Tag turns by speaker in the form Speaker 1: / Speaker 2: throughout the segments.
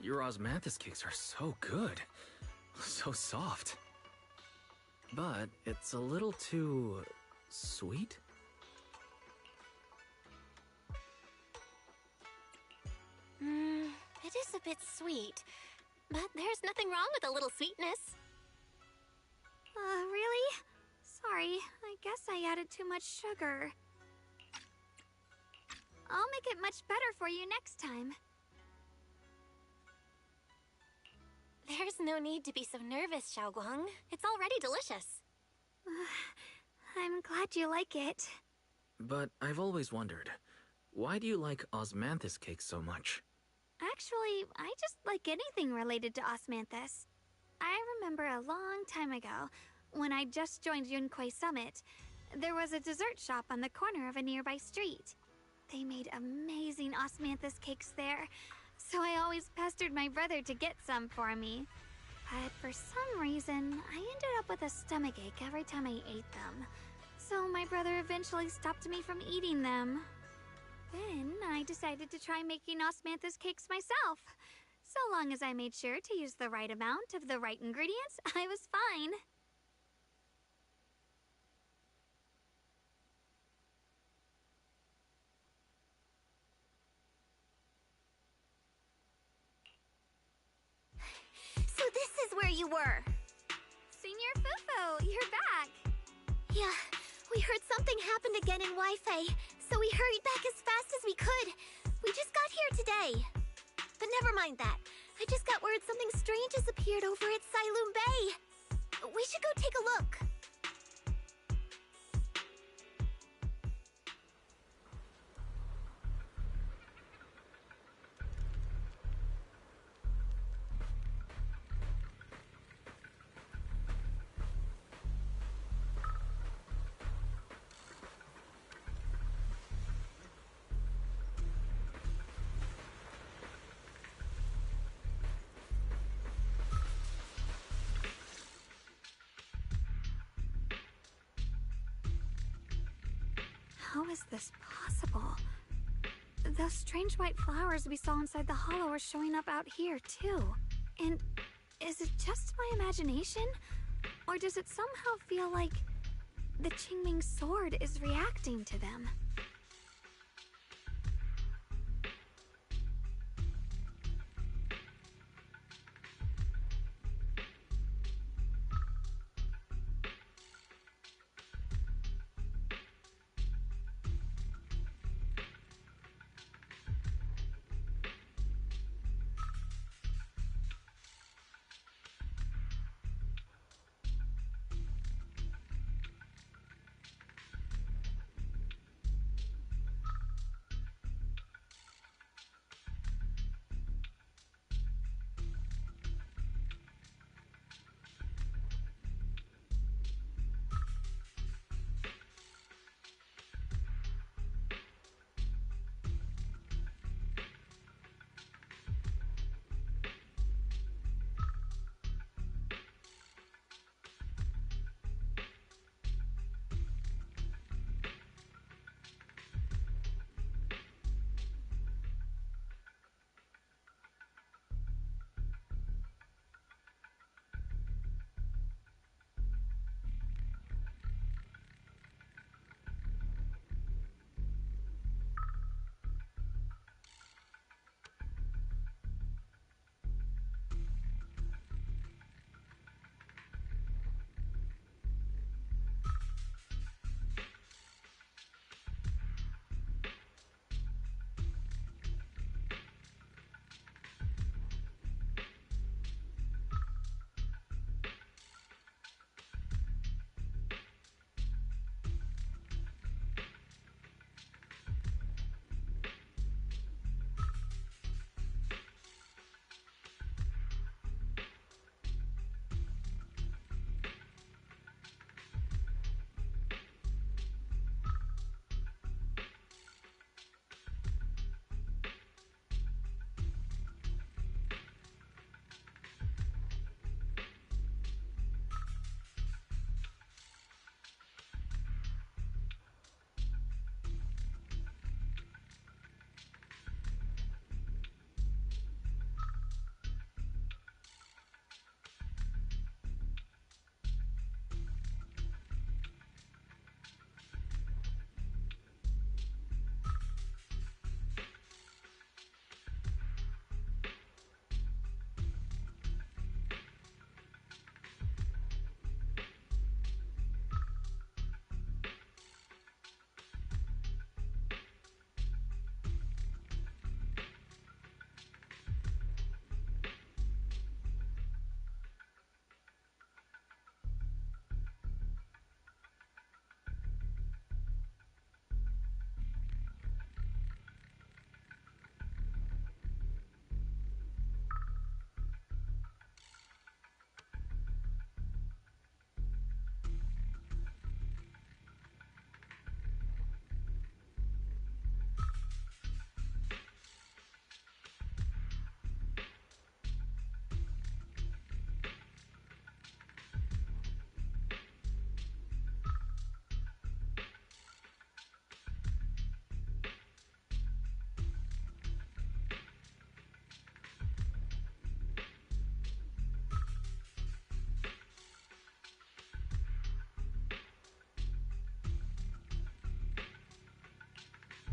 Speaker 1: Your osmanthus cakes are so good. So soft. But it's a little too... sweet?
Speaker 2: It is a bit sweet. But there's nothing wrong with a little sweetness.
Speaker 3: Really? Sorry, I guess I added too much sugar. I'll make it much better for you next time.
Speaker 2: There's no need to be so nervous, Xiaoguang. It's already delicious.
Speaker 3: I'm glad you like it.
Speaker 1: But I've always wondered, why do you like osmanthus cakes so much?
Speaker 3: Actually, I just like anything related to osmanthus. I remember a long time ago, when I just joined Yunquay Summit, there was a dessert shop on the corner of a nearby street. They made amazing osmanthus cakes there, so I always pestered my brother to get some for me. But for some reason, I ended up with a stomachache every time I ate them. So my brother eventually stopped me from eating them. Then I decided to try making osmanthus cakes myself. So long as I made sure to use the right amount of the right ingredients, I was fine.
Speaker 2: So this is where you were!
Speaker 3: Senior Fufu, you're back!
Speaker 2: Yeah, we heard something happened again in Wi-Fi, so we hurried back as fast as we could. We just got here today. But never mind that. I just got word something strange has appeared over at Sailoon Bay. We should go take a look.
Speaker 3: How is this possible? Those strange white flowers we saw inside the hollow are showing up out here, too. And is it just my imagination? Or does it somehow feel like the Qingming sword is reacting to them?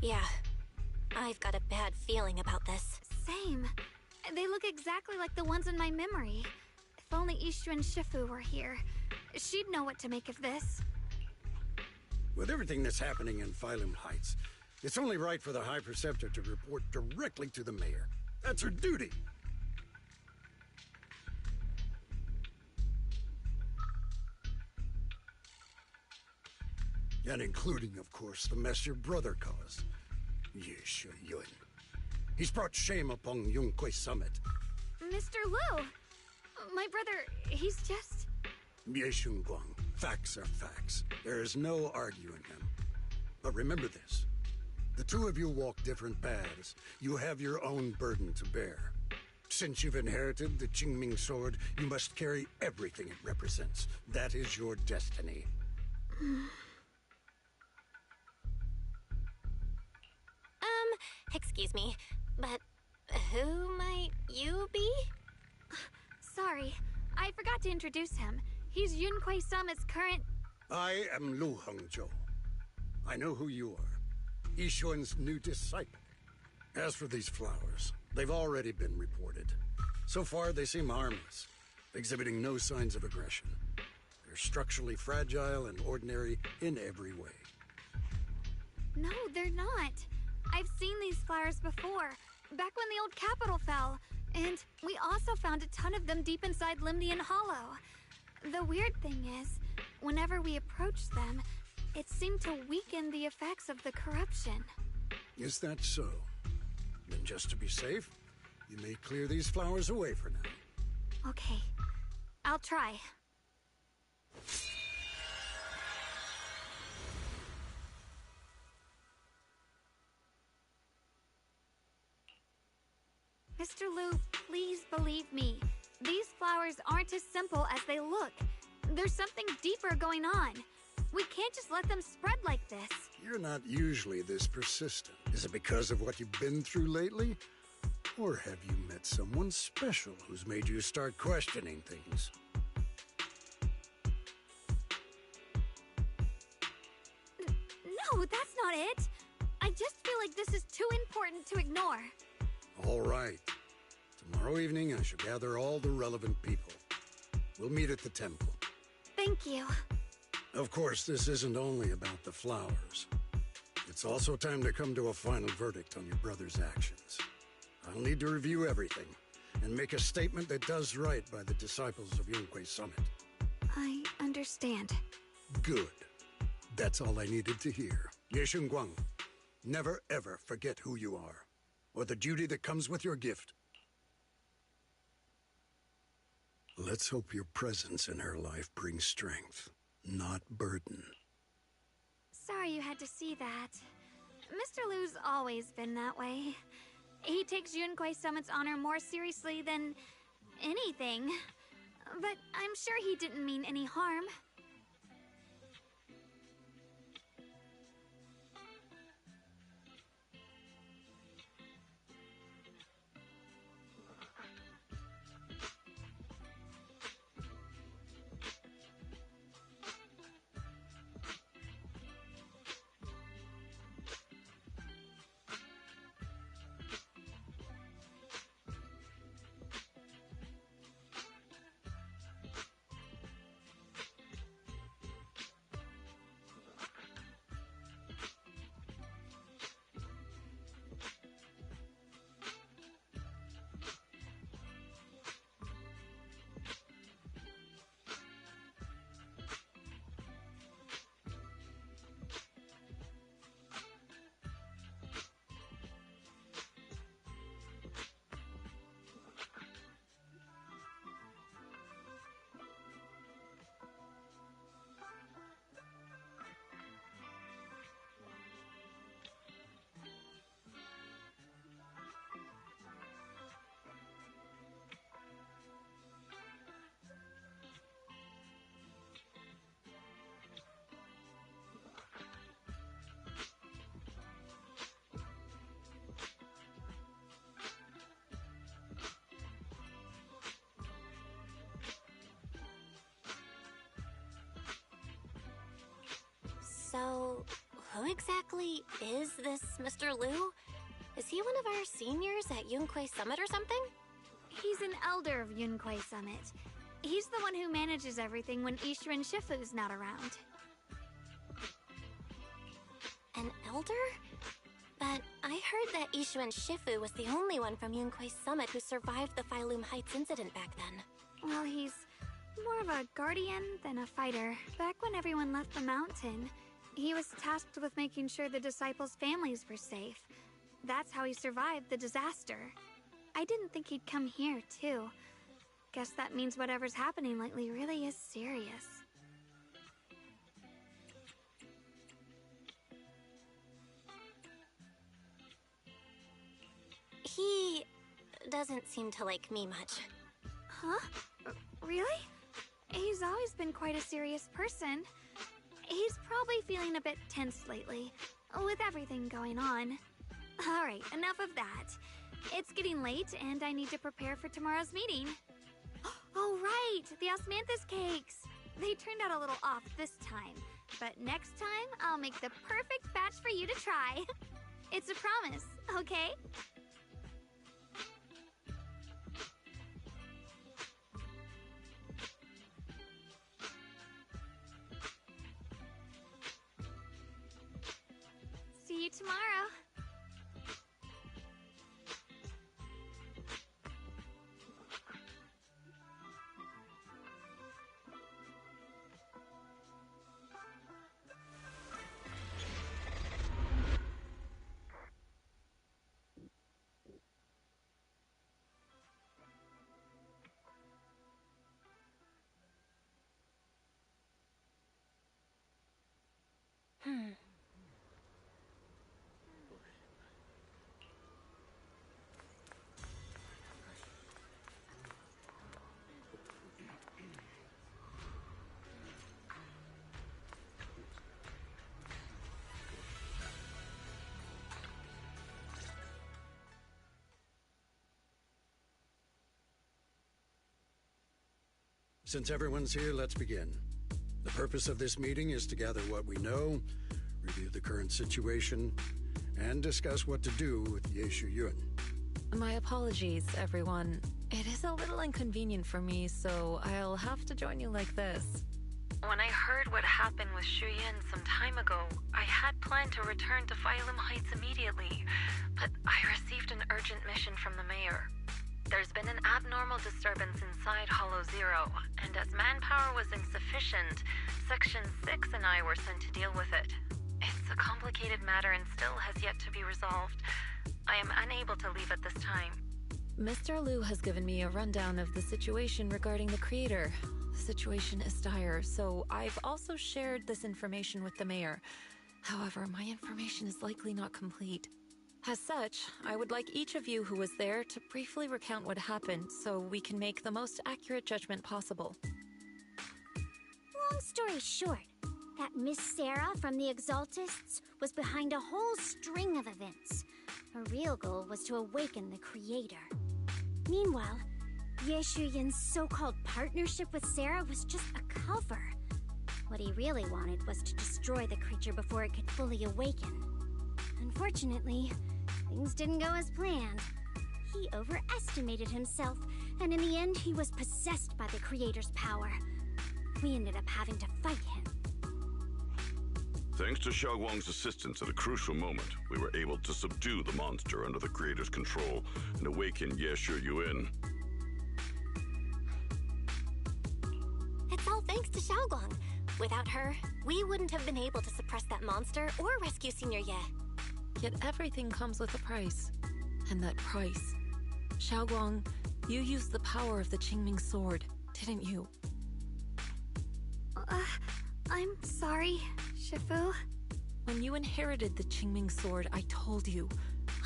Speaker 2: Yeah, I've got a bad feeling about this.
Speaker 3: Same. They look exactly like the ones in my memory. If only YiXuan Shifu were here. She'd know what to make of this.
Speaker 4: With everything that's happening in Phylum Heights, it's only right for the High Preceptor to report directly to the mayor. That's her duty. And including, of course, the mess your brother caused. YiXuan. He's brought shame upon Yunquay Summit.
Speaker 3: Mr. Lu! My brother, he's just...
Speaker 4: m6Guang. Facts are facts. There is no arguing him. But remember this. The two of you walk different paths. You have your own burden to bear. Since you've inherited the Qingming sword, you must carry everything it represents. That is your destiny.
Speaker 2: Excuse me, but who might you be?
Speaker 3: Sorry, I forgot to introduce him. He's Yunquay Summit's current...
Speaker 4: I am Lu Hengzhou. I know who you are. YiXuan's new disciple. As for these flowers, they've already been reported. So far, they seem harmless, exhibiting no signs of aggression. They're structurally fragile and ordinary in every way.
Speaker 3: No, they're not. I've seen these flowers before, back when the old capital fell. And we also found a ton of them deep inside Limnian Hollow. The weird thing is, whenever we approached them, it seemed to weaken the effects of the corruption.
Speaker 4: Is that so? Then just to be safe, you may clear these flowers away for now.
Speaker 3: Okay, I'll try. Mr. Lu, please believe me. These flowers aren't as simple as they look. There's something deeper going on. We can't just let them spread like this.
Speaker 4: You're not usually this persistent. Is it because of what you've been through lately? Or have you met someone special who's made you start questioning things?
Speaker 3: No, that's not it. I just feel like this is too important to ignore.
Speaker 4: All right. Tomorrow evening, I shall gather all the relevant people. We'll meet at the temple.
Speaker 3: Thank you.
Speaker 4: Of course, this isn't only about the flowers. It's also time to come to a final verdict on your brother's actions. I'll need to review everything and make a statement that does right by the disciples of Yunquay Summit.
Speaker 3: I understand.
Speaker 4: Good. That's all I needed to hear. YiXuan, never ever forget who you are, or the duty that comes with your gift. Let's hope your presence in her life brings strength, not burden.
Speaker 3: Sorry you had to see that. Mr. Lu's always been that way. He takes Yunquay Summit's honor more seriously than anything. But I'm sure he didn't mean any harm.
Speaker 2: exactly is this Mr. Liu? Is he one of our seniors at Yunquay Summit or something?
Speaker 3: He's an elder of Yunquay Summit. He's the one who manages everything when YiXuan Shifu's not around.
Speaker 2: An elder? But I heard that YiXuan Shifu was the only one from Yunquay Summit who survived the Phylum Heights incident back then.
Speaker 3: Well, he's more of a guardian than a fighter. Back when everyone left the mountain, he was tasked with making sure the disciples' families were safe. That's how he survived the disaster. I didn't think he'd come here, too. Guess that means whatever's happening lately really is serious.
Speaker 2: He doesn't seem to like me much.
Speaker 3: Huh? Really? He's always been quite a serious person. He's probably feeling a bit tense lately, with everything going on. Alright, enough of that. It's getting late, and I need to prepare for tomorrow's meeting. Oh right, the osmanthus cakes! They turned out a little off this time, but next time I'll make the perfect batch for you to try. It's a promise, okay? See you tomorrow.
Speaker 4: Since everyone's here, let's begin. The purpose of this meeting is to gather what we know, review the current situation, and discuss what to do with YiXuan.
Speaker 5: My apologies, everyone. It is a little inconvenient for me, so I'll have to join you like this. When I heard what happened with Shuyan some time ago, I had planned to return to Phylum Heights immediately, but I received an urgent mission from the mayor. There's been an abnormal disturbance inside Hollow Zero, and as manpower was insufficient, Section 6 and I were sent to deal with it. It's a complicated matter and still has yet to be resolved. I am unable to leave at this time. Mr. Liu has given me a rundown of the situation regarding the creator. The situation is dire, so I've also shared this information with the mayor. However, my information is likely not complete. As such, I would like each of you who was there to briefly recount what happened so we can make the most accurate judgment possible.
Speaker 6: Long story short, that Miss Sarah from the Exaltists was behind a whole string of events. Her real goal was to awaken the creator. Meanwhile, YiXuan's so-called partnership with Sarah was just a cover. What he really wanted was to destroy the creature before it could fully awaken. Unfortunately, things didn't go as planned. He overestimated himself, and in the end he was possessed by the creator's power. We ended up having to fight him.
Speaker 7: Thanks to Xiaoguang's assistance at a crucial moment, we were able to subdue the monster under the creator's control and awaken YiXuan.
Speaker 2: It's all thanks to Xiaoguang. Without her, we wouldn't have been able to suppress that monster or rescue Senior Ye.
Speaker 5: Yet everything comes with a price. And that price... Xiaoguang, you used the power of the Qingming sword, didn't you?
Speaker 3: I'm sorry, Shifu.
Speaker 5: When you inherited the Qingming sword, I told you,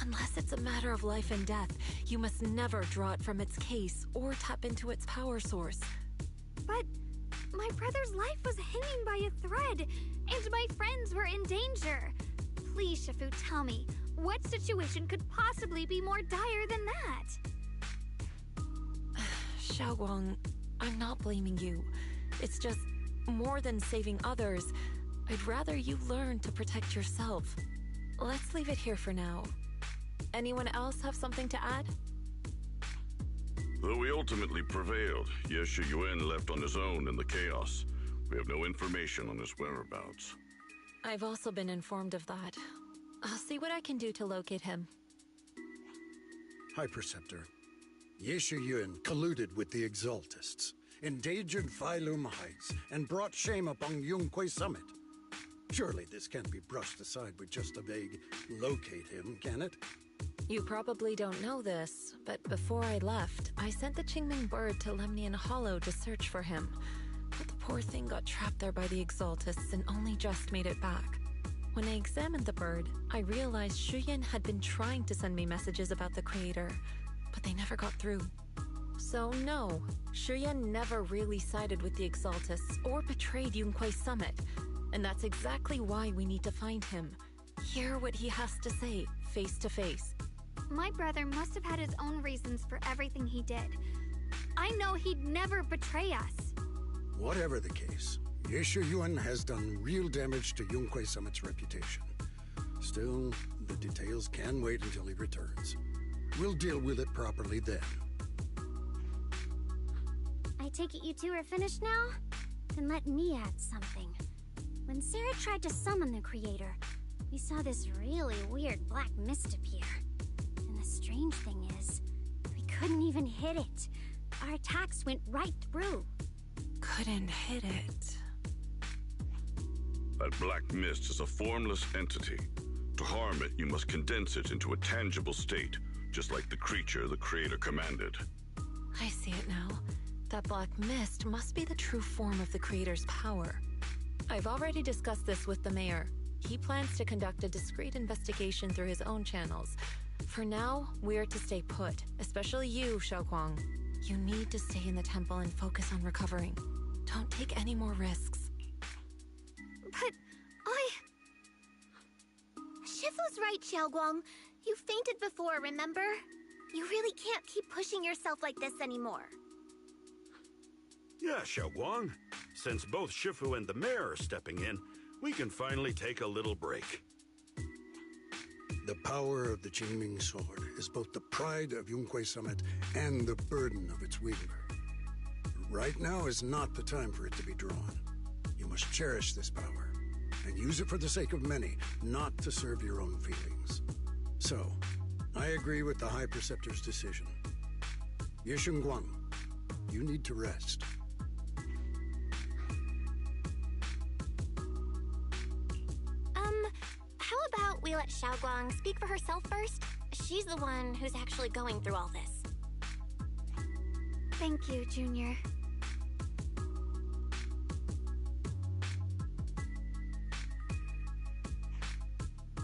Speaker 5: unless it's a matter of life and death, you must never draw it from its case or tap into its power source.
Speaker 3: But my brother's life was hanging by a thread, and my friends were in danger. Please, Shifu, tell me, what situation could possibly be more dire than that?
Speaker 5: Xiaoguang, I'm not blaming you. It's just, more than saving others, I'd rather you learn to protect yourself. Let's leave it here for now. Anyone else have something to add?
Speaker 7: Though we ultimately prevailed, YiXuan left on his own in the chaos. We have no information on his whereabouts.
Speaker 5: I've also been informed of that. I'll see what I can do to locate him.
Speaker 4: High Preceptor, YiXuan colluded with the Exaltists, endangered Phylum Heights, and brought shame upon Yunquay Summit. Surely this can't be brushed aside with just a vague locate him, can it?
Speaker 5: You probably don't know this, but before I left, I sent the Qingming bird to Lemnian Hollow to search for him. But the poor thing got trapped there by the Exaltists and only just made it back. When I examined the bird, I realized Shuyan had been trying to send me messages about the Creator, but they never got through. So no, Shuyan never really sided with the Exaltists or betrayed Yunquay Summit. And that's exactly why we need to find him. Hear what he has to say, face to face.
Speaker 3: My brother must have had his own reasons for everything he did. I know he'd never betray us.
Speaker 4: Whatever the case, YiXuan has done real damage to Yunquay Summit's reputation. Still, the details can wait until he returns. We'll deal with it properly then.
Speaker 6: I take it you two are finished now? Then let me add something. When Sarah tried to summon the Creator, we saw this really weird black mist appear. And the strange thing is, we couldn't even hit it. Our attacks went right through.
Speaker 5: Couldn't hit it.
Speaker 7: That black mist is a formless entity. To harm it, you must condense it into a tangible state, just like the creature the Creator commanded.
Speaker 5: I see it now. That black mist must be the true form of the Creator's power. I've already discussed this with the mayor. He plans to conduct a discreet investigation through his own channels. For now, we're to stay put, especially you, Xiaoguang. You need to stay in the temple and focus on recovering. Don't take any more risks.
Speaker 3: But
Speaker 2: Shifu's right, Xiaoguang. You fainted before, remember? You really can't keep pushing yourself like this anymore.
Speaker 8: Yeah, Xiaoguang. Since both Shifu and the mayor are stepping in, we can finally take a little break.
Speaker 4: The power of the Qingming sword is both the pride of Yunquay Summit and the burden of its wielder. Right now is not the time for it to be drawn. You must cherish this power, and use it for the sake of many, not to serve your own feelings. So, I agree with the High Preceptor's decision. YiXuan, you need to rest.
Speaker 2: How about we let Xiaoguang speak for herself first? She's the one who's actually going through all this.
Speaker 3: thank you, Junior.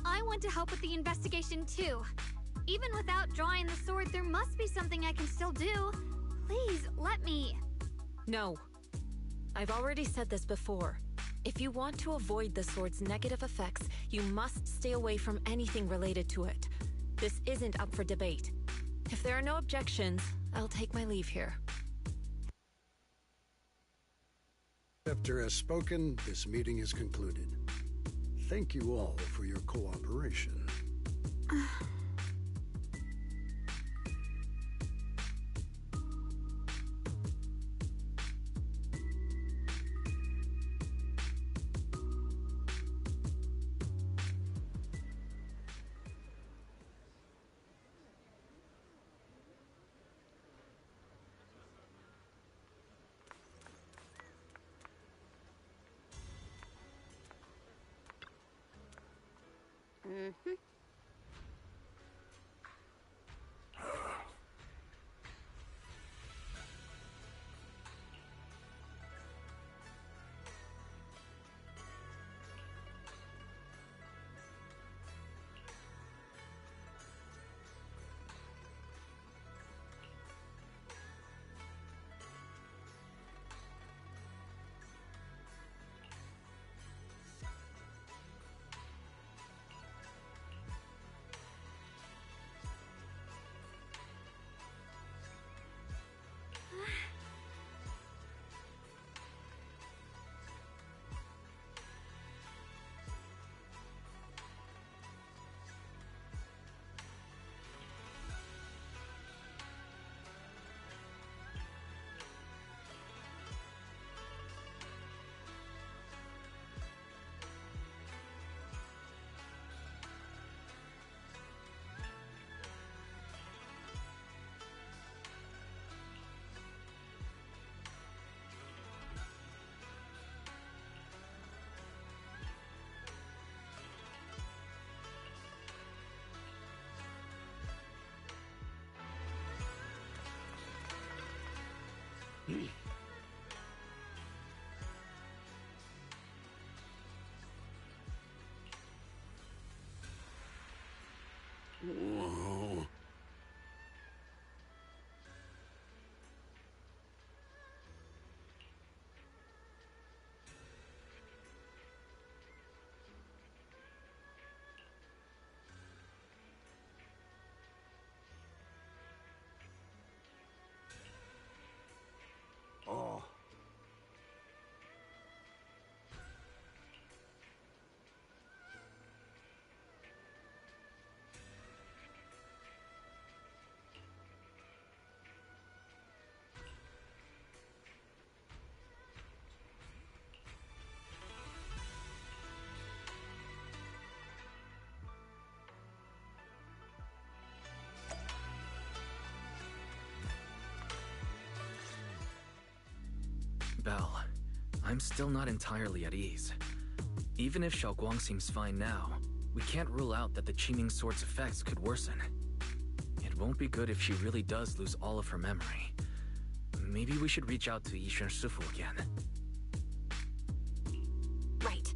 Speaker 3: I want to help with the investigation too. Even without drawing the sword, there must be something I can still do. Please, let me.
Speaker 5: No. I've already said this before. If you want to avoid the sword's negative effects, you must stay away from anything related to it. This isn't up for debate. If there are no objections, I'll take my leave here.
Speaker 4: Preceptor has spoken, this meeting is concluded. Thank you all for your cooperation.
Speaker 1: Belle, I'm still not entirely at ease. Even if Xiaoguang seems fine now, we can't rule out that the Qingming Sword's effects could worsen. It won't be good if she really does lose all of her memory. Maybe we should reach out to YiXuan Shifu again.
Speaker 9: Right.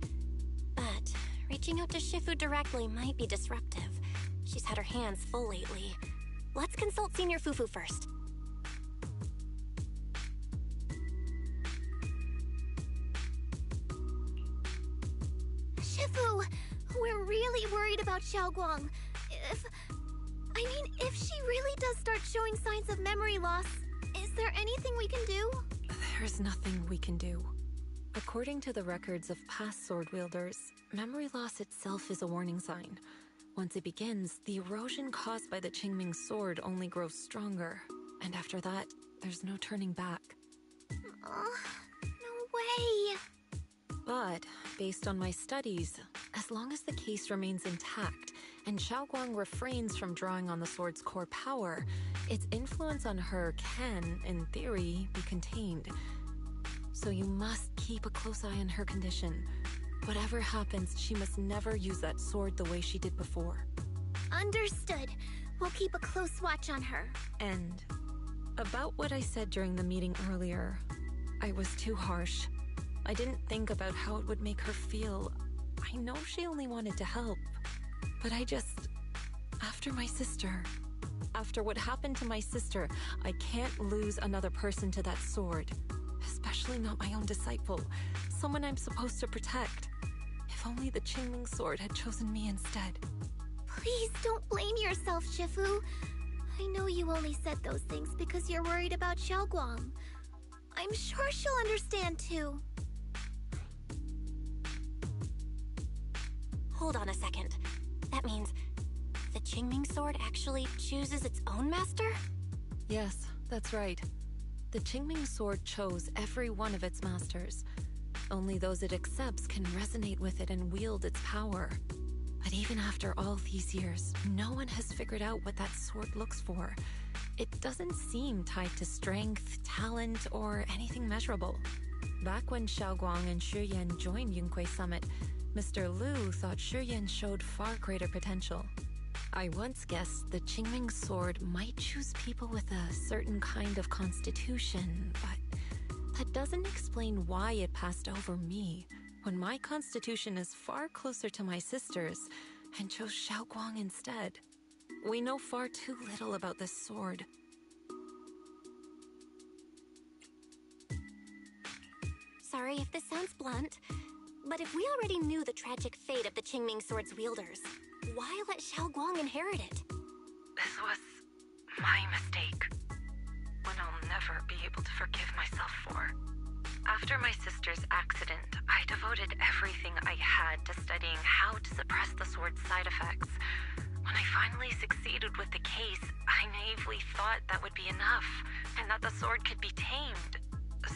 Speaker 9: But reaching out to Shifu directly might be disruptive. She's had her hands full lately. Let's consult Senior Fufu first.
Speaker 2: Shifu, we're really worried about Xiaoguang. If she really does start showing signs of memory loss, is there anything we can do?
Speaker 5: There's nothing we can do. According to the records of past sword wielders, memory loss itself is a warning sign. Once it begins, the erosion caused by the Qingming Sword only grows stronger. And after that, there's no turning back.
Speaker 2: No way!
Speaker 5: But, based on my studies, as long as the case remains intact, and Xiaoguang refrains from drawing on the sword's core power, its influence on her can, in theory, be contained. So you must keep a close eye on her condition. Whatever happens, she must never use that sword the way she did before.
Speaker 2: Understood. We'll keep a close watch on her.
Speaker 5: And about what I said during the meeting earlier, I was too harsh. I didn't think about how it would make her feel. I know she only wanted to help. But after what happened to my sister, I can't lose another person to that sword. Especially not my own disciple, someone I'm supposed to protect. If only the Qingming Sword had chosen me instead.
Speaker 2: Please don't blame yourself, Shifu. I know you only said those things because you're worried about Xiaoguang. I'm sure she'll understand too.
Speaker 9: Hold on a second. That means the Qingming Sword actually chooses its own master?
Speaker 5: Yes, that's right. The Qingming Sword chose every one of its masters. Only those it accepts can resonate with it and wield its power. But even after all these years, no one has figured out what that sword looks for. It doesn't seem tied to strength, talent, or anything measurable. Back when Xiaoguang and Shiyan joined Yunquei Summit, Mr. Liu thought Shiyan showed far greater potential. I once guessed the Qingming Sword might choose people with a certain kind of constitution, but that doesn't explain why it passed over me, when my constitution is far closer to my sister's, and chose Xiaoguang instead. We know far too little about this sword.
Speaker 9: Sorry if this sounds blunt, but if we already knew the tragic fate of the Qingming Sword's wielders, why let Xiaoguang inherit it?
Speaker 5: This was my mistake. One I'll never be able to forgive myself for. After my sister's accident, I devoted everything I had to studying how to suppress the sword's side effects. When I finally succeeded with the case, I naively thought that would be enough, and that the sword could be tamed.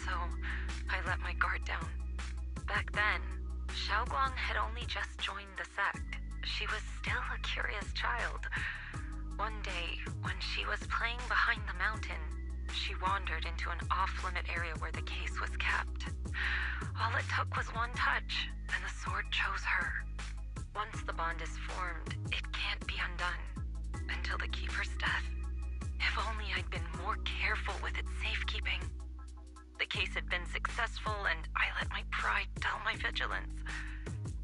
Speaker 5: So, I let my guard down. Back then, Xiaoguang had only just joined the sect. She was still a curious child. One day, when she was playing behind the mountain, she wandered into an off-limit area where the case was kept. All it took was one touch, and the sword chose her. Once the bond is formed, it can't be undone until the keeper's death. If only I'd been more careful with its safekeeping. The case had been successful, and I let my pride dull my vigilance.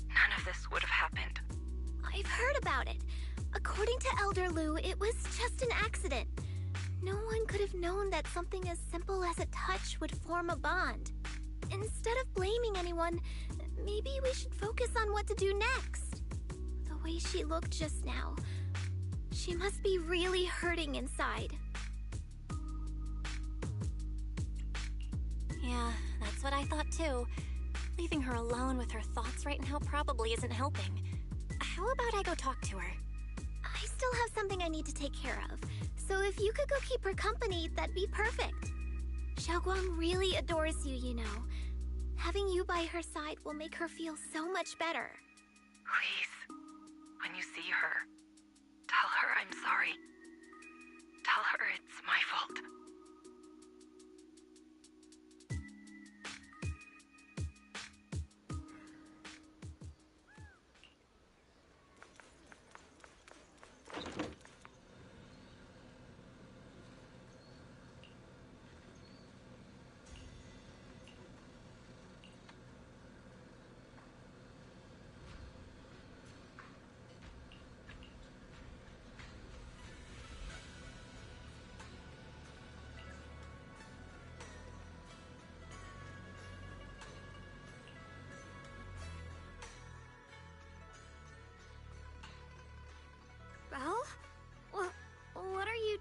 Speaker 5: None of this would have happened.
Speaker 2: I've heard about it. According to Elder Liu, it was just an accident. No one could have known that something as simple as a touch would form a bond. Instead of blaming anyone, maybe we should focus on what to do next. The way she looked just now, she must be really hurting inside.
Speaker 9: Yeah, that's what I thought too. Leaving her alone with her thoughts right now probably isn't helping. How about I go talk to her?
Speaker 2: I still have something I need to take care of, so if you could go keep her company, that'd be perfect. Xiaoguang really adores you, you know. Having you by her side will make her feel so much better.
Speaker 5: Please, when you see her, tell her I'm sorry. Tell her it's my fault.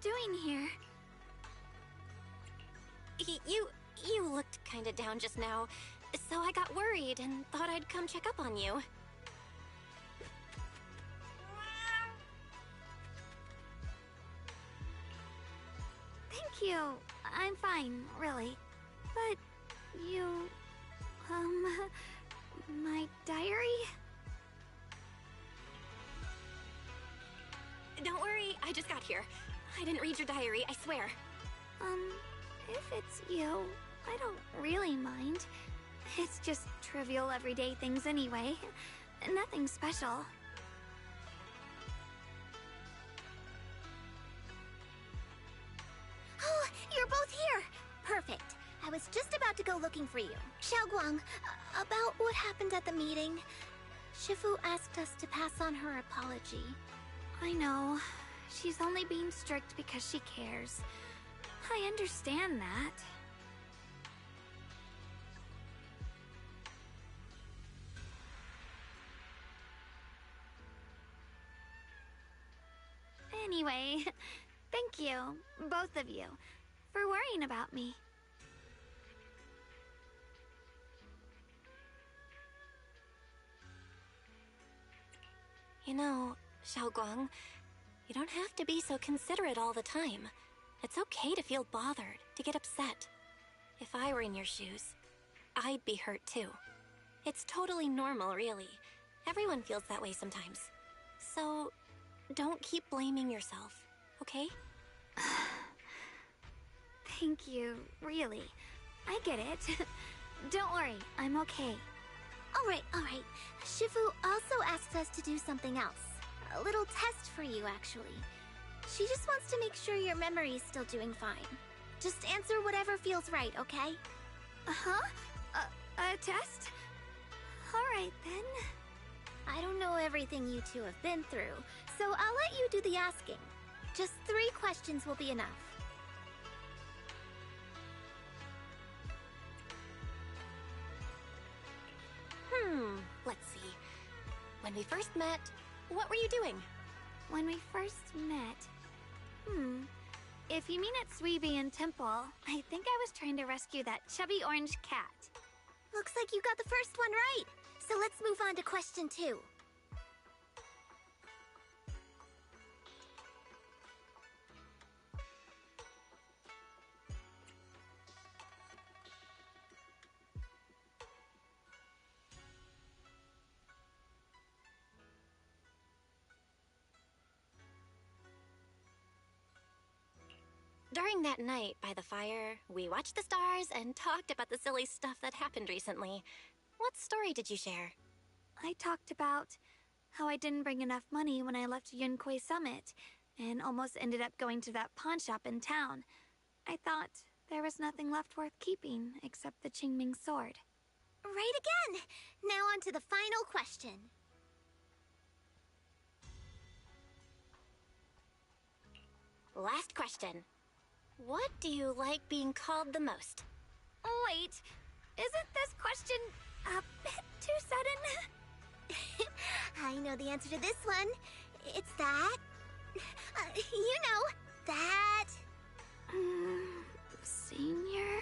Speaker 3: doing here?
Speaker 9: You looked kinda down just now, so I got worried and thought I'd come check up on you.
Speaker 3: Thank you. I'm fine, really. But you... my diary?
Speaker 9: Don't worry, I just got here. I didn't read your diary, I swear.
Speaker 3: If it's you, I don't really mind. It's just trivial everyday things anyway. Nothing special.
Speaker 2: Oh, you're both here! Perfect. I was just about to go looking for you. Xiaoguang, about what happened at the meeting. Shifu asked us to pass on her apology.
Speaker 3: I know. She's only being strict because she cares. I understand that. Anyway, thank you, both of you, for worrying about me.
Speaker 9: You know, Xiaoguang, you don't have to be so considerate all the time. It's okay to feel bothered, to get upset. If I were in your shoes, I'd be hurt too. It's totally normal, really. Everyone feels that way sometimes. So, don't keep blaming yourself, okay?
Speaker 3: Thank you, really. I get it. Don't worry, I'm okay.
Speaker 2: Alright. Shifu also asked us to do something else. A little test for you, actually. She just wants to make sure your memory's still doing fine. Just answer whatever feels right, okay?
Speaker 3: Uh-huh? A test? Alright, then.
Speaker 2: I don't know everything you two have been through, so I'll let you do the asking. Just 3 questions will be enough.
Speaker 9: Let's see. When we first met, what were you doing?
Speaker 3: When we first met... If you mean at Vivian Temple, I think I was trying to rescue that chubby orange cat.
Speaker 2: Looks like you got the first one right. So let's move on to question 2.
Speaker 9: During that night by the fire, we watched the stars and talked about the silly stuff that happened recently. What story did you share?
Speaker 3: I talked about how I didn't bring enough money when I left Yunquay Summit, and almost ended up going to that pawn shop in town. I thought there was nothing left worth keeping except the Qingming sword.
Speaker 2: Right again! Now on to the final question.
Speaker 9: Last question. What do you like being called the most?
Speaker 3: Wait, isn't this question a bit too sudden?
Speaker 2: I know the answer to this one. It's that... you know, that...
Speaker 3: Senior?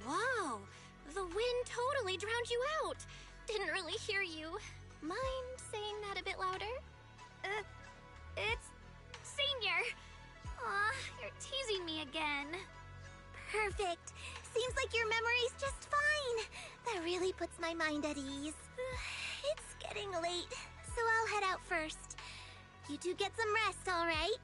Speaker 9: Wow, the wind totally drowned you out. Didn't really hear you. Mind saying that a bit louder?
Speaker 3: It's Senior. Aw, you're teasing me again.
Speaker 2: Perfect. Seems like your memory's just fine. That really puts my mind at ease. It's getting late, so I'll head out first. You two get some rest, all right?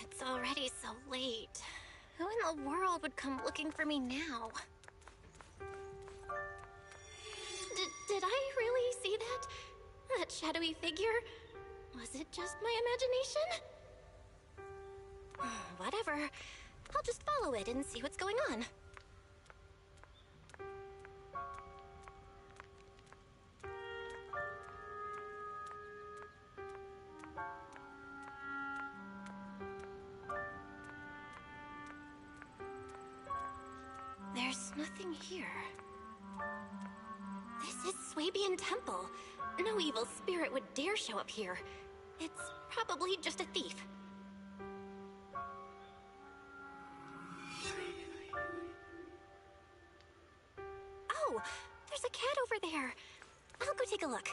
Speaker 9: It's already so late. Who in the world would come looking for me now? Did I really see that? That shadowy figure? Was it just my imagination? Whatever. I'll just follow it and see what's going on. There's nothing here. This is Swabian Temple. No evil spirit would dare show up here. It's probably just a thief. Oh, there's a cat over there. I'll go take a look.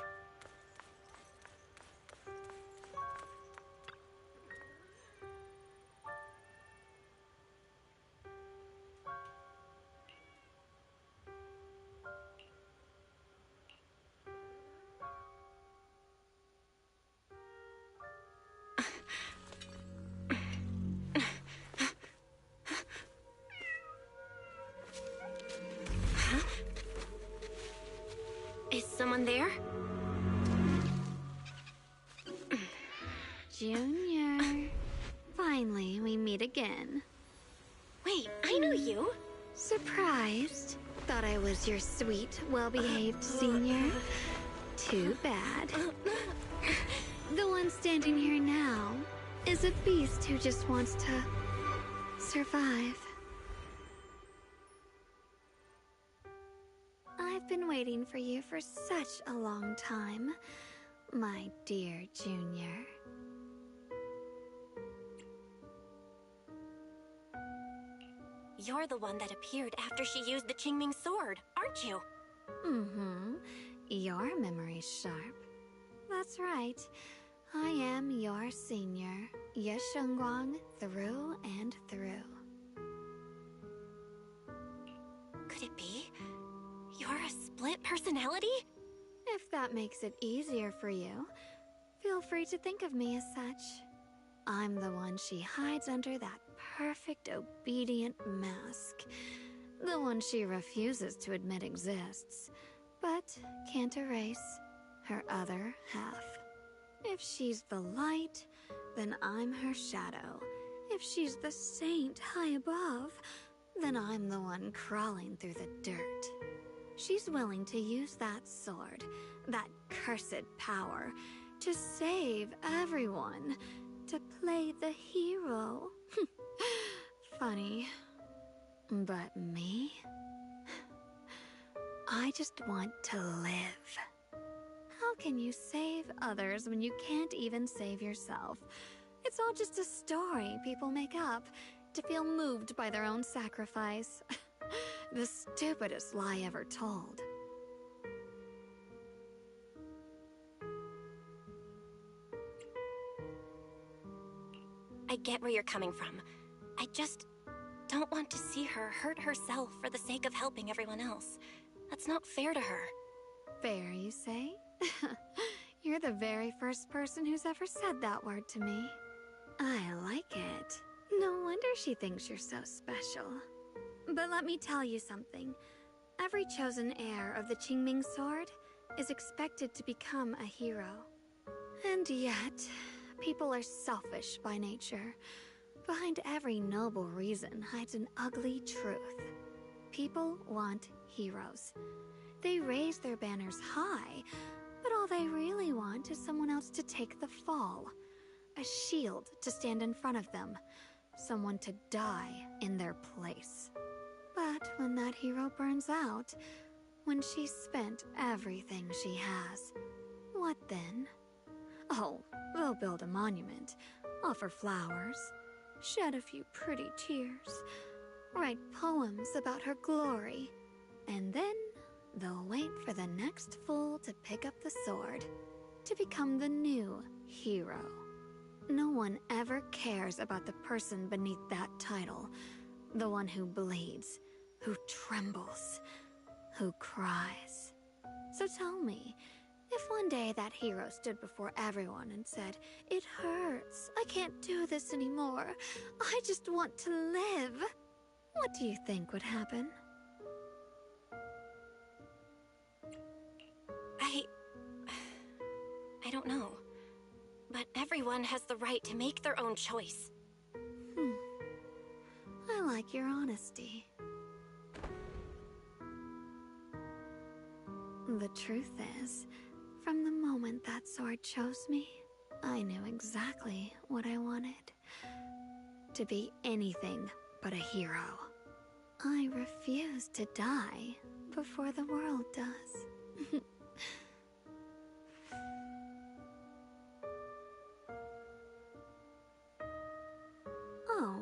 Speaker 9: Is someone there?
Speaker 3: Junior. Finally, we meet again.
Speaker 9: Wait, I know you.
Speaker 3: Surprised? Thought I was your sweet, well-behaved senior? Too bad. The one standing here now is a beast who just wants to survive. I've been waiting for you for such a long time, my dear Junior.
Speaker 9: You're the one that appeared after she used the Qingming sword, aren't you?
Speaker 3: Mm-hmm. Your memory's sharp. That's right. I am your senior, YiXuan through and through.
Speaker 9: Could it be? You're a split personality?
Speaker 3: If that makes it easier for you, feel free to think of me as such. I'm the one she hides under that perfect obedient mask. The one she refuses to admit exists, but can't erase her other half. If she's the light, then I'm her shadow. If she's the saint high above, then I'm the one crawling through the dirt. She's willing to use that sword, that cursed power, to save everyone, to play the hero. Funny. But me? I just want to live. How can you save others when you can't even save yourself? It's all just a story people make up to feel moved by their own sacrifice. The stupidest lie ever told.
Speaker 9: I get where you're coming from. I just don't want to see her hurt herself for the sake of helping everyone else. That's not fair to her.
Speaker 3: Fair, you say? You're the very first person who's ever said that word to me. I like it. No wonder she thinks you're so special. But let me tell you something. Every chosen heir of the Qingming sword is expected to become a hero. And yet, people are selfish by nature. Behind every noble reason hides an ugly truth. People want heroes. They raise their banners high, but all they really want is someone else to take the fall. A shield to stand in front of them. Someone to die in their place. But when that hero burns out, when she's spent everything she has, what then? Oh, they'll build a monument, offer flowers, shed a few pretty tears, write poems about her glory, and then they'll wait for the next fool to pick up the sword, to become the new hero. No one ever cares about the person beneath that title, the one who bleeds, who trembles, who cries. So tell me, If one day that hero stood before everyone and said, "It hurts, I can't do this anymore, I just want to live," what do you think would happen?
Speaker 9: I don't know. But everyone has the right to make their own choice.
Speaker 3: I like your honesty. The truth is, from the moment that sword chose me, I knew exactly what I wanted. To be anything but a hero. I refuse to die before the world does. Oh,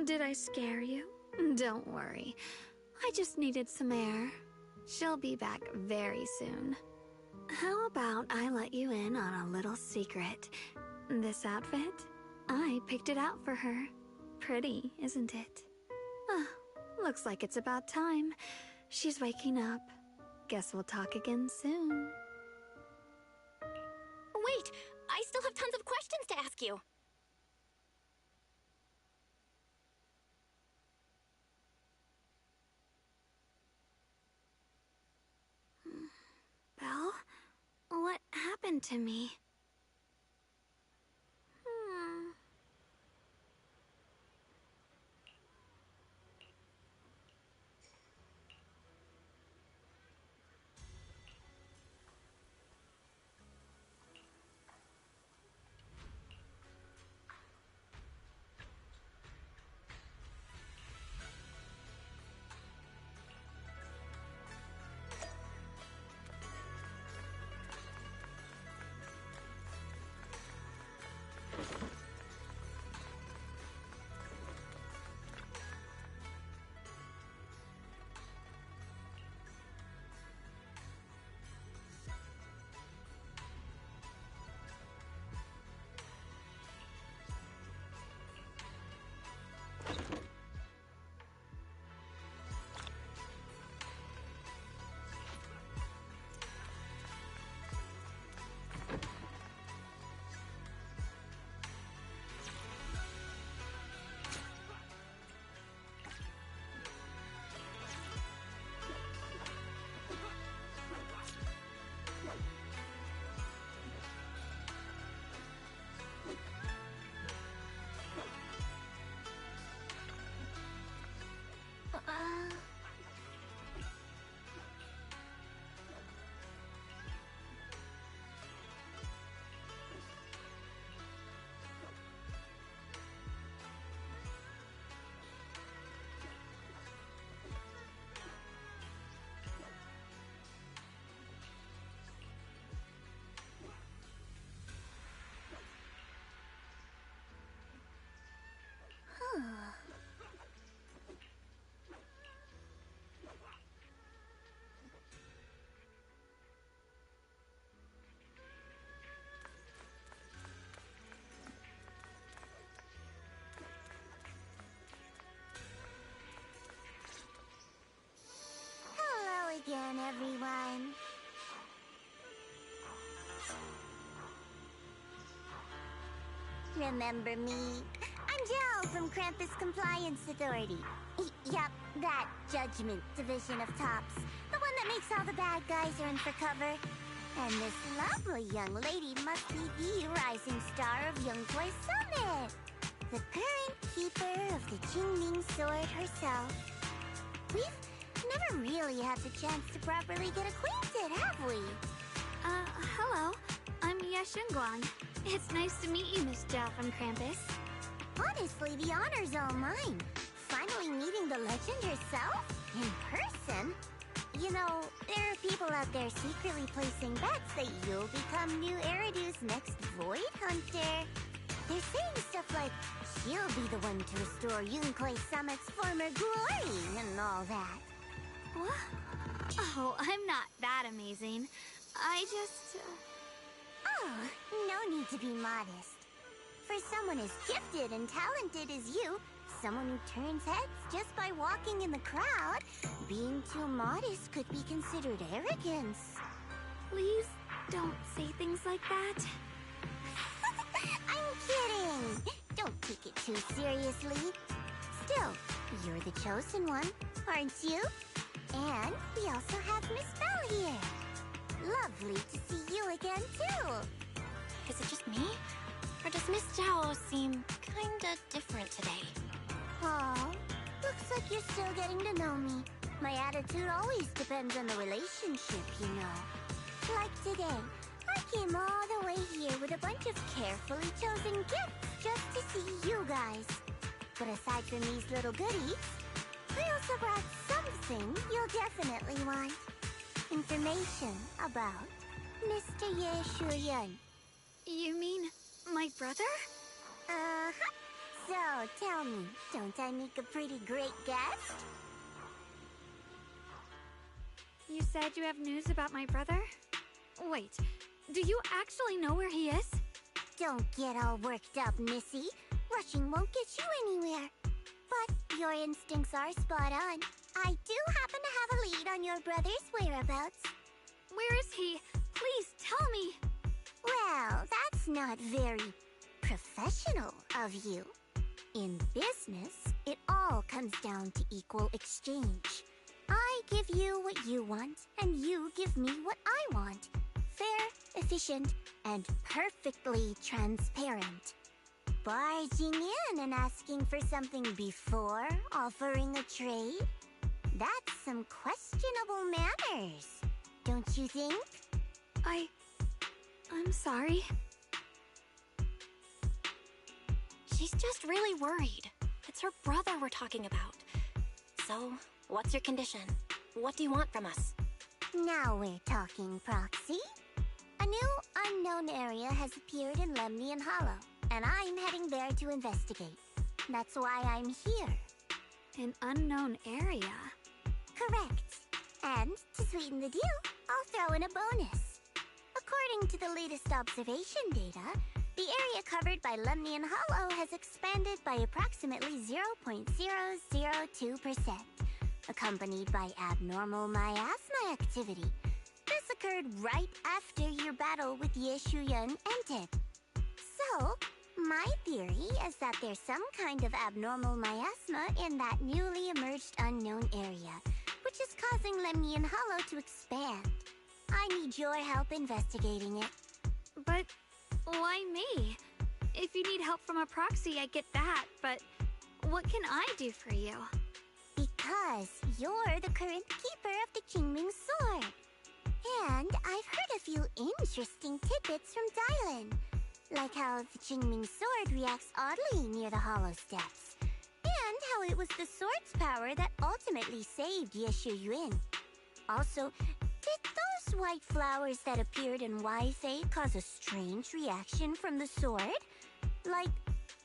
Speaker 3: did I scare you? Don't worry. I just needed some air. She'll be back very soon. How about I let you in on a little secret? This outfit? I picked it out for her. Pretty, isn't it? Looks like it's about time. She's waking up. Guess we'll talk again soon.
Speaker 9: Wait! I still have tons of questions to ask you!
Speaker 3: Belle? What happened to me?
Speaker 2: Again, everyone. Remember me? I'm Jill from Krampus Compliance Authority. Yup, that Judgment Division of Tops. The one that makes all the bad guys run for cover. And this lovely young lady must be the rising star of Yunkwei Summit. The current keeper of the QingYi sword herself. We've never really had the chance to properly get acquainted, have we?
Speaker 3: Hello. I'm YiXuan. It's nice to meet you, Miss Jill from Krampus.
Speaker 2: Honestly, the honor's all mine. Finally meeting the legend herself? In person? You know, there are people out there secretly placing bets that you'll become new Eridu's next Void Hunter. They're saying stuff like, she'll be the one to restore Yunkwei Summit's former glory and all that.
Speaker 3: What? Oh, I'm not that amazing. I just...
Speaker 2: Oh, no need to be modest. For someone as gifted and talented as you, someone who turns heads just by walking in the crowd, being too modest could be considered arrogance.
Speaker 3: Please Don't say things like that.
Speaker 2: I'm kidding! Don't take it too seriously. Still, you're the chosen one, aren't you? And we also have Miss Belle here. Lovely to see you again, too.
Speaker 9: Is it just me? Or does Miss Zhao seem kinda different today?
Speaker 2: Aw, looks like you're still getting to know me. My attitude always depends on the relationship, you know. Like today, I came all the way here with a bunch of carefully chosen gifts just to see you guys. But aside from these little goodies, I also brought something you'll definitely want. Information about Mr. YiXuan.
Speaker 3: You mean my brother?
Speaker 2: Uh-huh. So, tell me, don't I make a pretty great guest?
Speaker 3: You said you have news about my brother? Wait, do you actually know where he is?
Speaker 2: Don't get all worked up, Missy. Rushing won't get you anywhere. But your instincts are spot on. I do happen to have a lead on your brother's whereabouts.
Speaker 3: Where is he? Please tell me.
Speaker 2: Well, that's not very professional of you. In business, it all comes down to equal exchange. I give you what you want, and you give me what I want. Fair, efficient, and perfectly transparent. Barging in and asking for something before offering a trade? That's some questionable manners, don't you think?
Speaker 3: I'm sorry.
Speaker 9: She's just really worried. It's her brother we're talking about. So, what's your condition? What do you want from us?
Speaker 2: Now we're talking, Proxy. A new unknown area has appeared in Lemnian Hollow, and I'm heading there to investigate. That's why I'm here.
Speaker 3: An unknown area?
Speaker 2: Correct. And to sweeten the deal, I'll throw in a bonus. According to the latest observation data, the area covered by Lemnian Hollow has expanded by approximately 0.002%, accompanied by abnormal miasma activity. This occurred right after your battle with YiXuan ended. So, my theory is that there's some kind of abnormal miasma in that newly emerged unknown area, which is causing Lemnian Hollow to expand. I need your help investigating it.
Speaker 3: But why me? If you need help from a proxy, I get that, but what can I do for you?
Speaker 2: Because you're the current keeper of the Qingming sword. And I've heard a few interesting tidbits from Dialyn, like how the Qingming sword reacts oddly near the hollow steps, and how it was the sword's power that ultimately saved YiXuan. Also, did those white flowers that appeared in YiFei cause a strange reaction from the sword? Like,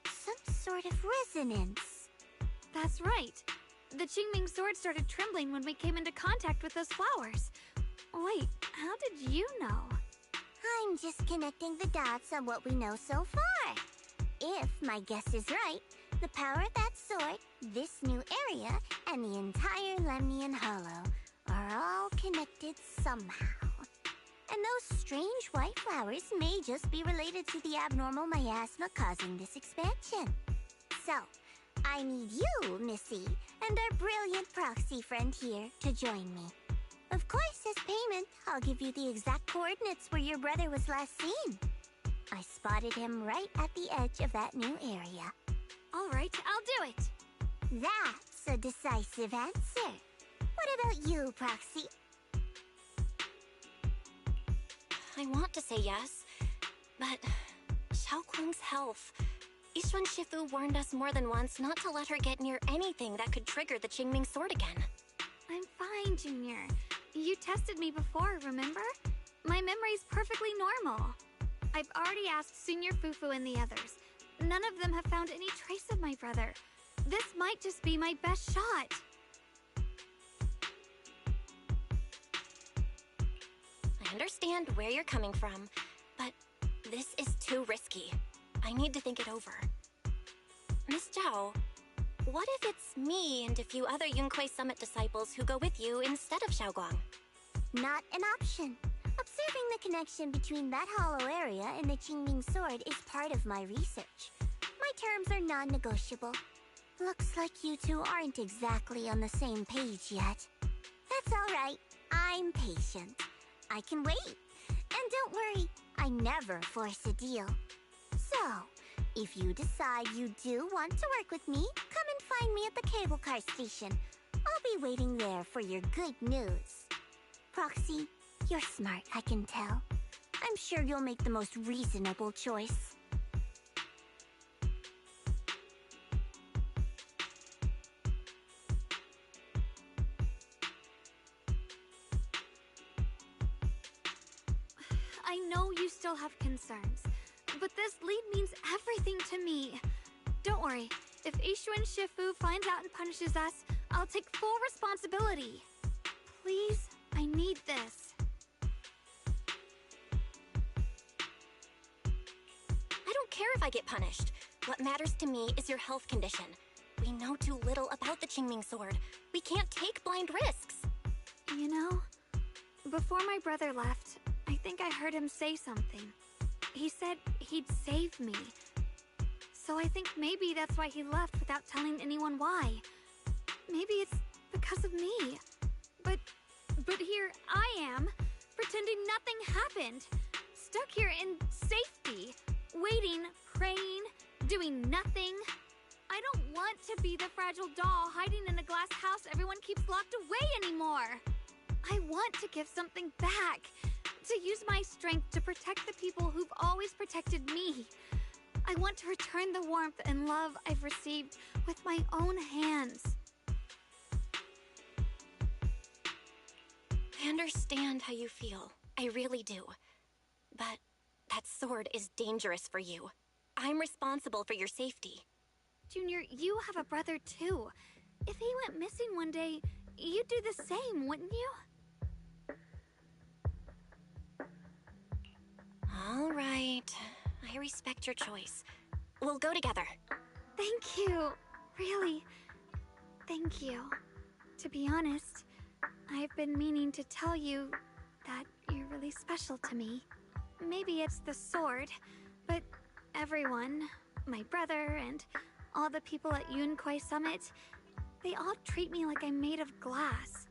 Speaker 2: some sort of resonance.
Speaker 3: That's right. The Qingming sword started trembling when we came into contact with those flowers. Wait, how did you know?
Speaker 2: I'm just connecting the dots on what we know so far. If my guess is right, the power of that sword, this new area, and the entire Lemnian Hollow are all connected somehow. And those strange white flowers may just be related to the abnormal miasma causing this expansion. So, I need you, Missy, and our brilliant proxy friend here to join me. Of course, as payment, I'll give you the exact coordinates where your brother was last seen. I spotted him right at the edge of that new area.
Speaker 3: All right, I'll do it.
Speaker 2: That's a decisive answer. What about you, Proxy?
Speaker 9: I want to say yes, but Xiaoguang's health. YiXuan Shifu warned us more than once not to let her get near anything that could trigger the Qingming sword again.
Speaker 3: I'm fine, Junior. You tested me before, remember? My memory's perfectly normal. I've already asked Senior Fufu and the others. None of them have found any trace of my brother. This might just be my best shot.
Speaker 9: I understand where you're coming from, but this is too risky. I need to think it over. Miss Zhao, what if it's me and a few other Yunquei Summit disciples who go with you instead of Xiaoguang?
Speaker 2: Not an option. Observing the connection between that hollow area and the Qingming sword is part of my research. My terms are non-negotiable. Looks like you two aren't exactly on the same page yet. That's all right. I'm patient. I can wait. And don't worry, I never force a deal. So, if you decide you do want to work with me, come and find me at the cable car station. I'll be waiting there for your good news. Proxy, you're smart, I can tell. I'm sure you'll make the most reasonable choice.
Speaker 3: I know you still have concerns, but this lead means everything to me. Don't worry, if YiXuan Shifu finds out and punishes us, I'll take full responsibility. Please, I need this.
Speaker 9: I don't care if I get punished. What matters to me is your health condition. We know too little about the Qingming sword. We can't take blind risks.
Speaker 3: You know, before my brother left, I think I heard him say something. He said he'd save me. So I think maybe that's why he left without telling anyone why. Maybe it's because of me. But here I am, pretending nothing happened. Stuck here in safety, waiting, praying, doing nothing. I don't want to be the fragile doll hiding in a glass house everyone keeps locked away anymore. I want to give something back. To use my strength to protect the people who've always protected me. I want to return the warmth and love I've received with my own hands.
Speaker 9: I understand how you feel. I really do. But that sword is dangerous for you. I'm responsible for your safety.
Speaker 3: Junior, you have a brother too. If he went missing one day, you'd do the same, wouldn't you?
Speaker 9: All right. I respect your choice. We'll go together.
Speaker 3: Thank you. Really. Thank you. To be honest, I've been meaning to tell you that you're really special to me. Maybe it's the sword, but everyone, my brother and all the people at YiXuan Summit, they all treat me like I'm made of glass.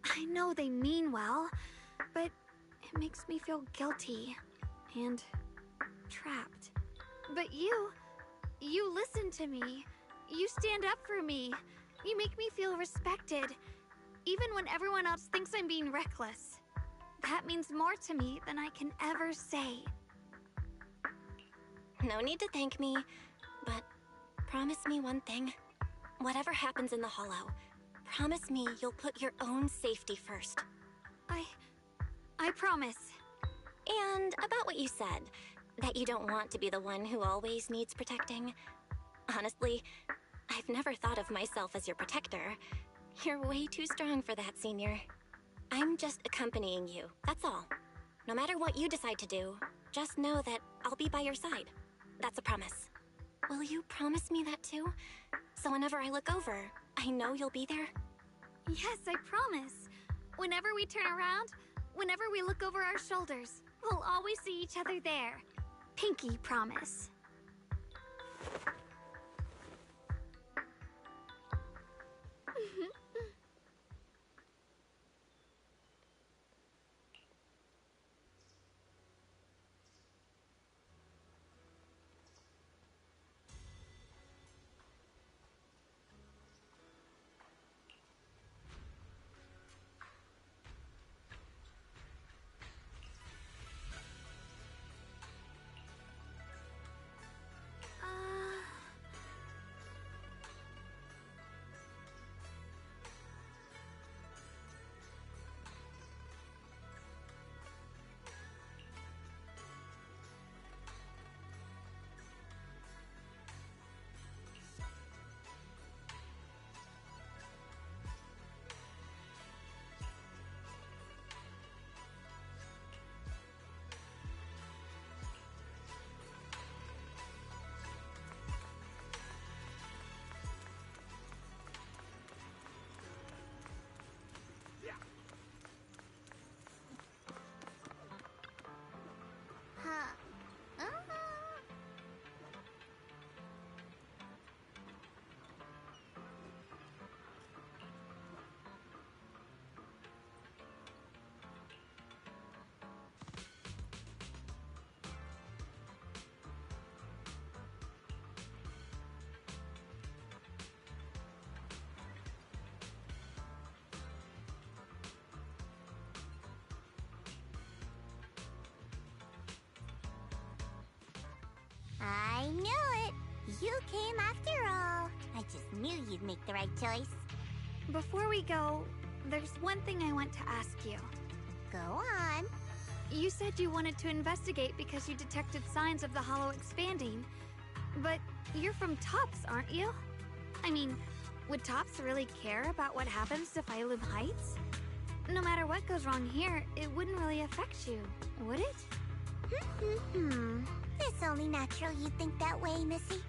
Speaker 3: I know they mean well, but it makes me feel guilty and trapped. But you listen to me. You stand up for me. You make me feel respected, even when everyone else thinks I'm being reckless. That means more to me than I can ever say.
Speaker 9: No need to thank me, but promise me one thing. Whatever happens in the Hollow, promise me you'll put your own safety first.
Speaker 3: I promise.
Speaker 9: And about what you said, that you don't want to be the one who always needs protecting. Honestly, I've never thought of myself as your protector. You're way too strong for that, Senior. I'm just accompanying you, that's all. No matter what you decide to do, just know that I'll be by your side. That's a promise. Will you promise me that too? So whenever I look over, I know you'll be there?
Speaker 3: Yes, I promise. Whenever we turn around, whenever we look over our shoulders, we'll always see each other there. Pinky promise.
Speaker 2: you came after all. I just knew you'd make the right choice.
Speaker 3: Before we go, there's one thing I want to ask you.
Speaker 2: Go on.
Speaker 3: You said you wanted to investigate because you detected signs of the hollow expanding. But you're from Tops, aren't you? I mean, would Tops really care about what happens to Phylum Heights? No matter what goes wrong here, it wouldn't really affect you, would it?
Speaker 2: It's only natural you'd think that way, Missy.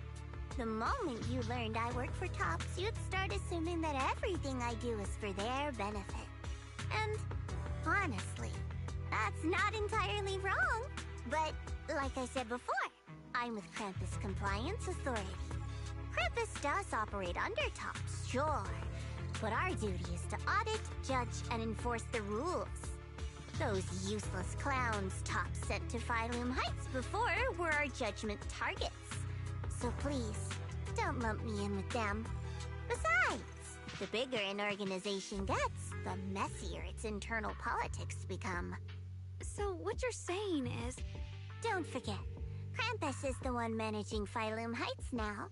Speaker 2: The moment you learned I work for Tops, you'd start assuming that everything I do is for their benefit. And honestly, that's not entirely wrong. But like I said before, I'm with Krampus Compliance Authority. Krampus does operate under Tops, sure. But our duty is to audit, judge, and enforce the rules. Those useless clowns Tops sent to Phylum Heights before were our judgment targets. So please, don't lump me in with them. Besides, the bigger an organization gets, the messier its internal politics become.
Speaker 3: So what you're saying is...
Speaker 2: Don't forget, Krampus is the one managing Phylum Heights now.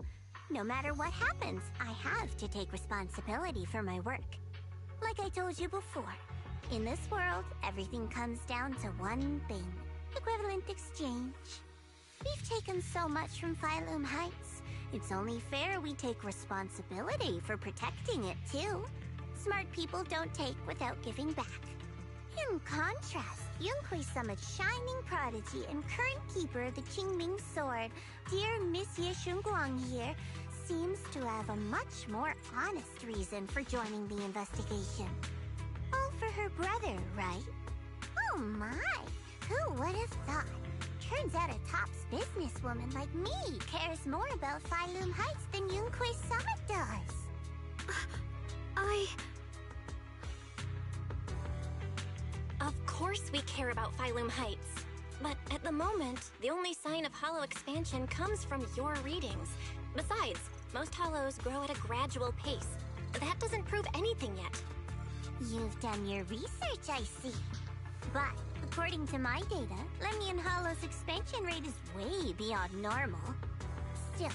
Speaker 2: No matter what happens, I have to take responsibility for my work. Like I told you before, in this world, everything comes down to one thing: equivalent exchange. We've taken so much from Phylum Heights. It's only fair we take responsibility for protecting it, too. Smart people don't take without giving back. In contrast, m6Miyabi's shining prodigy and current keeper of the Qingming sword, dear Miss YiXuan here, seems to have a much more honest reason for joining the investigation. All for her brother, right? Oh my! Who would have thought? Turns out a Tops businesswoman like me cares more about Phylum Heights than m6Miyabi does.
Speaker 9: Of course we care about Phylum Heights. But at the moment, the only sign of hollow expansion comes from your readings. Besides, most hollows grow at a gradual pace. That doesn't prove anything yet.
Speaker 2: You've done your research, I see. But according to my data, Lemnian Hollow's expansion rate is way beyond normal. Still,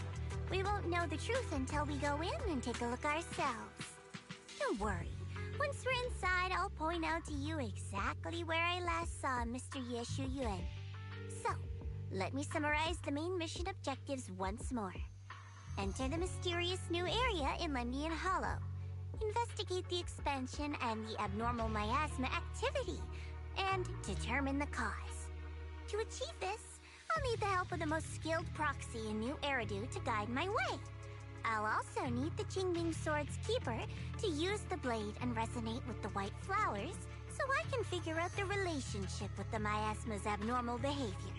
Speaker 2: we won't know the truth until we go in and take a look ourselves. Don't worry. Once we're inside, I'll point out to you exactly where I last saw Mr. YiXuan. So, let me summarize the main mission objectives once more. Enter the mysterious new area in Lemnian Hollow. Investigate the expansion and the abnormal miasma activity, and determine the cause. To achieve this, I'll need the help of the most skilled proxy in New Eridu to guide my way. I'll also need the Qingming Sword's keeper to use the blade and resonate with the white flowers so I can figure out the relationship with the miasma's abnormal behavior.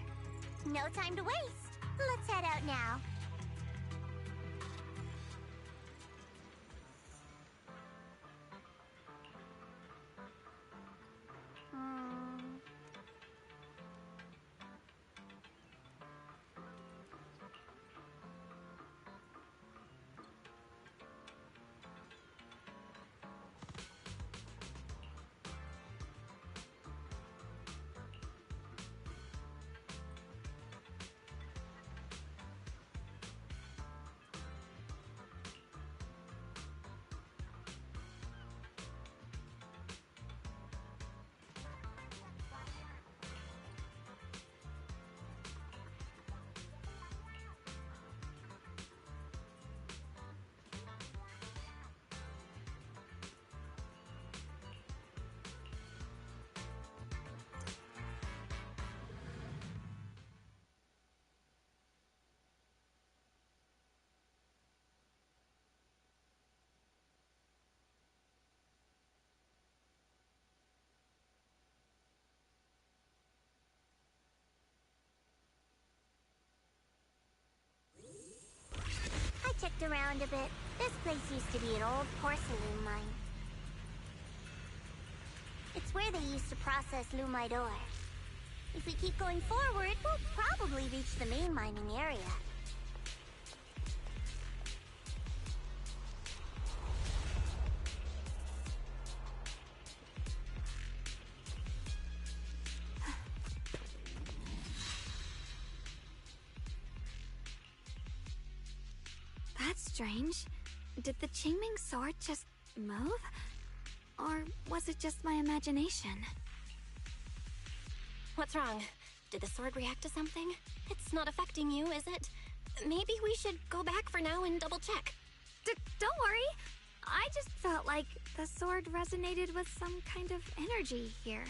Speaker 2: No time to waste. Let's head out now. Checked around a bit. This place used to be an old porcelain mine. It's where they used to process lumite ore. If we keep going forward, we'll probably reach the main mining area.
Speaker 3: strange. Did the Qingming sword just move? Or was it just my imagination?
Speaker 9: What's wrong? Did the sword react to something? It's not affecting you, is it? Maybe we should go back for now and double check.
Speaker 3: Don't worry. I just felt like the sword resonated with some kind of energy here.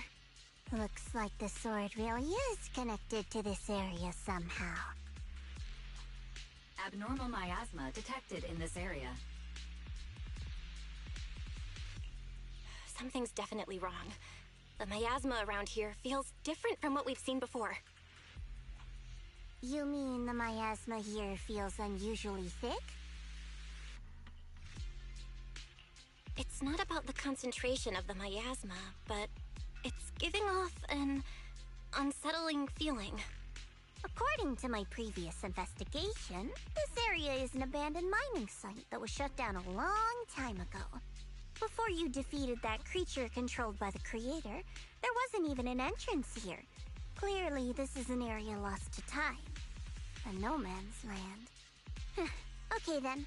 Speaker 6: Looks like the sword really is connected to this area somehow.
Speaker 10: Abnormal miasma detected in this area.
Speaker 9: Something's definitely wrong. The miasma around here feels different from what we've seen before.
Speaker 6: You mean the miasma here feels unusually thick?
Speaker 9: It's not about the concentration of the miasma, but it's giving off an unsettling feeling.
Speaker 6: According to my previous investigation, this area is an abandoned mining site that was shut down a long time ago. Before you defeated that creature controlled by the creator, there wasn't even an entrance here. Clearly, this is an area lost to time. A no man's land. Okay then,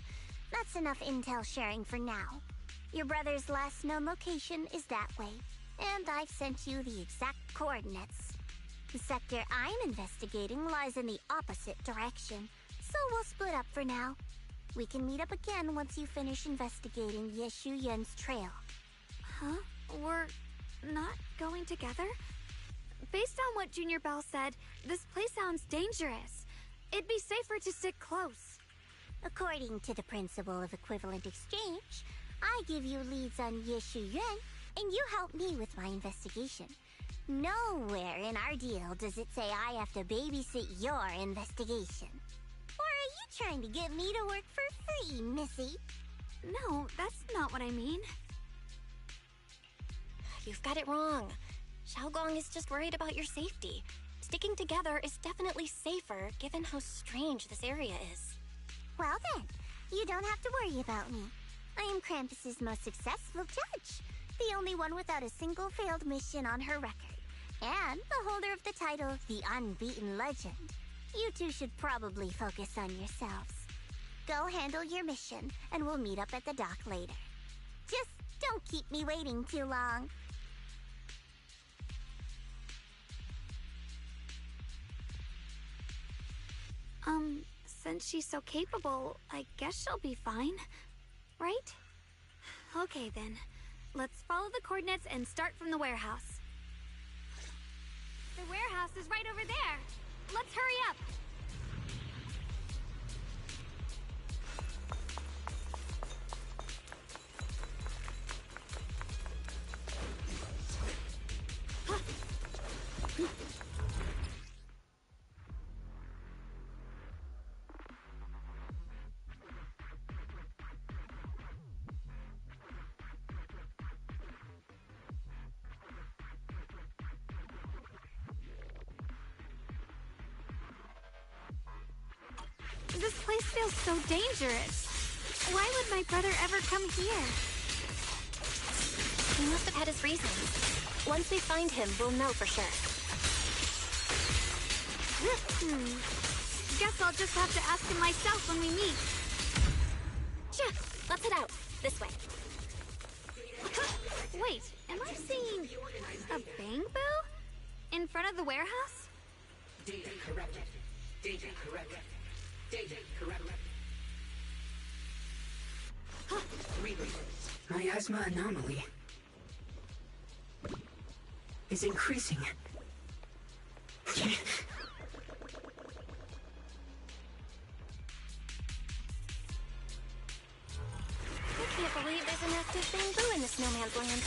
Speaker 6: that's enough intel sharing for now. Your brother's last known location is that way, and I've sent you the exact coordinates. The sector I'm investigating lies in the opposite direction, so we'll split up for now. We can meet up again once you finish investigating YiXuan's trail.
Speaker 3: Huh? We're not going together? Based on what Junior Bell said, this place sounds dangerous. It'd be safer to stick close.
Speaker 6: According to the principle of equivalent exchange, I give you leads on YiXuan, and you help me with my investigation. Nowhere in our deal does it say I have to babysit your investigation. Or are you trying to get me to work for free, Missy?
Speaker 3: No, that's not what I mean.
Speaker 9: You've got it wrong. Xiaogong is just worried about your safety. Sticking together is definitely safer, given how strange this area is.
Speaker 6: Well then, you don't have to worry about me. I am Krampus's most successful judge, the only one without a single failed mission on her record, and the holder of the title, the Unbeaten Legend. You two should probably focus on yourselves. Go handle your mission, and we'll meet up at the dock later. Just don't keep me waiting too long.
Speaker 3: Since she's so capable, I guess she'll be fine, right? Okay then, let's follow the coordinates and start from the warehouse. The warehouse is right over there. Let's hurry up. This place feels so dangerous. Why would my brother ever come here?
Speaker 9: He must have had his reasons. Once we find him, we'll know for sure.
Speaker 3: Guess I'll just have to ask him myself when we meet.
Speaker 9: Let's head out. This way.
Speaker 3: Wait, am I seeing a bamboo in front of the warehouse?
Speaker 10: Data corrupted. Data corrupted. Data corrupted. Miasma anomaly is increasing.
Speaker 9: I can't believe there's an active bamboo in this no man's land.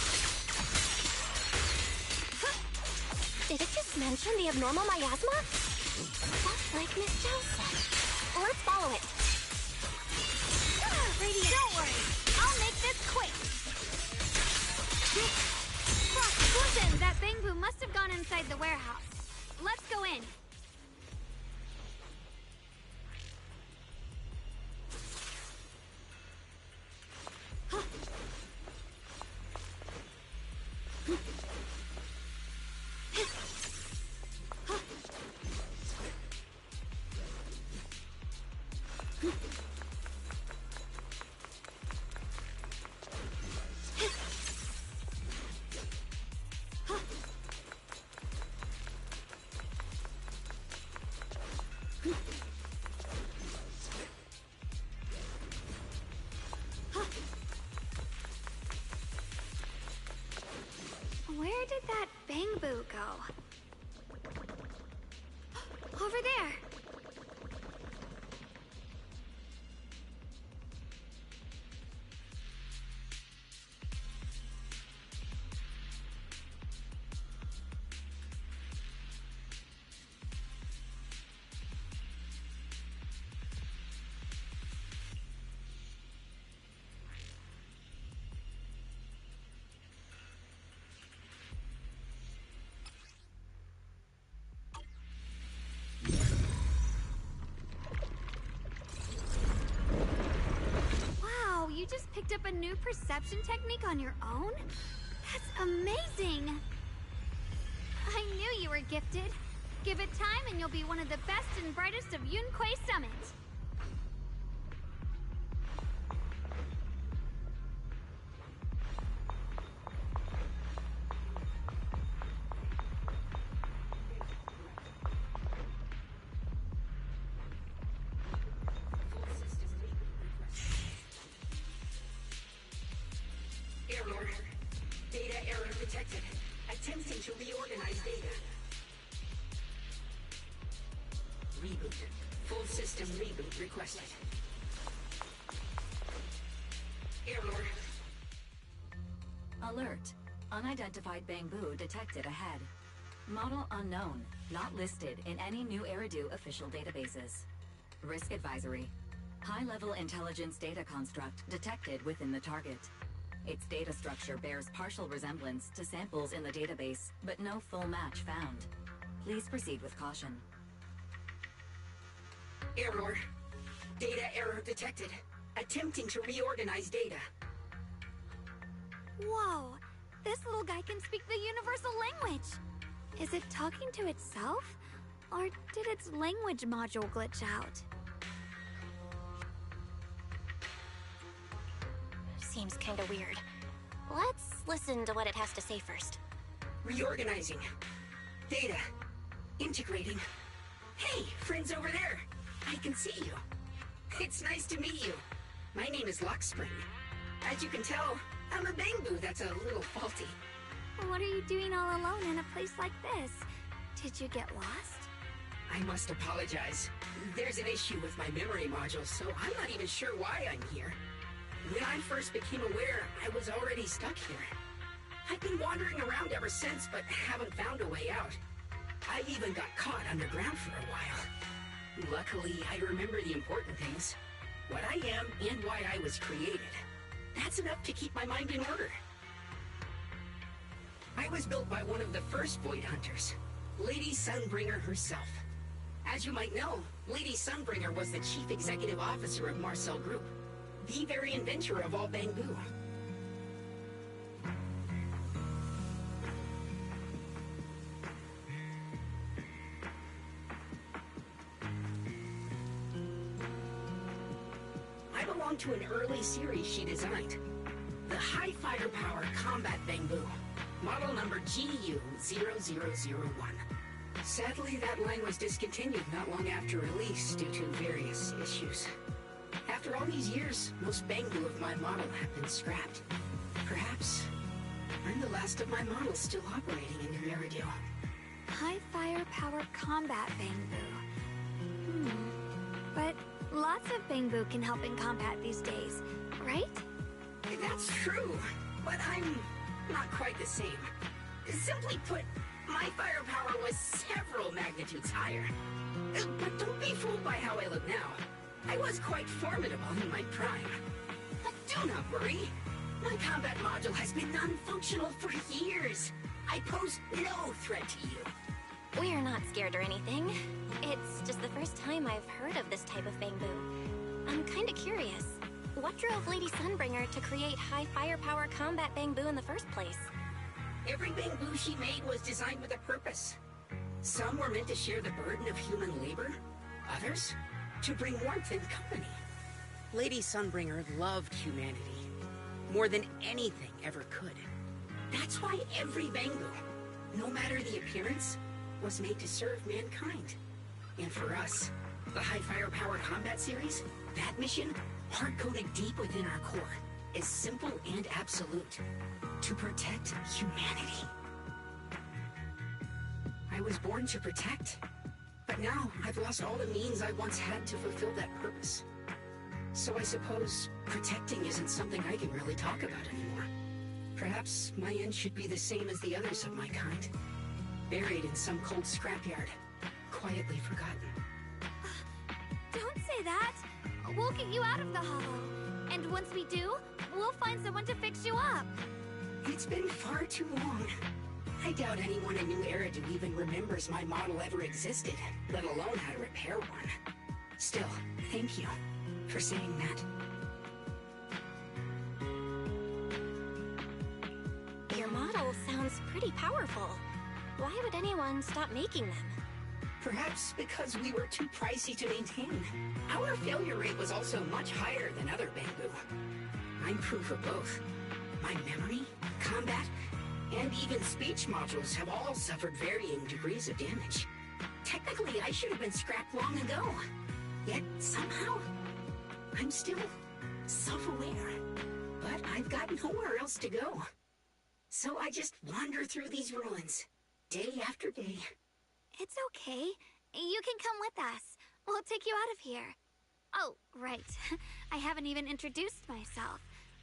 Speaker 9: Did it just mention the abnormal miasma? Just like Miss Zhao said. Let's follow it.
Speaker 3: Radiant, don't worry. I'll make this quick. Listen, that bamboo must have gone inside the warehouse. Let's go in. Over there! You just picked up a new perception technique on your own? That's amazing! I knew you were gifted. Give it time and you'll be one of the best and brightest of Yunquay Summit.
Speaker 10: Attempting to reorganize data. Reboot. Full system reboot requested. Error.
Speaker 11: Alert. Unidentified bamboo detected ahead. Model unknown. Not listed in any new Eridu official databases. Risk advisory. High-level intelligence data construct detected within the target. Its data structure bears partial resemblance to samples in the database, but no full match found. Please proceed with caution.
Speaker 10: Error. Data error detected. Attempting to reorganize data.
Speaker 3: Whoa! This little guy can speak the universal language! Is it talking to itself? Or did its language module glitch out?
Speaker 9: Seems kinda weird. Let's listen to what it has to say first.
Speaker 10: Reorganizing. Data. Integrating. Hey, friends over there! I can see you. It's nice to meet you. My name is Luxspring. As you can tell, I'm a bamboo that's a little faulty.
Speaker 3: What are you doing all alone in a place like this? Did you get lost?
Speaker 10: I must apologize. There's an issue with my memory module, so I'm not even sure why I'm here. When I first became aware, I was already stuck here. I've been wandering around ever since, but haven't found a way out. I even got caught underground for a while. Luckily, I remember the important things. What I am and why I was created. That's enough to keep my mind in order. I was built by one of the first Void Hunters, Lady Sunbringer herself. As you might know, Lady Sunbringer was the chief executive officer of Marcel Group, the very inventor of all bamboo. I belong to an early series she designed, the High Firepower Combat Bamboo, model number GU0001. Sadly, that line was discontinued not long after release due to various issues. After all these years, most bamboo of my model have been scrapped. Perhaps I'm the last of my models still operating in New Eridu.
Speaker 3: High firepower combat bamboo. But lots of bamboo can help in combat these days, right?
Speaker 10: That's true, but I'm not quite the same. Simply put, my firepower was several magnitudes higher. But don't be fooled by how I look now. I was quite formidable in my prime. But do not worry. My combat module has been non-functional for years. I pose no threat to you.
Speaker 9: We're not scared or anything. It's just the first time I've heard of this type of bamboo. I'm kinda curious. What drove Lady Sunbringer to create high firepower combat bamboo in the first place?
Speaker 10: Every bamboo she made was designed with a purpose. Some were meant to share the burden of human labor. Others, to bring warmth and company. Lady Sunbringer loved humanity more than anything ever could. That's why every bamboo, no matter the appearance, was made to serve mankind. And for us, the High Firepower Combat Series, that mission, hard-coded deep within our core, is simple and absolute. To protect humanity. was born to protect. But now, I've lost all the means I once had to fulfill that purpose. So I suppose protecting isn't something I can really talk about anymore. Perhaps my end should be the same as the others of my kind. Buried in some cold scrapyard. Quietly forgotten.
Speaker 3: Don't say that! We'll get you out of the hollow. And once we do, we'll find someone to fix you up.
Speaker 10: It's been far too long. I doubt anyone in New Eridu even remembers my model ever existed, let alone how to repair one. Still, thank you for saying that.
Speaker 9: Your model sounds pretty powerful. Why would anyone stop making them?
Speaker 10: Perhaps because we were too pricey to maintain. Our failure rate was also much higher than other Bangbu. I'm proof of both. My memory, combat, and even speech modules have all suffered varying degrees of damage. Technically, I should have been scrapped long ago. Yet, somehow, I'm still self-aware. But I've got nowhere else to go. So I just wander through these ruins, day after day.
Speaker 3: It's okay. You can come with us. We'll take you out of here. Oh, right. I haven't even introduced myself.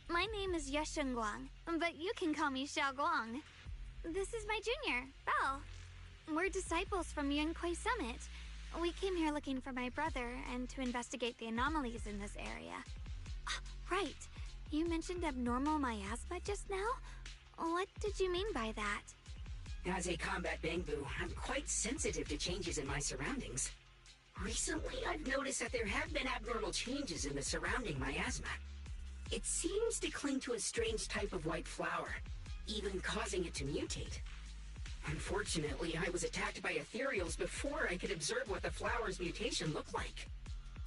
Speaker 3: My name is YiXuan, but you can call me Xiaoguang. This is my junior, Belle. We're disciples from Yunquay Summit. We came here looking for my brother and to investigate the anomalies in this area. Right. You mentioned abnormal miasma just now? What did you mean by that?
Speaker 10: As a combat Bangbu, I'm quite sensitive to changes in my surroundings. Recently, I've noticed that there have been abnormal changes in the surrounding miasma. It seems to cling to a strange type of white flower, even causing it to mutate. Unfortunately, I was attacked by ethereals before I could observe what the flower's mutation looked like.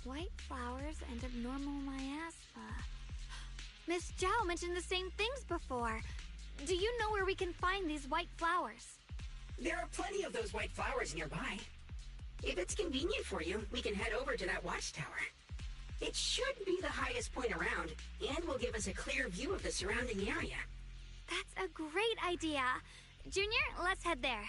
Speaker 3: White flowers and abnormal miasma. Miss Zhao mentioned the same things before. Do you know where we can find these white flowers?
Speaker 10: There are plenty of those white flowers nearby. If it's convenient for you, we can head over to that watchtower. It should be the highest point around, and will give us a clear view of the surrounding area.
Speaker 3: That's a great idea. Junior, let's head there.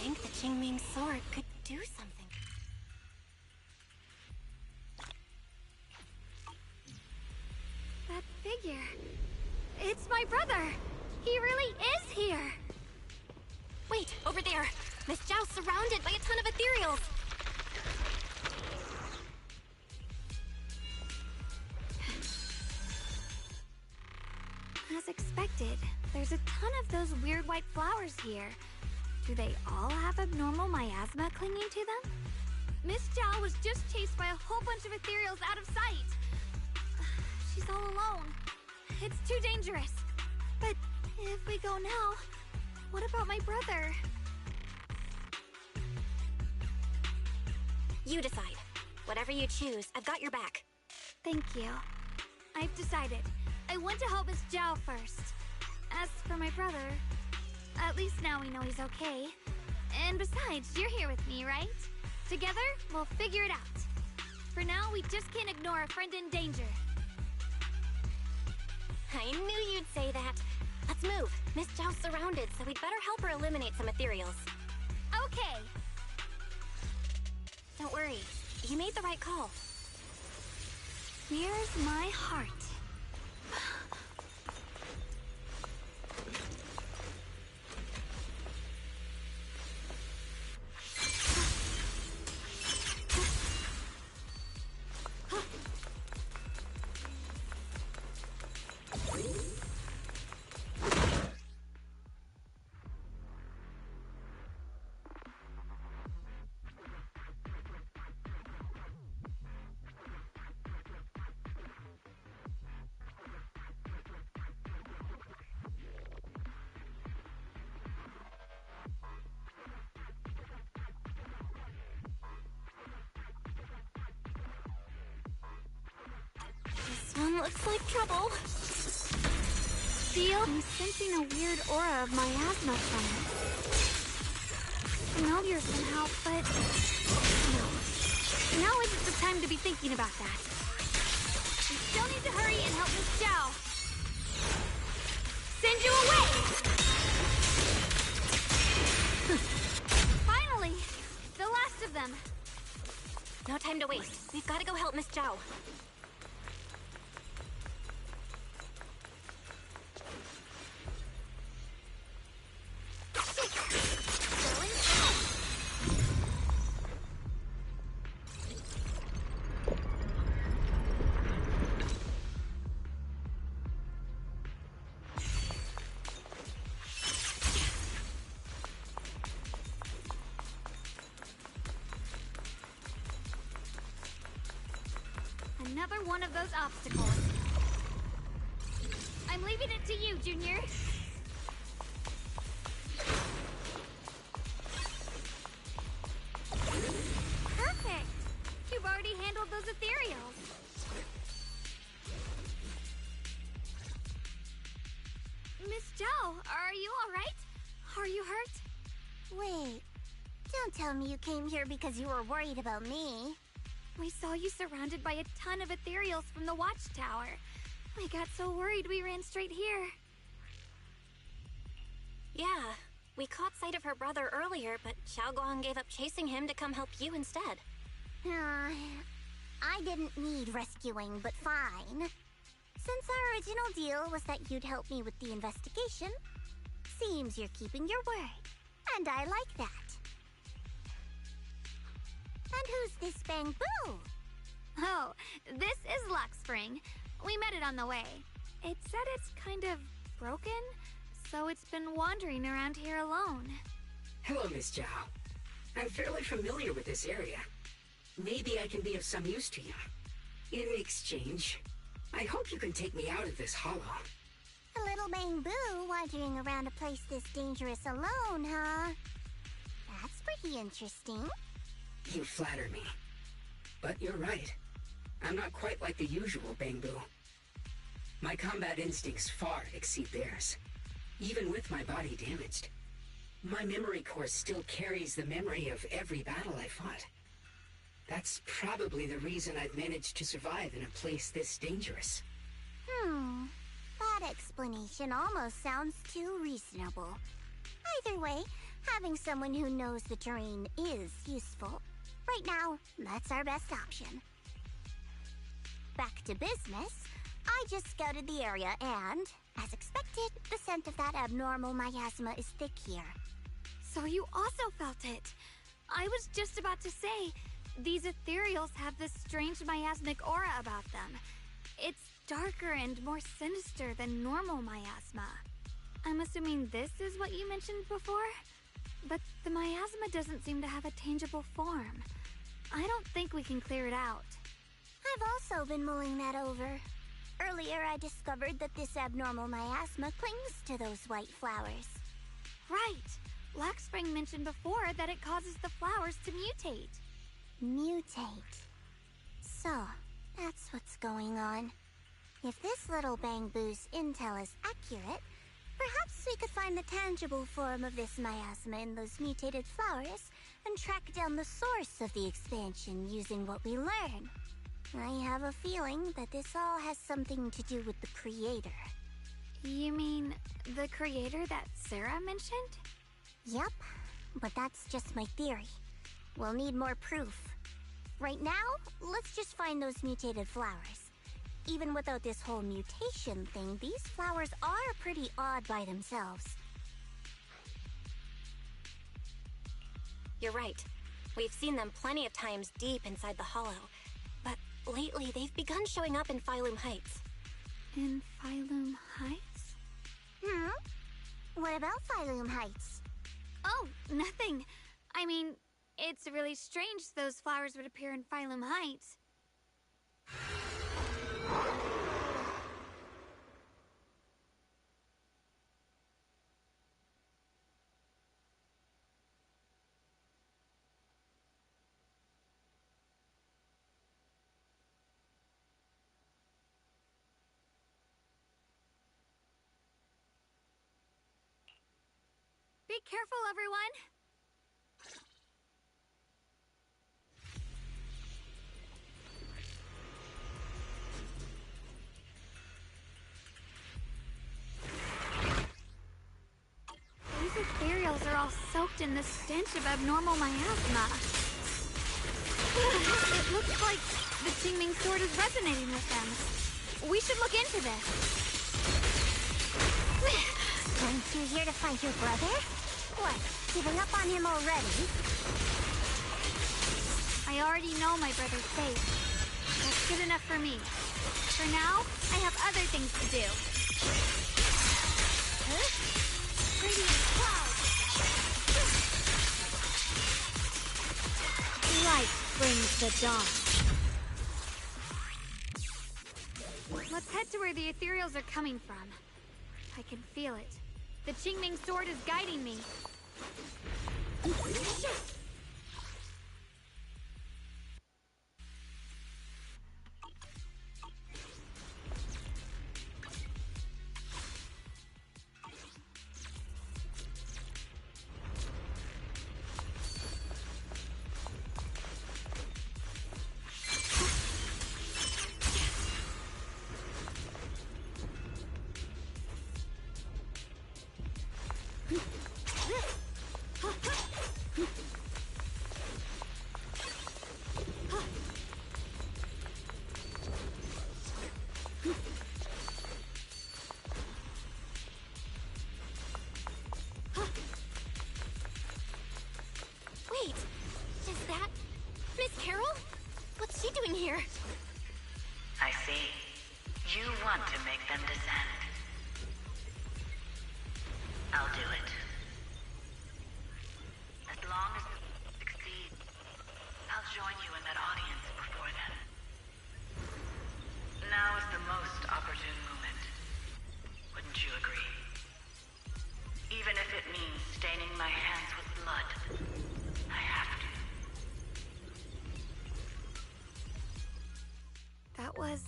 Speaker 9: think the Qingming sword could do something.
Speaker 3: That figure... It's my brother! He really is here!
Speaker 9: Wait, over there! Miss Zhao's surrounded by a ton of ethereals!
Speaker 3: As expected, there's a ton of those weird white flowers here. Do they all have abnormal miasma clinging to them? Miss Zhao was just chased by a whole bunch of ethereals out of sight. She's all alone. It's too dangerous. But if we go now, what about my brother?
Speaker 9: You decide. Whatever you choose, I've got your back.
Speaker 3: Thank you. I've decided. I want to help Miss Zhao first. As for my brother, at least now we know he's okay. And besides, you're here with me, right? Together, we'll figure it out. For now, we just can't ignore a friend in danger.
Speaker 9: I knew you'd say that. Let's move. Miss Zhao's surrounded, so we'd better help her eliminate some ethereals.
Speaker 3: Okay.
Speaker 9: Don't worry. You made the right call.
Speaker 3: Here's my heart.
Speaker 9: This one looks like trouble.
Speaker 3: Feel? I'm sensing a weird aura of miasma from it. Familiar somehow, but no. Now isn't the time to be thinking about that. We still need to hurry and help Miss Zhao. Send you away! Finally! The last of them.
Speaker 9: No time to waste. We've got to go help Miss Zhao.
Speaker 3: Another one of those obstacles. I'm leaving it to you, Junior. Perfect! You've already handled those ethereals. Miss Zhao, are you alright? Are you hurt?
Speaker 2: Wait, don't tell me you came here because you were worried about me.
Speaker 3: We saw you surrounded by a ton of ethereals from the watchtower. We got so worried we ran straight here.
Speaker 9: Yeah, we caught sight of her brother earlier, but Xiaoguang gave up chasing him to come help you instead.
Speaker 2: I didn't need rescuing, but fine. Since our original deal was that you'd help me with the investigation, seems you're keeping your word, and I like that. And who's this Bamboo?
Speaker 3: Oh, this is Luck Spring. We met it on the way. It said it's kind of broken, so it's been wandering around here alone.
Speaker 10: Hello, Miss Zhao. I'm fairly familiar with this area. Maybe I can be of some use to you. In exchange, I hope you can take me out of this hollow.
Speaker 2: A little Bamboo wandering around a place this dangerous alone, huh? That's pretty interesting.
Speaker 10: You flatter me. But you're right. I'm not quite like the usual Bamboo. My combat instincts far exceed theirs. Even with my body damaged, my memory core still carries the memory of every battle I fought. That's probably the reason I've managed to survive in a place this dangerous.
Speaker 2: That explanation almost sounds too reasonable. Either way, having someone who knows the terrain is useful. Right now, that's our best option. Back to business, I just scouted the area and, as expected, the scent of that abnormal miasma is thick here.
Speaker 3: So you also felt it. I was just about to say, these ethereals have this strange miasmic aura about them. It's darker and more sinister than normal miasma. I'm assuming this is what you mentioned before? But the miasma doesn't seem to have a tangible form. I don't think we can clear it out.
Speaker 2: I've also been mulling that over. Earlier, I discovered that this abnormal miasma clings to those white flowers.
Speaker 3: Right! Blackspring mentioned before that it causes the flowers to mutate.
Speaker 2: Mutate. So, that's what's going on. If this little Bangbu's intel is accurate, perhaps we could find the tangible form of this miasma in those mutated flowers and track down the source of the expansion using what we learn. I have a feeling that this all has something to do with the creator.
Speaker 3: You mean the creator that Sarah mentioned?
Speaker 2: Yep, but that's just my theory. We'll need more proof. Right now, let's just find those mutated flowers. Even without this whole mutation thing, these flowers are pretty odd by themselves.
Speaker 9: You're right. We've seen them plenty of times deep inside the hollow. But lately, they've begun showing up in Phylum Heights.
Speaker 3: In Phylum Heights?
Speaker 2: What about Phylum Heights?
Speaker 3: Oh, nothing. I mean, it's really strange those flowers would appear in Phylum Heights. Be careful, everyone! These ethereals are all soaked in the stench of abnormal miasma. It looks like the Qingming sword is resonating with them. We should look into this.
Speaker 2: Aren't you here to find your brother? What, giving up on him already?
Speaker 3: I already know my brother's safe. That's good enough for me. For now, I have other things to do. Radiant cloud! Light brings the dawn. Let's head to where the ethereals are coming from. I can feel it. The Qingming sword is guiding me.
Speaker 9: Here.
Speaker 11: I see. You want to make them descend. I'll do it. As long as you succeed, I'll join you in that audience before then. Now is the most opportune moment. Wouldn't you agree? Even if it means staining my hands with blood, I have to.
Speaker 3: That was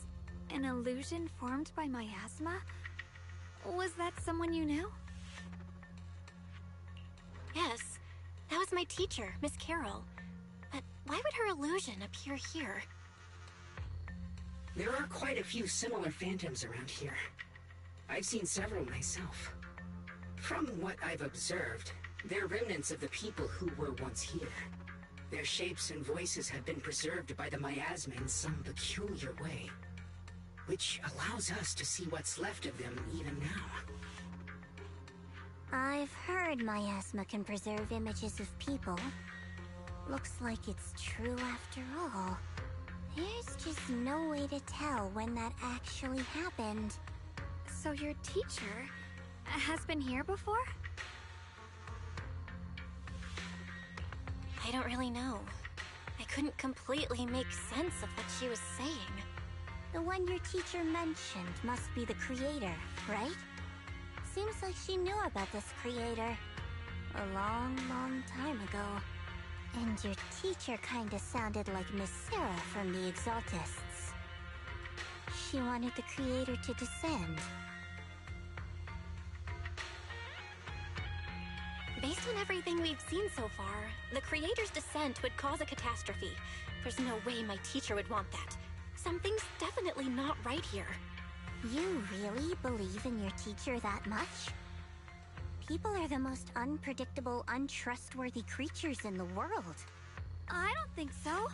Speaker 3: an illusion formed by miasma? Was that someone you knew?
Speaker 9: Yes. That was my teacher, Miss Carol. But why would her illusion appear here?
Speaker 10: There are quite a few similar phantoms around here. I've seen several myself. From what I've observed, they're remnants of the people who were once here. Their shapes and voices have been preserved by the miasma in some peculiar way, which allows us to see what's left of them even now.
Speaker 2: I've heard miasma can preserve images of people. Looks like it's true after all.
Speaker 6: There's just no way to tell when that actually happened.
Speaker 3: So your teacher has been here before?
Speaker 9: I don't really know. I couldn't completely make sense of what she was saying.
Speaker 6: The one your teacher mentioned must be the creator, right? Seems like she knew about this creator a long, long time ago. And your teacher kinda sounded like Miss Sarah from the Exaltists. She wanted the creator to descend.
Speaker 9: Based on everything we've seen so far, the creator's descent would cause a catastrophe. There's no way my teacher would want that. Something's definitely not right here.
Speaker 6: You really believe in your teacher that much? People are the most unpredictable, untrustworthy creatures in the world.
Speaker 3: I don't think so.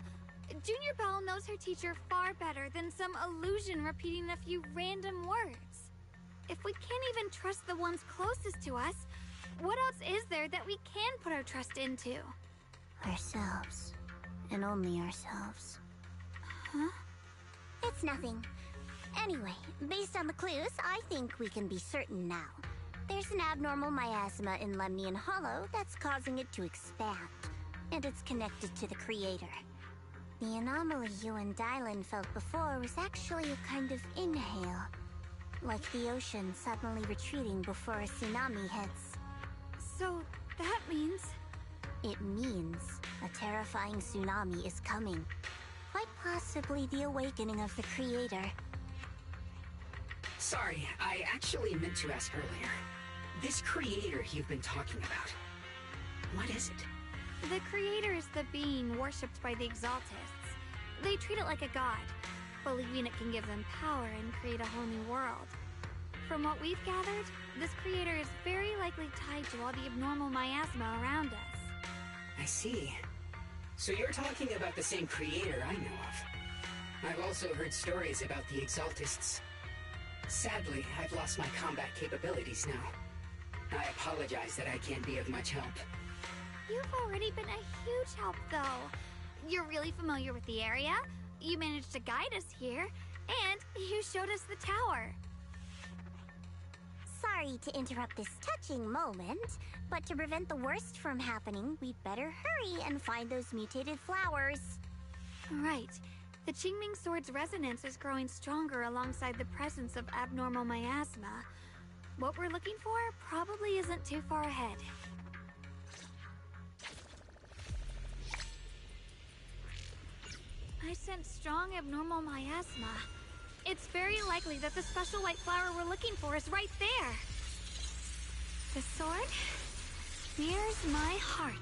Speaker 3: Junior Belle knows her teacher far better than some illusion repeating a few random words. If we can't even trust the ones closest to us, what else is there that we can put our trust into?
Speaker 6: Ourselves. And only ourselves.
Speaker 3: Huh?
Speaker 6: It's nothing. Anyway, based on the clues, I think we can be certain now. There's an abnormal miasma in Lemnian Hollow that's causing it to expand, and it's connected to the creator. The anomaly you and Dialyn felt before was actually a kind of inhale, like the ocean suddenly retreating before a tsunami hits.
Speaker 3: So that means...
Speaker 6: It means a terrifying tsunami is coming. Quite possibly the awakening of the creator.
Speaker 10: Sorry, I actually meant to ask earlier. This creator you've been talking about, what is it?
Speaker 3: The creator is the being worshipped by the Exaltists. They treat it like a god, believing it can give them power and create a whole new world. From what we've gathered, this creator is very likely tied to all the abnormal miasma around us.
Speaker 10: I see. So you're talking about the same creator I know of. I've also heard stories about the Exaltists. Sadly, I've lost my combat capabilities now. I apologize that I can't be of much help.
Speaker 3: You've already been a huge help, though. You're really familiar with the area, you managed to guide us here, and you showed us the tower.
Speaker 6: Sorry to interrupt this touching moment, but to prevent the worst from happening, we'd better hurry and find those mutated flowers.
Speaker 3: Right. The Qingming Sword's resonance is growing stronger alongside the presence of abnormal miasma. What we're looking for probably isn't too far ahead. I sense strong abnormal miasma. It's very likely that the special white flower we're looking for is right there. The sword mirrors my heart.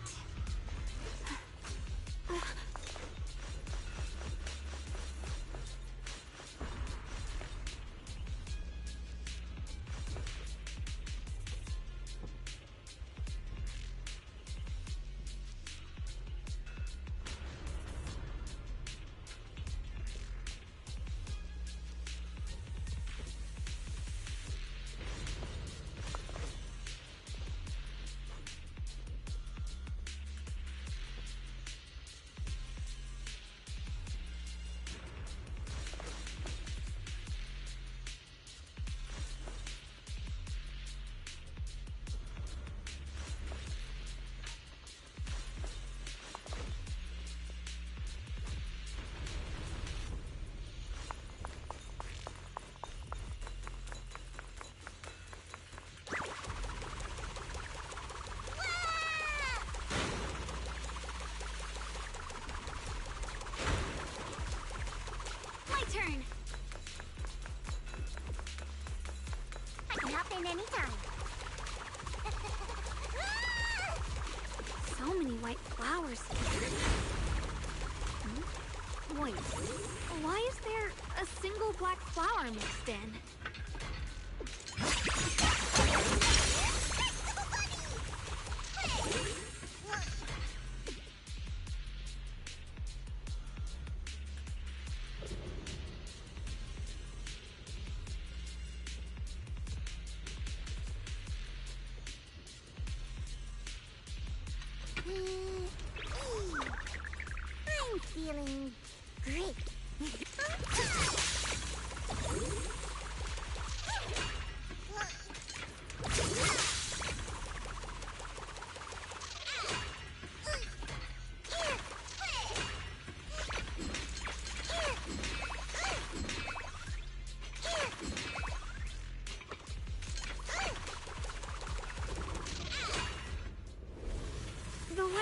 Speaker 3: Turn.
Speaker 6: I can hop in anytime.
Speaker 3: So many white flowers here. Wait, why is there a single black flower mixed in?
Speaker 6: I'm feeling great.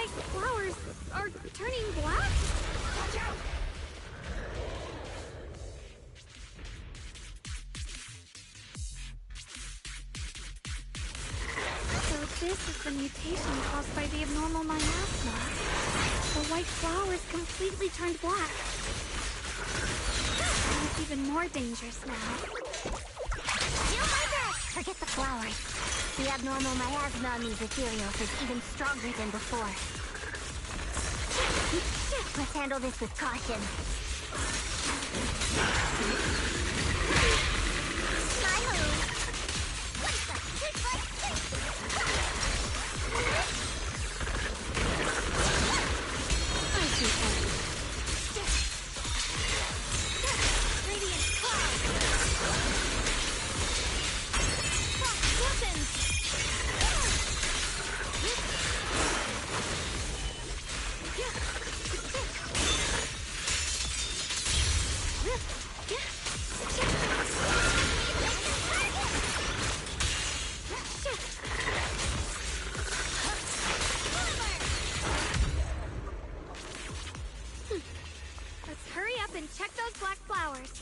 Speaker 3: white flowers are turning black?
Speaker 10: Watch out!
Speaker 3: So this is the mutation caused by the abnormal miasma. The white flowers completely turned black. And it's even more dangerous now.
Speaker 6: You my back! Forget the flowers. The abnormal miasma on these ethereals is even stronger than before. Let's handle this with caution. My move!
Speaker 3: I see that. Radiant cloud! Weapons! Let's hurry up and check those black flowers.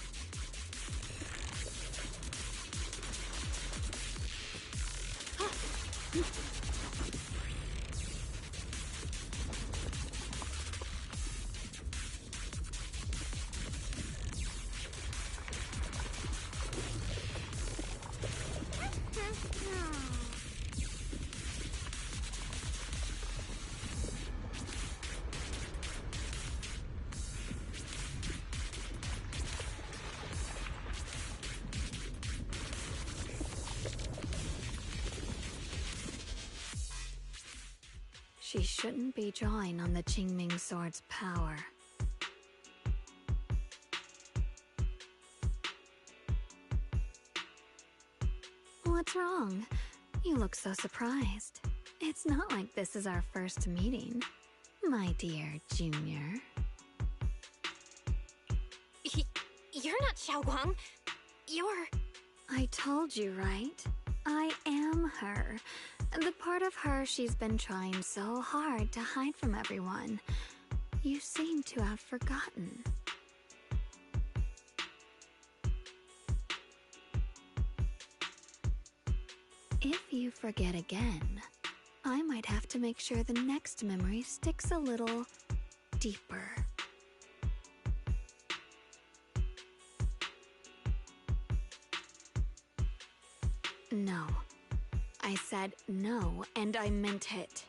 Speaker 3: She shouldn't be drawing on the Qingming sword's power. What's wrong? You look so surprised. It's not like this is our first meeting, my dear Junior.
Speaker 9: You're not Xiaoguang. You're...
Speaker 3: I told you, right? I am her. The part of her she's been trying so hard to hide from everyone. You seem to have forgotten. If you forget again, I might have to make sure the next memory sticks a little deeper. No. I said no, and I meant it.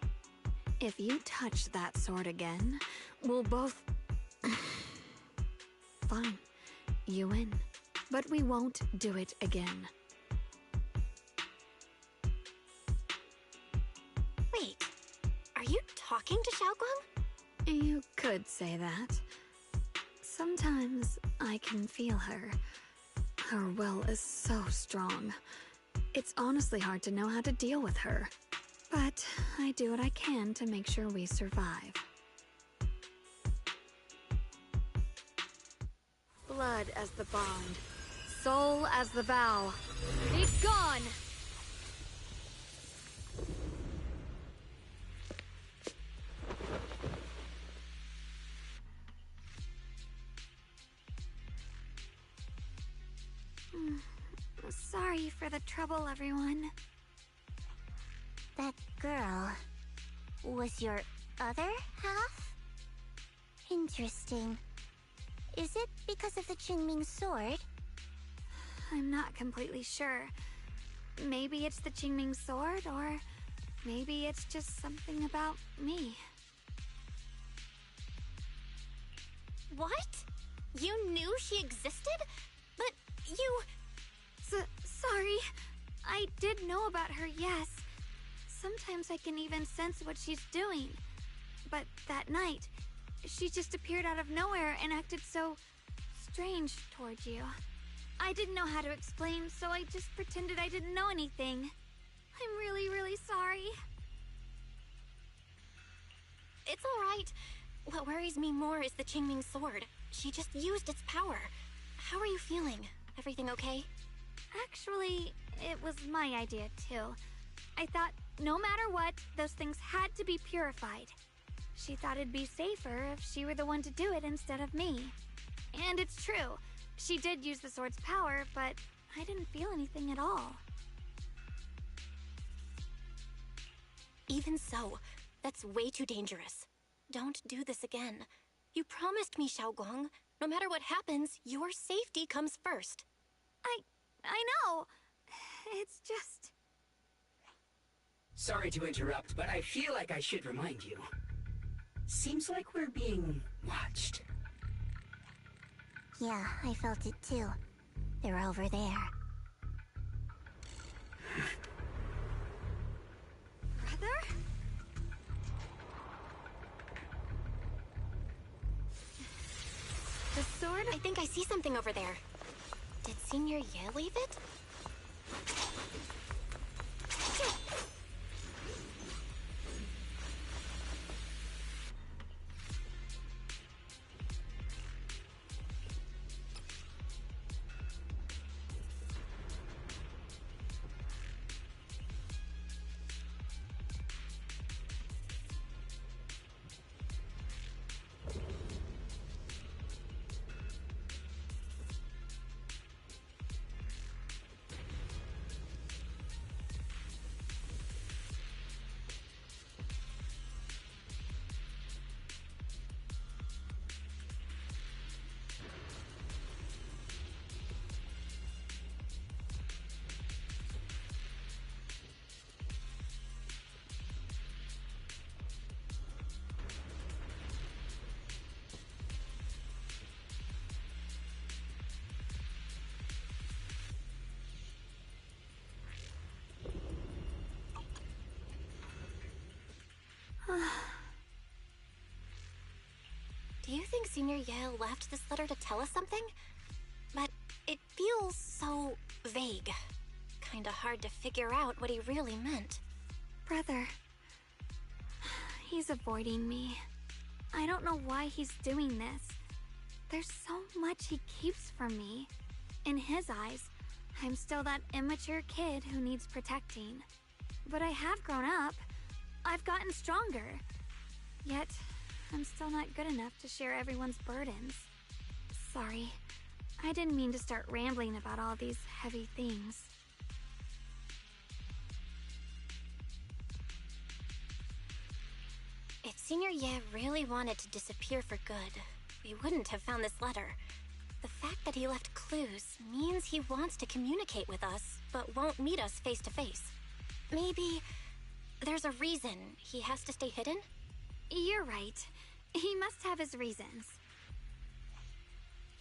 Speaker 3: If you touch that sword again, we'll both... Fine. You win. But we won't do it again.
Speaker 9: Wait, are you talking to Xiaoguang?
Speaker 3: You could say that. Sometimes I can feel her. Her will is so strong. It's honestly hard to know how to deal with her. But I do what I can to make sure we survive. Blood as the bond. Soul as the vow. Be gone! Sorry for the trouble, everyone.
Speaker 6: That girl was your other half? Interesting. Is it because of the Qingming sword?
Speaker 3: I'm not completely sure. Maybe it's the Qingming sword, or maybe it's just something about me.
Speaker 9: What? You knew she existed? But you...
Speaker 3: Sorry. I did know about her, yes. Sometimes I can even sense what she's doing. But that night, she just appeared out of nowhere and acted so strange towards you. I didn't know how to explain, so I just pretended I didn't know anything. I'm really, really sorry.
Speaker 9: It's alright. What worries me more is the Qingming sword. She just used its power. How are you feeling? Everything okay?
Speaker 3: Actually, it was my idea too. I thought no matter what, those things had to be purified. She thought it'd be safer if she were the one to do it instead of me. And it's true. She did use the sword's power, but I didn't feel anything at all.
Speaker 9: Even so, that's way too dangerous. Don't do this again. You promised me, Xiaoguang. No matter what happens, your safety comes first.
Speaker 3: I know. It's just...
Speaker 10: Sorry to interrupt, but I feel like I should remind you. Seems like we're being watched.
Speaker 6: Yeah, I felt it too. They're over there.
Speaker 3: Brother? The sword?
Speaker 9: I think I see something over there. Did Senior Ye leave it? Do you think Senior Ye left this letter to tell us something? But it feels so vague. Kinda hard to figure out what he really meant.
Speaker 3: Brother. He's avoiding me. I don't know why he's doing this. There's so much he keeps from me. In his eyes, I'm still that immature kid who needs protecting. But I have grown up. I've gotten stronger. Yet, I'm still not good enough to share everyone's burdens. Sorry. I didn't mean to start rambling about all these heavy things.
Speaker 9: If Senior Ye really wanted to disappear for good, we wouldn't have found this letter. The fact that he left clues means he wants to communicate with us, but won't meet us face to face. Maybe there's a reason he has to stay hidden?
Speaker 3: You're right. He must have his reasons.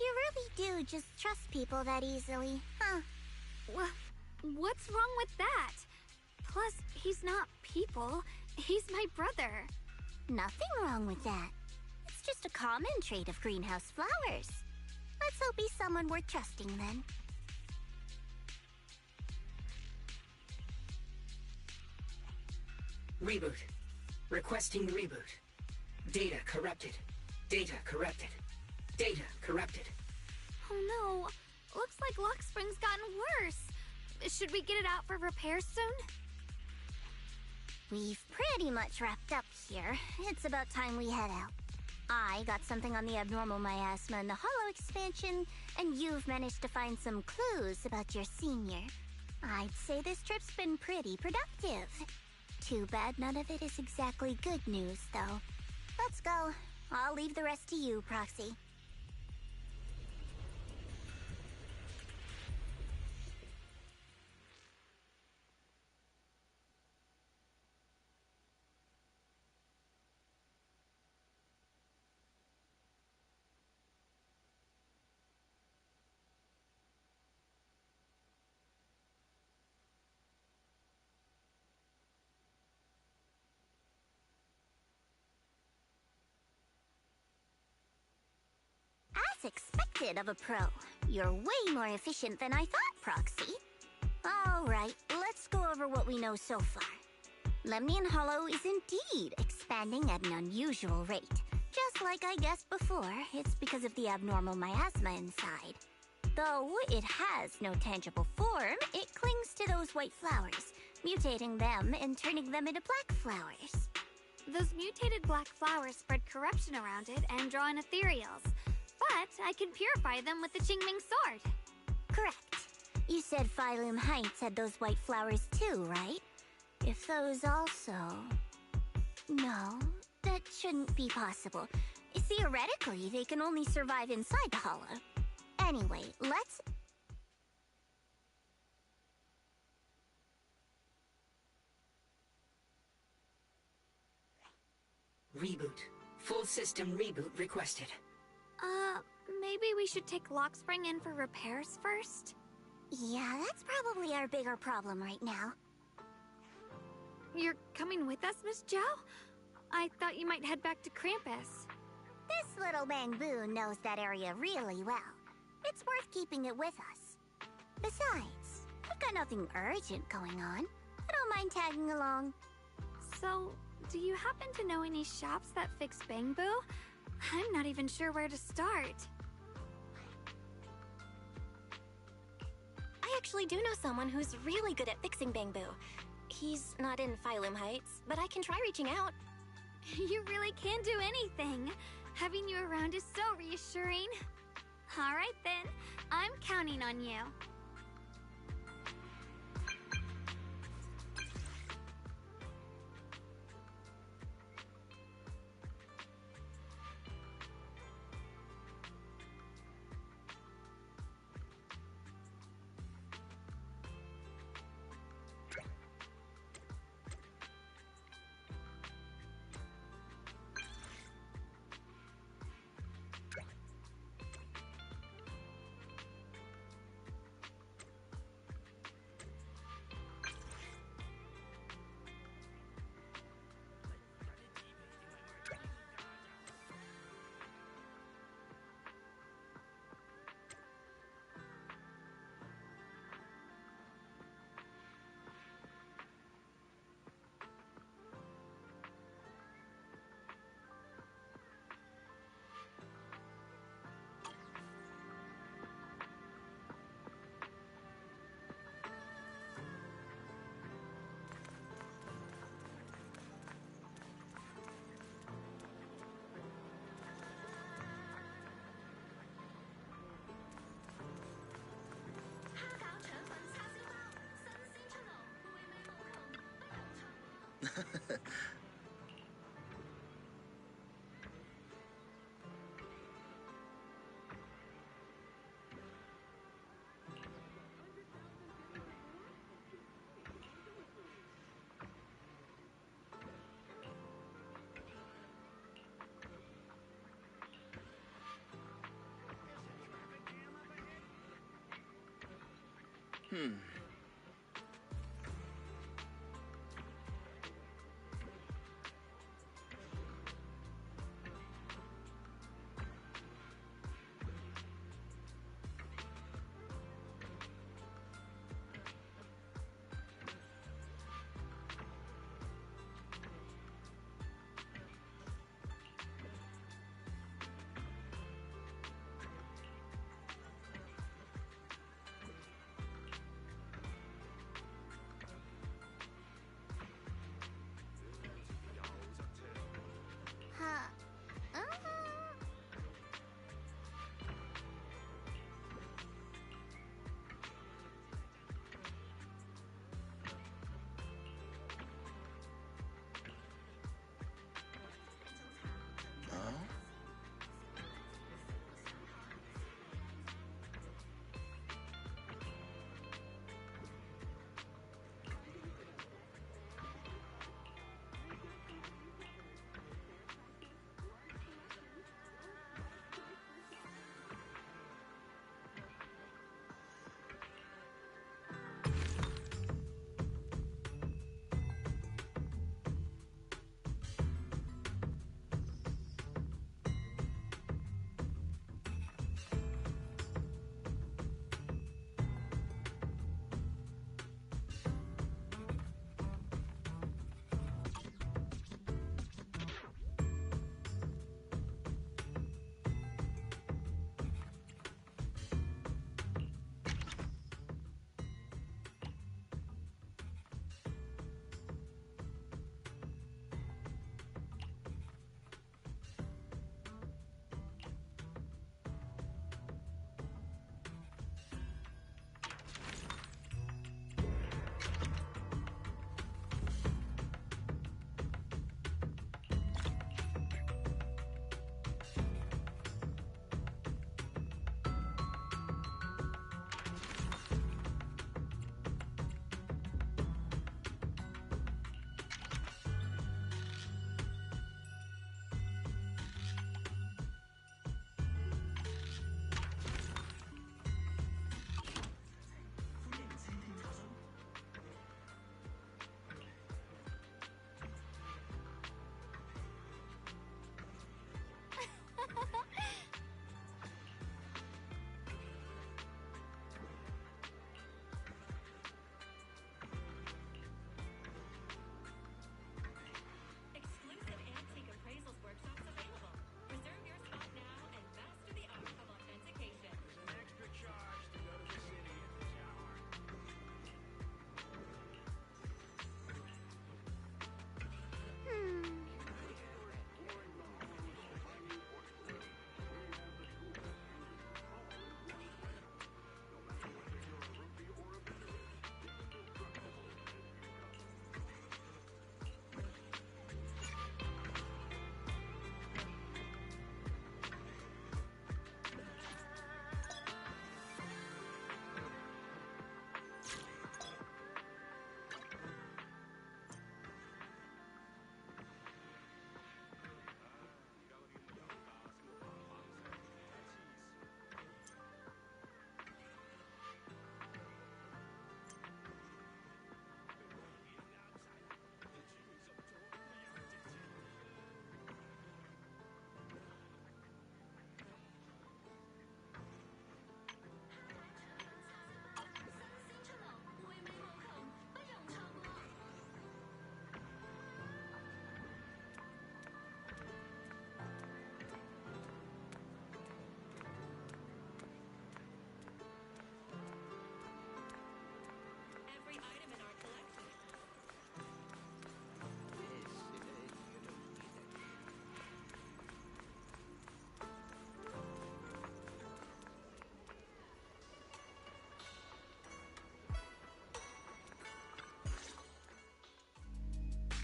Speaker 6: You really do just trust people that easily, huh?
Speaker 3: What's wrong with that? Plus, he's not people. He's my brother.
Speaker 6: Nothing wrong with that. It's just a common trait of greenhouse flowers. Let's hope he's someone worth trusting then.
Speaker 10: Reboot. Requesting reboot. Data corrupted. Data corrupted. Data corrupted.
Speaker 3: Oh no. Looks like Lock Spring's gotten worse. Should we get it out for repairs soon?
Speaker 6: We've pretty much wrapped up here. It's about time we head out. I got something on the abnormal miasma and the hollow expansion, and you've managed to find some clues about your senior. I'd say this trip's been pretty productive. Too bad none of it is exactly good news, though. Let's go. I'll leave the rest to you, Proxy. As expected of a pro. You're way more efficient than I thought, Proxy. Alright, let's go over what we know so far. Lemnian Hollow is indeed expanding at an unusual rate. Just like I guessed before, it's because of the abnormal miasma inside. Though it has no tangible form, it clings to those white flowers, mutating them and turning them into black flowers.
Speaker 3: Those mutated black flowers spread corruption around it and draw in ethereals. But I can purify them with the Qingming sword.
Speaker 6: Correct. You said Phylum Heights had those white flowers too, right? If those also... No, that shouldn't be possible. Theoretically, they can only survive inside the hollow. Anyway, let's...
Speaker 10: Reboot. Full system reboot requested.
Speaker 3: Maybe we should take Lockspring in for repairs first?
Speaker 6: Yeah, that's probably our bigger problem right now.
Speaker 3: You're coming with us, Miss Joe? I thought you might head back to Krampus.
Speaker 6: This little Bangbu knows that area really well. It's worth keeping it with us. Besides, we've got nothing urgent going on. I don't mind tagging along.
Speaker 3: So, do you happen to know any shops that fix Bangbu? I'm not even sure where to start.
Speaker 9: I actually do know someone who's really good at fixing Bangbu. He's not in Phylum Heights, but I can try reaching out.
Speaker 3: You really can do anything. Having you around is so reassuring. All right then, I'm counting on you.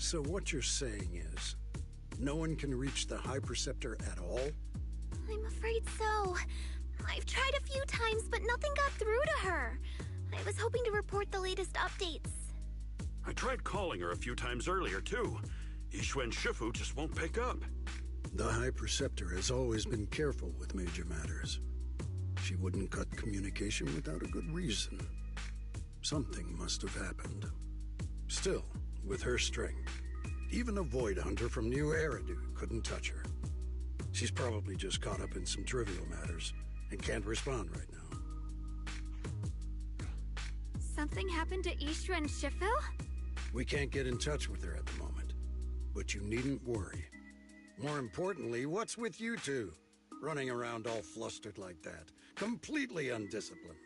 Speaker 4: So what you're saying is, no one can reach the High Preceptor at all?
Speaker 2: I'm afraid so. I've tried a few times, but nothing got through to her. I was hoping to report the latest updates.
Speaker 8: I tried calling her a few times earlier, too. YiXuan Shifu just won't pick up.
Speaker 4: The High Preceptor has always been careful with major matters. She wouldn't cut communication without a good reason. Something must have happened. Still, with her strength, even a Void Hunter from New Eridu couldn't touch her. She's probably just caught up in some trivial matters and can't respond right now.
Speaker 3: Something happened to YiXuan Shifu?
Speaker 4: We can't get in touch with her at the moment, but you needn't worry. More importantly, what's with you two? Running around all flustered like that, completely undisciplined.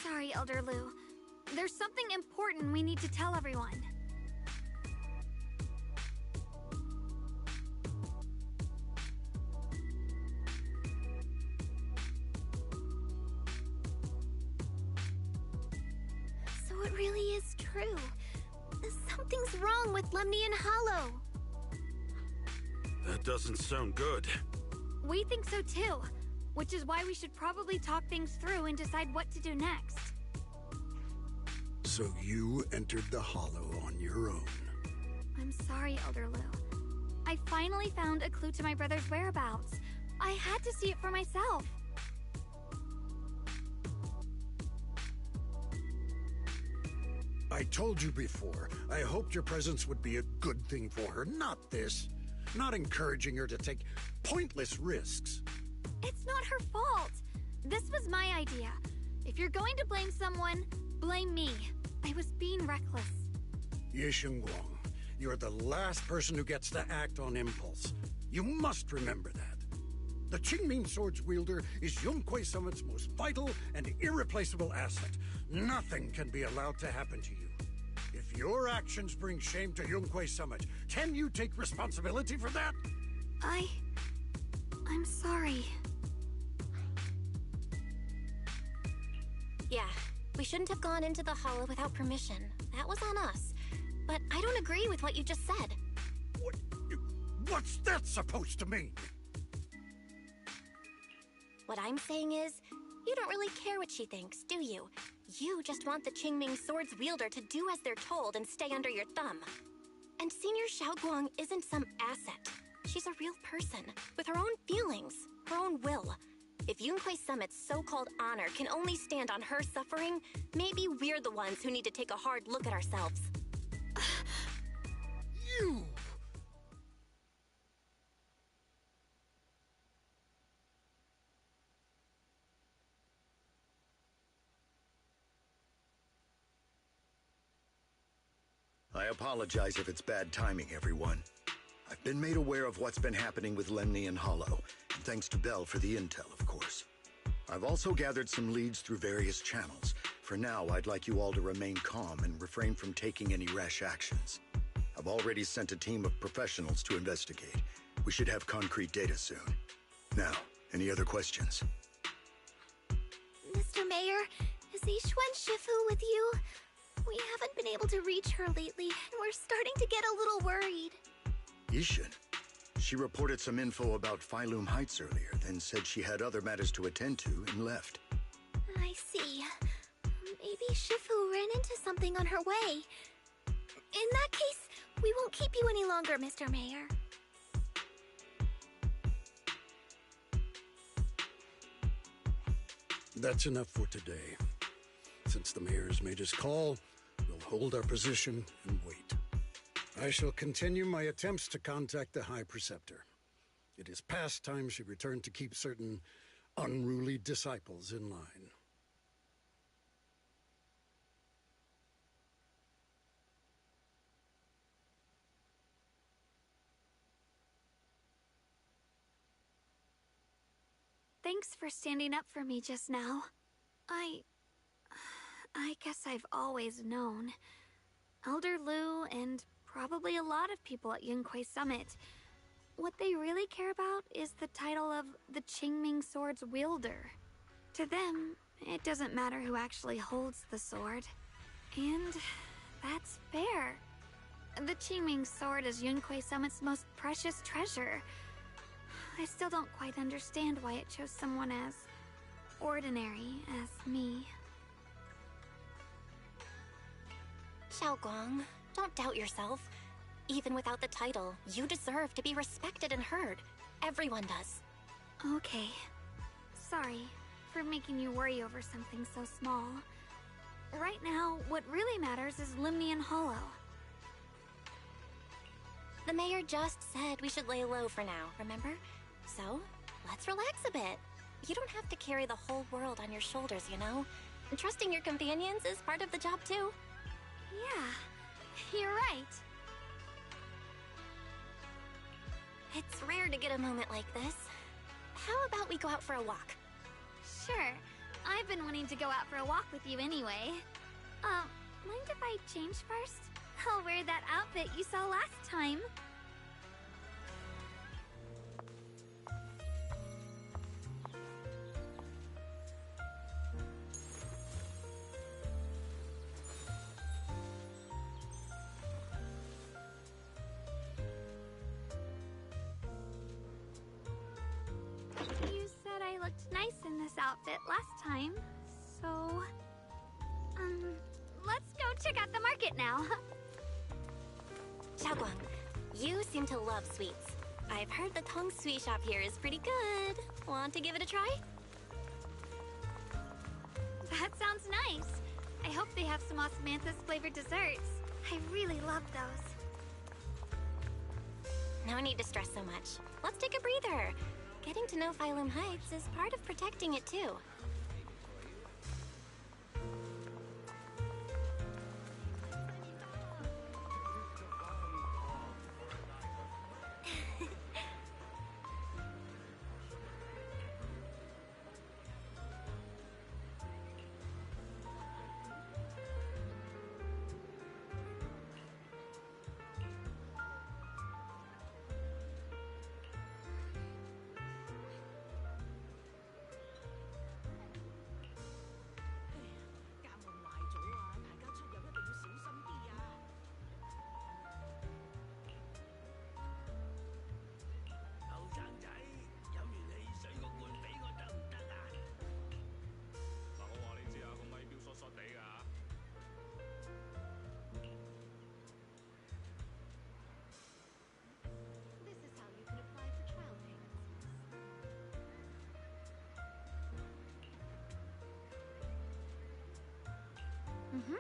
Speaker 3: Sorry, Elder Lu. There's something important we need to tell everyone.
Speaker 2: So it really is true. Something's wrong with Lemnian Hollow.
Speaker 8: That doesn't sound good.
Speaker 3: We think so too, which is why we should probably talk things through and decide what to do next.
Speaker 4: So you entered the Hollow on your own.
Speaker 3: I'm sorry, Elder Lu. I finally found a clue to my brother's whereabouts. I had to see it for myself.
Speaker 4: I told you before, I hoped your presence would be a good thing for her, not this. Not encouraging her to take pointless risks.
Speaker 3: It's not her fault. This was my idea. If you're going to blame someone, blame me. I was being reckless.
Speaker 4: YiXuan, you're the last person who gets to act on impulse. You must remember that. The Qingming Sword's wielder is Yunquei Summit's most vital and irreplaceable asset. Nothing can be allowed to happen to you. If your actions bring shame to Yunquei Summit, can you take responsibility for that?
Speaker 3: I'm sorry.
Speaker 9: Yeah, we shouldn't have gone into the Hollow without permission. That was on us. But I don't agree with what you just said.
Speaker 4: What's that supposed to mean?
Speaker 9: What I'm saying is, you don't really care what she thinks, do you? You just want the Qingming Sword's wielder to do as they're told and stay under your thumb. And Senior Xiaoguang isn't some asset. She's a real person, with her own feelings, her own will. If Yunquei Summit's so-called honor can only stand on her suffering, maybe we're the ones who need to take a hard look at ourselves.
Speaker 4: You!
Speaker 12: I apologize if it's bad timing, everyone. I've been made aware of what's been happening with Lemnian Hollow, and thanks to Bell for the intel, of course. I've also gathered some leads through various channels. For now, I'd like you all to remain calm and refrain from taking any rash actions. I've already sent a team of professionals to investigate. We should have concrete data soon. Now, any other questions?
Speaker 2: Mr. Mayor, is YiXuan Shifu with you? We haven't been able to reach her lately, and we're starting to get a little worried.
Speaker 12: YiXuan? She reported some info about Phylum Heights earlier, then said she had other matters to attend to and left.
Speaker 2: I see. Maybe Shifu ran into something on her way. In that case, we won't keep you any longer, Mr. Mayor.
Speaker 4: That's enough for today. Since the mayor has made his call, we'll hold our position and wait. I shall continue my attempts to contact the High Preceptor. It is past time she returned to keep certain unruly disciples in line.
Speaker 3: Thanks for standing up for me just now. I guess I've always known. Elder Lu and probably a lot of people at Yunquei Summit. what they really care about is the title of the Qingming Sword's wielder. To them, it doesn't matter who actually holds the sword. And that's fair. The Qingming Sword is Yunquei Summit's most precious treasure. I still don't quite understand why it chose someone as ordinary as me.
Speaker 9: Xiaoguang, don't doubt yourself. Even without the title, you deserve to be respected and heard. Everyone does.
Speaker 3: Okay. Sorry for making you worry over something so small. Right now, what really matters is Limnian Hollow.
Speaker 9: The mayor just said we should lay low for now, remember? So, let's relax a bit. You don't have to carry the whole world on your shoulders, you know? And trusting your companions is part of the job, too.
Speaker 3: Yeah, you're right.
Speaker 9: It's rare to get a moment like this. How about we go out for a walk?
Speaker 3: Sure. I've been wanting to go out for a walk with you anyway. Mind if I change first? I'll wear that outfit you saw last time. You said I looked nice in this outfit last time, so... let's go check out the market now.
Speaker 9: Xiaoguang, you seem to love sweets. I've heard the Tong Sui shop here is pretty good. Want to give it a try?
Speaker 3: That sounds nice. I hope they have some osmanthus flavored desserts. I really love those.
Speaker 9: No need to stress so much. Let's take a breather. Getting to know Phylum Heights is part of protecting it too.
Speaker 3: Mm-hmm.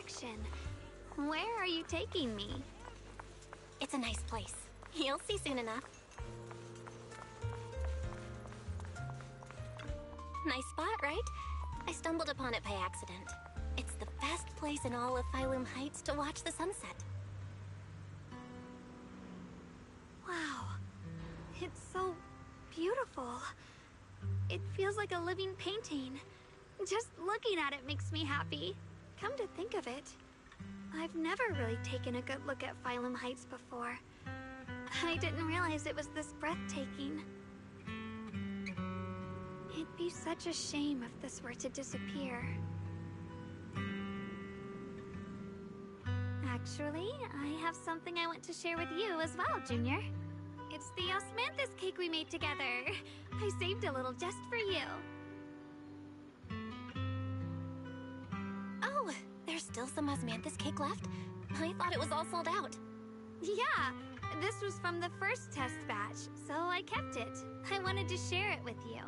Speaker 3: direction. Where are you taking me?
Speaker 9: It's a nice place. You'll see soon enough. Nice spot, right? I stumbled upon it by accident. It's the best place in all of Phylum Heights to watch the sunset.
Speaker 3: Wow. It's so beautiful. It feels like a living painting. Just looking at it makes me happy. Come to think of it, I've never really taken a good look at Phylum Heights before. I didn't realize it was this breathtaking. It'd be such a shame if this were to disappear. Actually, I have something I want to share with you as well, Junior. It's the osmanthus cake we made together. I saved a little just for you.
Speaker 9: Oh, there's still some osmanthus cake left? I thought it was all sold out.
Speaker 3: Yeah, this was from the first test batch, so I kept it. I wanted to share it with you.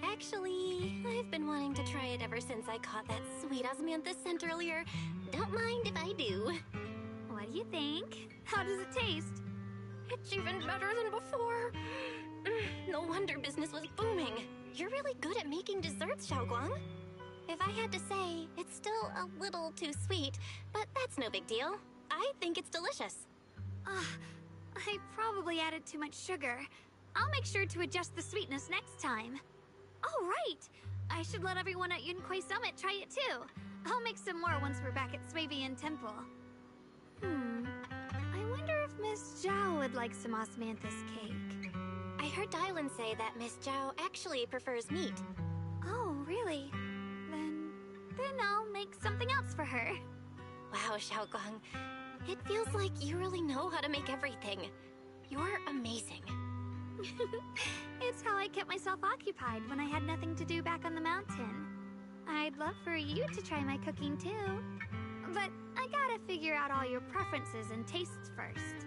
Speaker 9: Actually, I've been wanting to try it ever since I caught that sweet osmanthus scent earlier. Don't mind if I do.
Speaker 3: What do you think? How does it taste?
Speaker 9: It's even better than before. No wonder business was booming. You're really good at making desserts, Xiaoguang. If I had to say, it's still a little too sweet, but that's no big deal. I think it's delicious.
Speaker 3: I probably added too much sugar. I'll make sure to adjust the sweetness next time. Oh, right! I should let everyone at YunKui Summit try it too. I'll make some more once we're back at Vivian Temple. I wonder if Miss Zhao would like some osmanthus cake.
Speaker 9: I heard Dialyn say that Miss Zhao actually prefers meat.
Speaker 3: Oh, really? Then I'll make something else for her.
Speaker 9: Wow, Xiaoguang. It feels like you really know how to make everything. You're amazing.
Speaker 3: It's how I kept myself occupied when I had nothing to do back on the mountain. I'd love for you to try my cooking too. But I gotta figure out all your preferences and tastes first.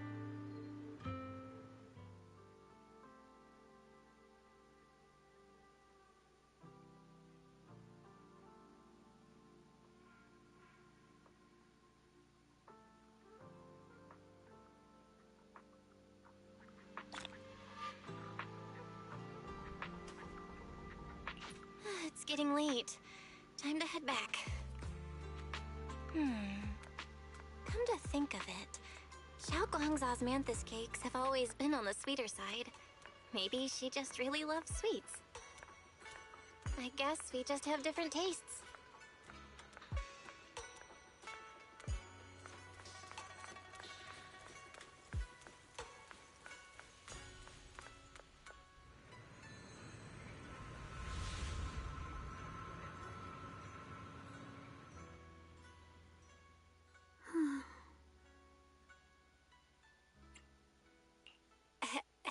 Speaker 9: It's getting late. Time to head back. Come to think of it, Xiaoguang's osmanthus cakes have always been on the sweeter side. Maybe she just really loves sweets. I guess we just have different tastes.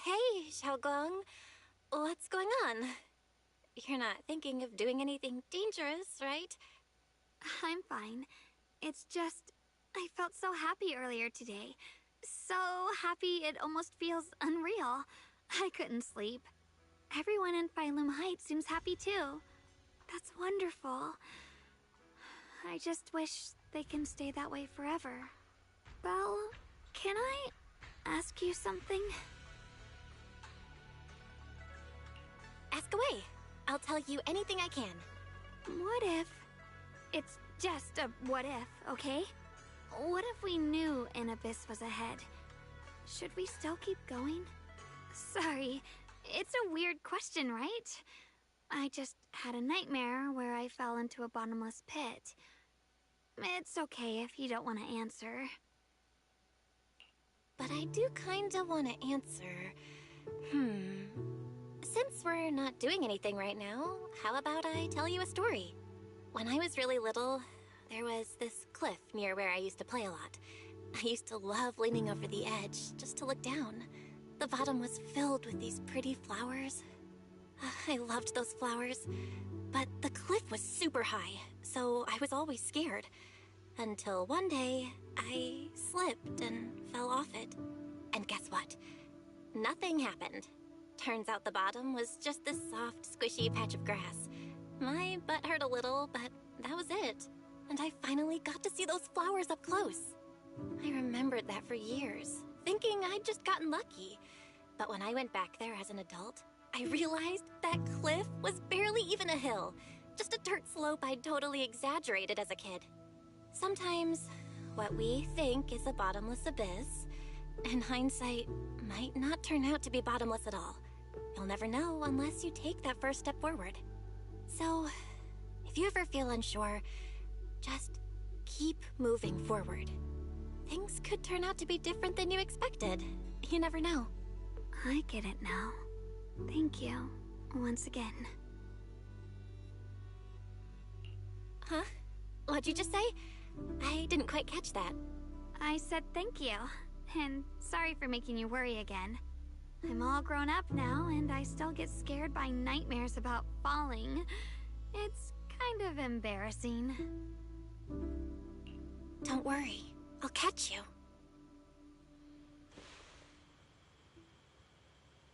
Speaker 9: Hey, Xiaoguang. What's going on? You're not thinking of doing anything dangerous, right?
Speaker 3: I'm fine. It's just, I felt so happy earlier today. So happy it almost feels unreal. I couldn't sleep. Everyone in Phylum Heights seems happy too. That's wonderful. I just wish they can stay that way forever. Belle, can I ask you something?
Speaker 9: Ask away. I'll tell you anything I can.
Speaker 3: What if... It's just a what if, okay? What if we knew an abyss was ahead? Should we still keep going? Sorry, it's a weird question, right? I just had a nightmare where I fell into a bottomless pit. It's okay if you don't want to answer.
Speaker 9: But I do kinda want to answer. Since we're not doing anything right now, how about I tell you a story? When I was really little, there was this cliff near where I used to play a lot. I used to love leaning over the edge just to look down. The bottom was filled with these pretty flowers. I loved those flowers, but the cliff was super high, so I was always scared. Until one day, I slipped and fell off it. And guess what? Nothing happened. Turns out the bottom was just this soft, squishy patch of grass. My butt hurt a little, but that was it. and I finally got to see those flowers up close. I remembered that for years, thinking I'd just gotten lucky. But when I went back there as an adult, I realized that cliff was barely even a hill, just a dirt slope I'd totally exaggerated as a kid. Sometimes, what we think is a bottomless abyss, in hindsight, might not turn out to be bottomless at all. You'll never know unless you take that first step forward. So, if you ever feel unsure, just keep moving forward. Things could turn out to be different than you expected. You never know.
Speaker 3: I get it now. Thank you, once again.
Speaker 9: Huh? What'd you just say? I didn't quite catch that.
Speaker 3: I said thank you, and sorry for making you worry again. I'm all grown up now, and I still get scared by nightmares about falling. It's kind of embarrassing.
Speaker 9: Don't worry, I'll catch you.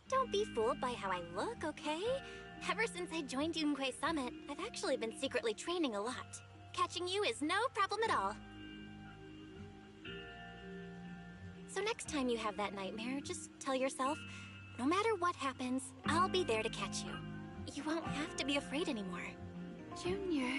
Speaker 9: Don't be fooled by how I look, okay? Ever since I joined Yunquei Summit, I've actually been secretly training a lot. Catching you is no problem at all. So next time you have that nightmare, just tell yourself, no matter what happens, I'll be there to catch you. You won't have to be afraid anymore.
Speaker 3: Junior...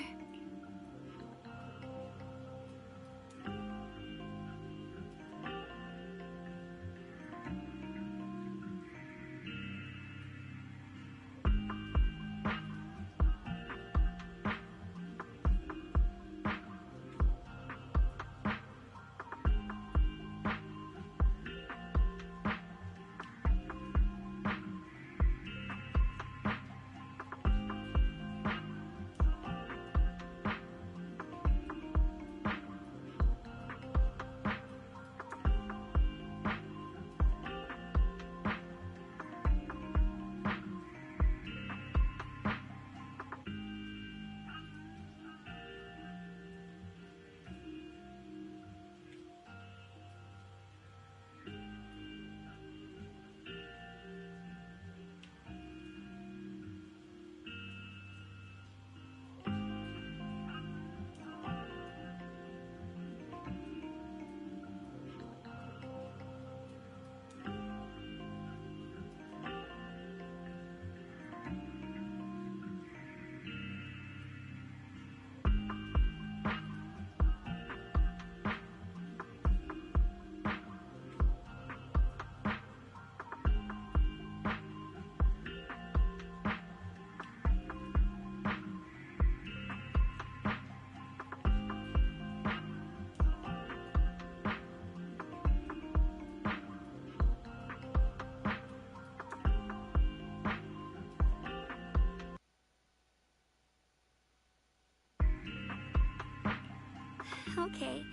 Speaker 3: Okay,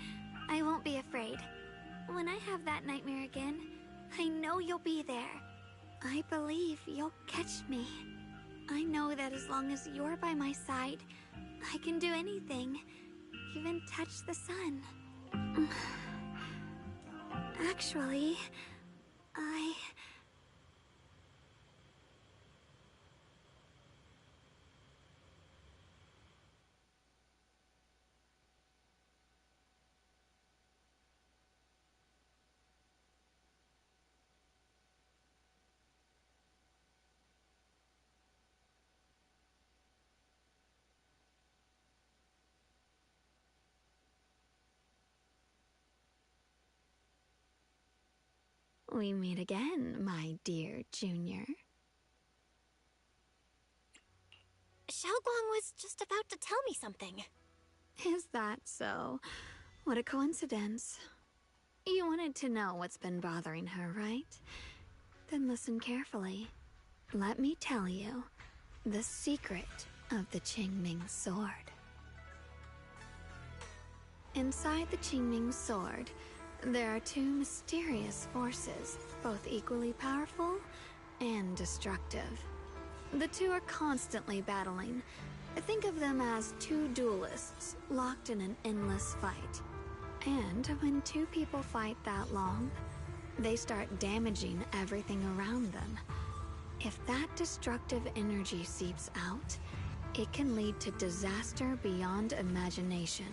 Speaker 3: I won't be afraid. When I have that nightmare again, I know you'll be there. I believe you'll catch me. I know that as long as you're by my side, I can do anything, even touch the sun. Actually, we meet again, my dear Junior.
Speaker 9: Xiaoguang was just about to tell me something.
Speaker 3: Is that so? What a coincidence. You wanted to know what's been bothering her, right? Then listen carefully. Let me tell you the secret of the Qingming sword. Inside the Qingming sword, there are two mysterious forces, both equally powerful and destructive. The two are constantly battling. Think of them as two duelists locked in an endless fight. And when two people fight that long, they start damaging everything around them. If that destructive energy seeps out, it can lead to disaster beyond imagination.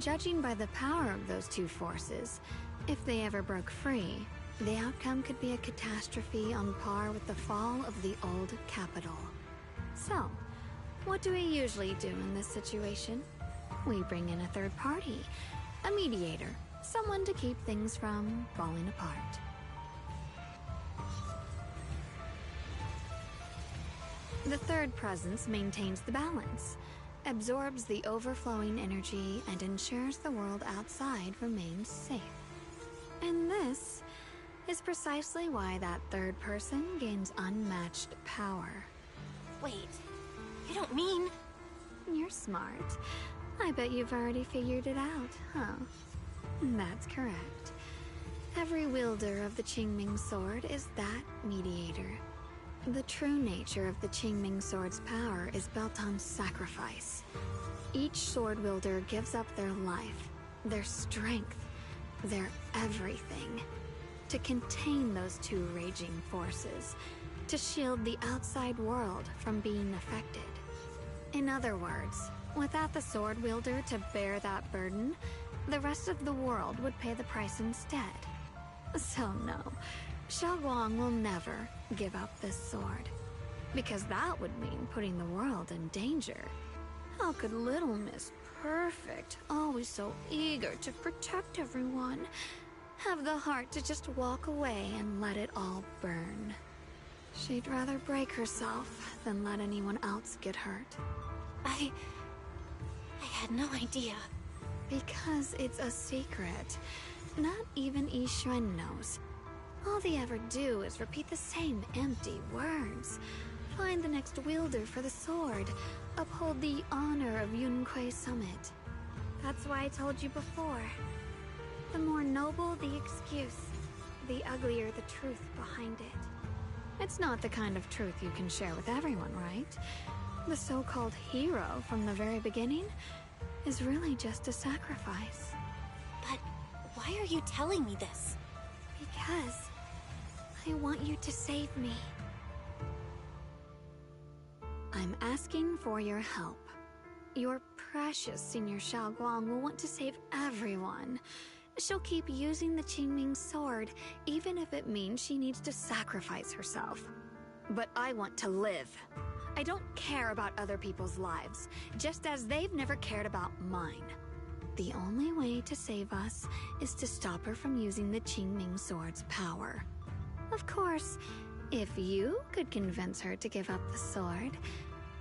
Speaker 3: Judging by the power of those two forces, if they ever broke free, the outcome could be a catastrophe on par with the fall of the old capital. So, what do we usually do in this situation? We bring in a third party, a mediator, someone to keep things from falling apart. The third presence maintains the balance, absorbs the overflowing energy, and ensures the world outside remains safe. And this is precisely why that third person gains unmatched power.
Speaker 9: Wait, you don't mean...
Speaker 3: You're smart. I bet you've already figured it out, huh? That's correct. Every wielder of the Qingming sword is that mediator. The true nature of the Qingming sword's power is built on sacrifice. Each sword wielder gives up their life, their strength, their everything, to contain those two raging forces, to shield the outside world from being affected. In other words, without the sword wielder to bear that burden, the rest of the world would pay the price instead. So no, Xiaoguang will never give up this sword, because that would mean putting the world in danger. How could Little Miss Perfect, always so eager to protect everyone, have the heart to just walk away and let it all burn? She'd rather break herself than let anyone else get hurt.
Speaker 9: I had no idea.
Speaker 3: Because it's a secret. Not even YiXuan knows. All they ever do is repeat the same empty words. Find the next wielder for the sword. Uphold the honor of Yunquei Summit. That's why I told you before. The more noble the excuse, the uglier the truth behind it. It's not the kind of truth you can share with everyone, right? The so-called hero from the very beginning is really just a sacrifice.
Speaker 9: But why are you telling me this?
Speaker 3: Because I want you to save me. I'm asking for your help. Your precious Senior Xiaoguang will want to save everyone. She'll keep using the Qingming sword, even if it means she needs to sacrifice herself. But I want to live. I don't care about other people's lives, just as they've never cared about mine. The only way to save us is to stop her from using the Qingming sword's power. Of course, if you could convince her to give up the sword,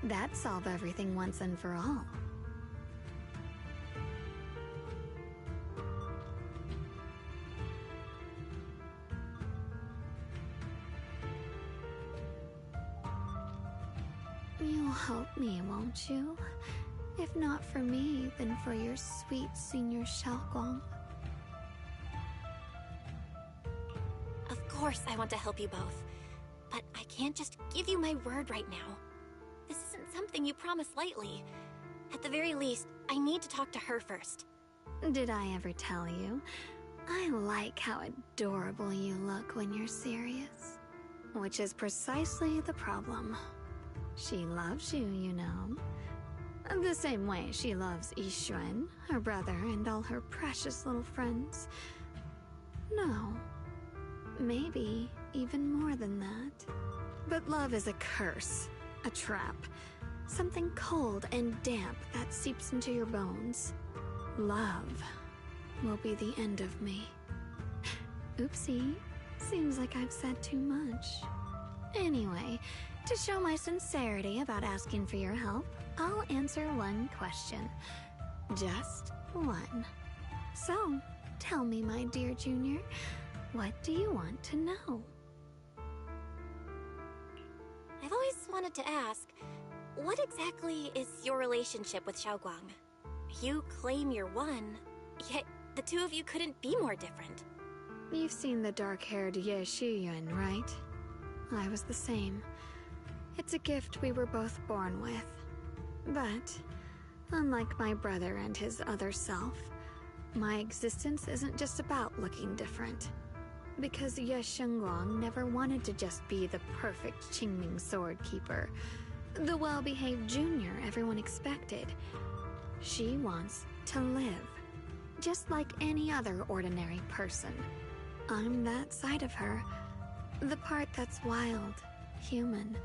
Speaker 3: that'd solve everything once and for all. You'll help me, won't you? If not for me, then for your sweet Senior Xiaoguang.
Speaker 9: Of course I want to help you both, but I can't just give you my word right now. This isn't something you promise lightly. At the very least, I need to talk to her first.
Speaker 3: Did I ever tell you? I like how adorable you look when you're serious. Which is precisely the problem. She loves you, you know. The same way she loves YiXuan, her brother, and all her precious little friends. No. Maybe even more than that. But love is a curse, a trap. Something cold and damp that seeps into your bones. Love will be the end of me. Oopsie. Seems like I've said too much. Anyway, to show my sincerity about asking for your help, I'll answer one question. Just one. So, tell me, my dear Junior, what do you want to know?
Speaker 9: I've always wanted to ask, what exactly is your relationship with Xiaoguang? You claim you're one, yet the two of you couldn't be more different.
Speaker 3: You've seen the dark-haired Ye Shiyuan, right? I was the same. It's a gift we were both born with. But, unlike my brother and his other self, my existence isn't just about looking different. Because Ye Shengguang never wanted to just be the perfect Qingming sword keeper, the well-behaved junior everyone expected. She wants to live, just like any other ordinary person. I'm that side of her. The part that's wild, human.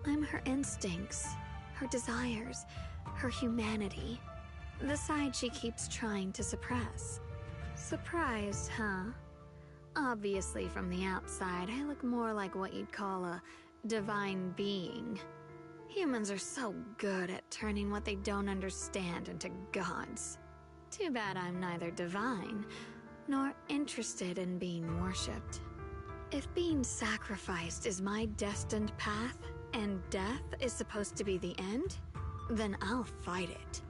Speaker 3: I'm her instincts, her desires, her humanity. The side she keeps trying to suppress. Surprised, huh? Obviously, from the outside, I look more like what you'd call a divine being. Humans are so good at turning what they don't understand into gods. Too bad I'm neither divine, nor interested in being worshipped. If being sacrificed is my destined path, and death is supposed to be the end, then I'll fight it.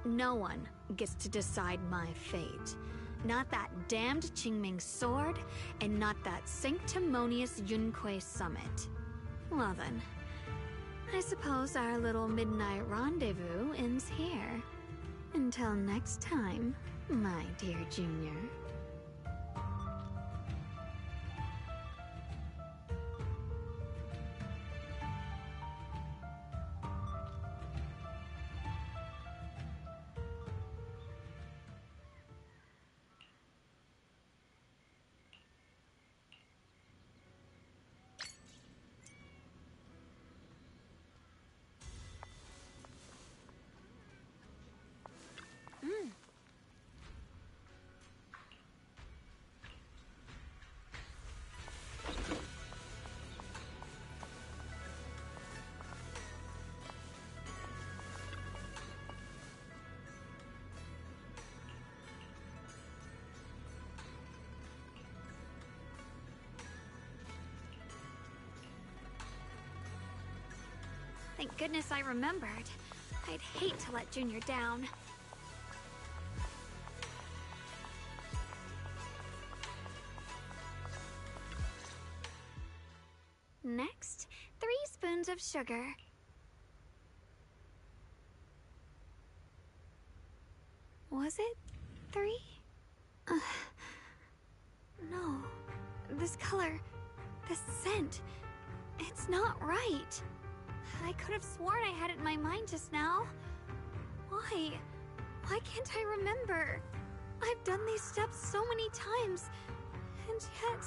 Speaker 3: No one gets to decide my fate. Not that damned Qingming sword, and not that sanctimonious Yunquei summit. Well then, I suppose our little midnight rendezvous ends here. Until next time, my dear Junior. Thank goodness I remembered. I'd hate to let Junior down. Next, 3 spoons of sugar. Was it 3? No. This color, this scent, it's not right. I could have sworn I had it in my mind just now. Why? Why can't I remember? I've done these steps so many times, and yet...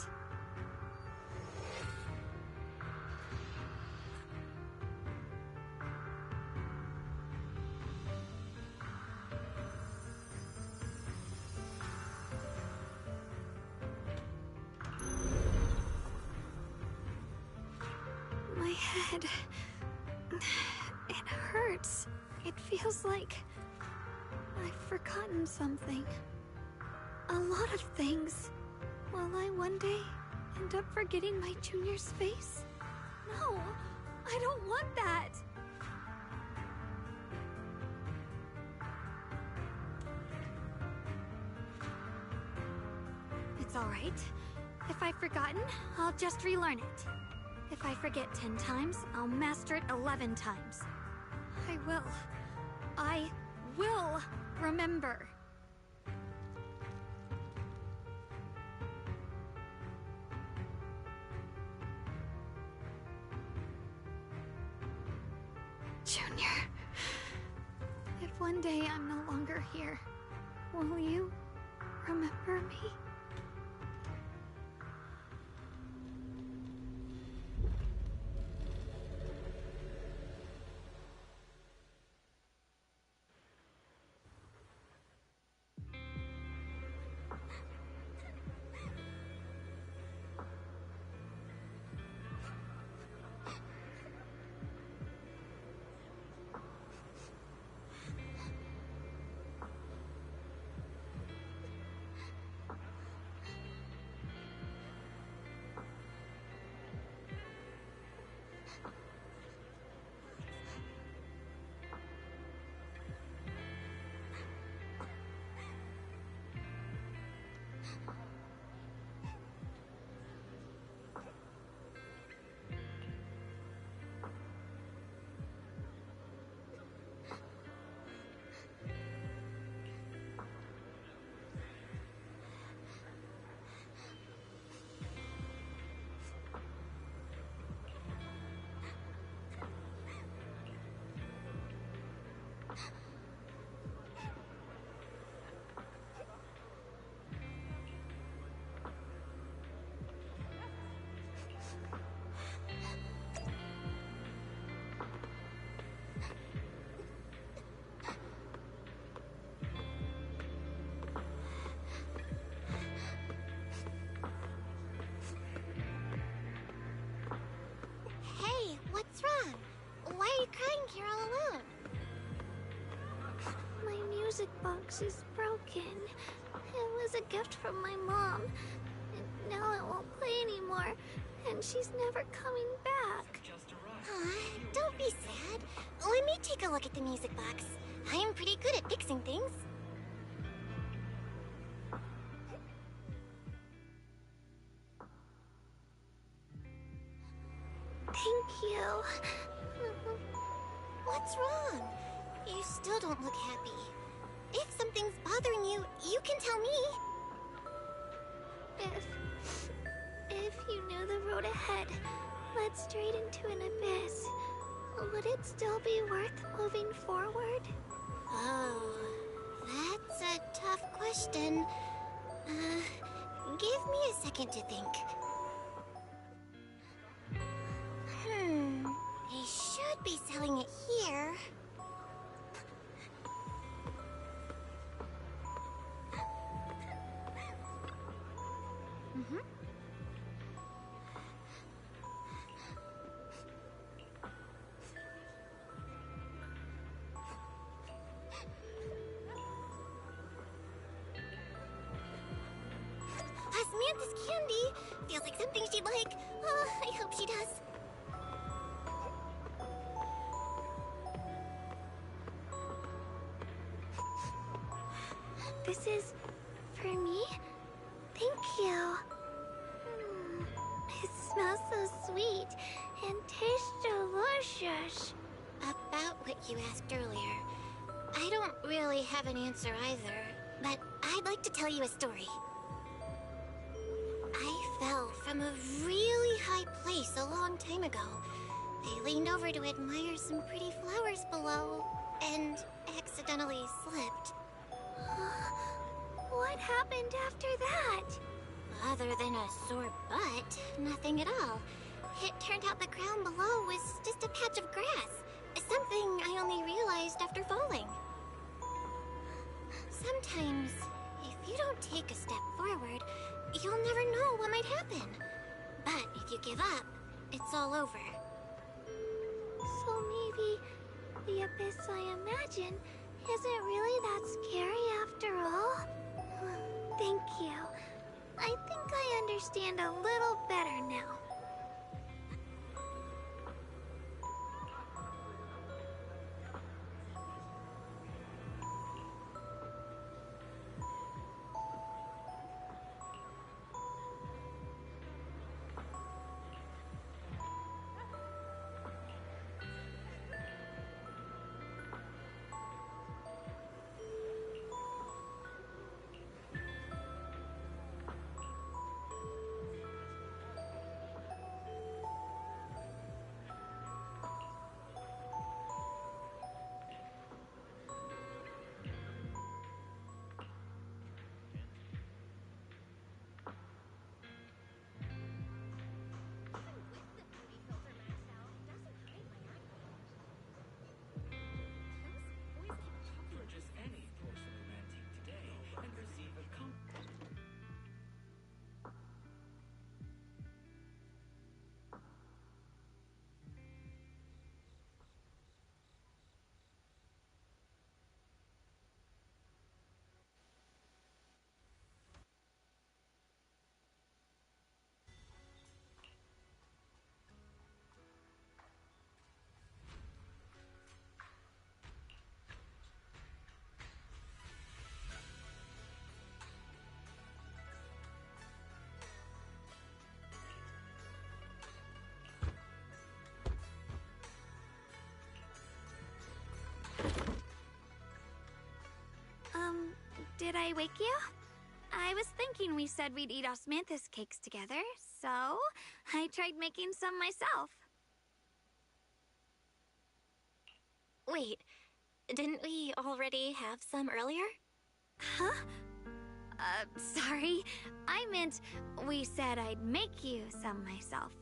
Speaker 3: My head... It hurts. It feels like I've forgotten something. A lot of things. Will I one day end up forgetting my Junior's face? No, I don't want that. It's all right. If I've forgotten, I'll just relearn it. If I forget 10 times, I'll master it 11 times. I will remember. Junior, if one day I'm no longer here, will you remember me?
Speaker 2: crying here all alone?
Speaker 3: My music box is broken. It was a gift from my mom. And now it won't play anymore. And she's never coming back.
Speaker 2: Don't be sad. Let me take a look at the music box. I am pretty good at fixing things.
Speaker 3: Thank you.
Speaker 2: What's wrong? You still don't look happy. If something's bothering you, you can tell me.
Speaker 3: If you knew the road ahead led straight into an abyss, would it still be worth moving forward?
Speaker 2: Oh, that's a tough question. Give me a second to think. They should be selling it here. Osmanthus candy feels like something she'd like. Oh, I hope she does.
Speaker 3: This is for me? Thank you. It smells so sweet and tastes delicious.
Speaker 2: About what you asked earlier, I don't really have an answer either, but I'd like to tell you a story. I fell from a really high place a long time ago. I leaned over to admire some pretty flowers below, and accidentally slipped.
Speaker 3: What happened after that?
Speaker 2: Other than a sore butt, nothing at all. It turned out the ground below was just a patch of grass. Something I only realized after falling. Sometimes, if you don't take a step forward, you'll never know what might happen. But if you give up, it's all over.
Speaker 3: So maybe the abyss I imagine isn't really that scary after all? Thank you. I think I understand a little better now. Did I wake you? I was thinking we said we'd eat osmanthus cakes together, so I tried making some myself.
Speaker 9: Wait, didn't we already have some earlier?
Speaker 3: Huh? Sorry. I meant we said I'd make you some myself.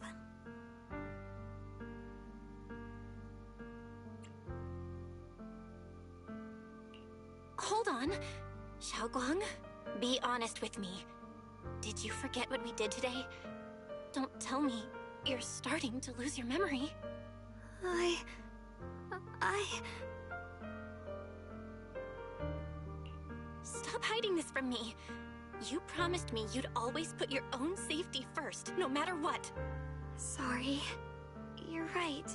Speaker 9: Hold on. Xiaoguang, be honest with me. Did you forget what we did today? Don't tell me you're starting to lose your memory. Stop hiding this from me. You promised me you'd always put your own safety first, no matter what.
Speaker 3: Sorry. You're right.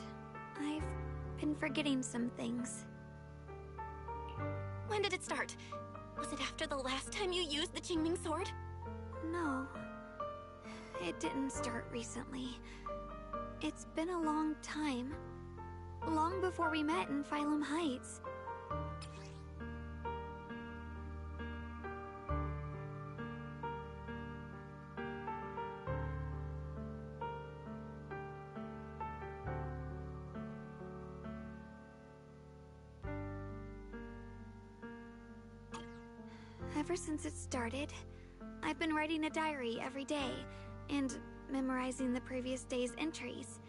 Speaker 3: I've been forgetting some things.
Speaker 9: When did it start? Was it after the last time you used the Qingming sword?
Speaker 3: No. It didn't start recently. It's been a long time. Long before we met in Phylum Heights. Ever since it started, I've been writing a diary every day and memorizing the previous day's entries,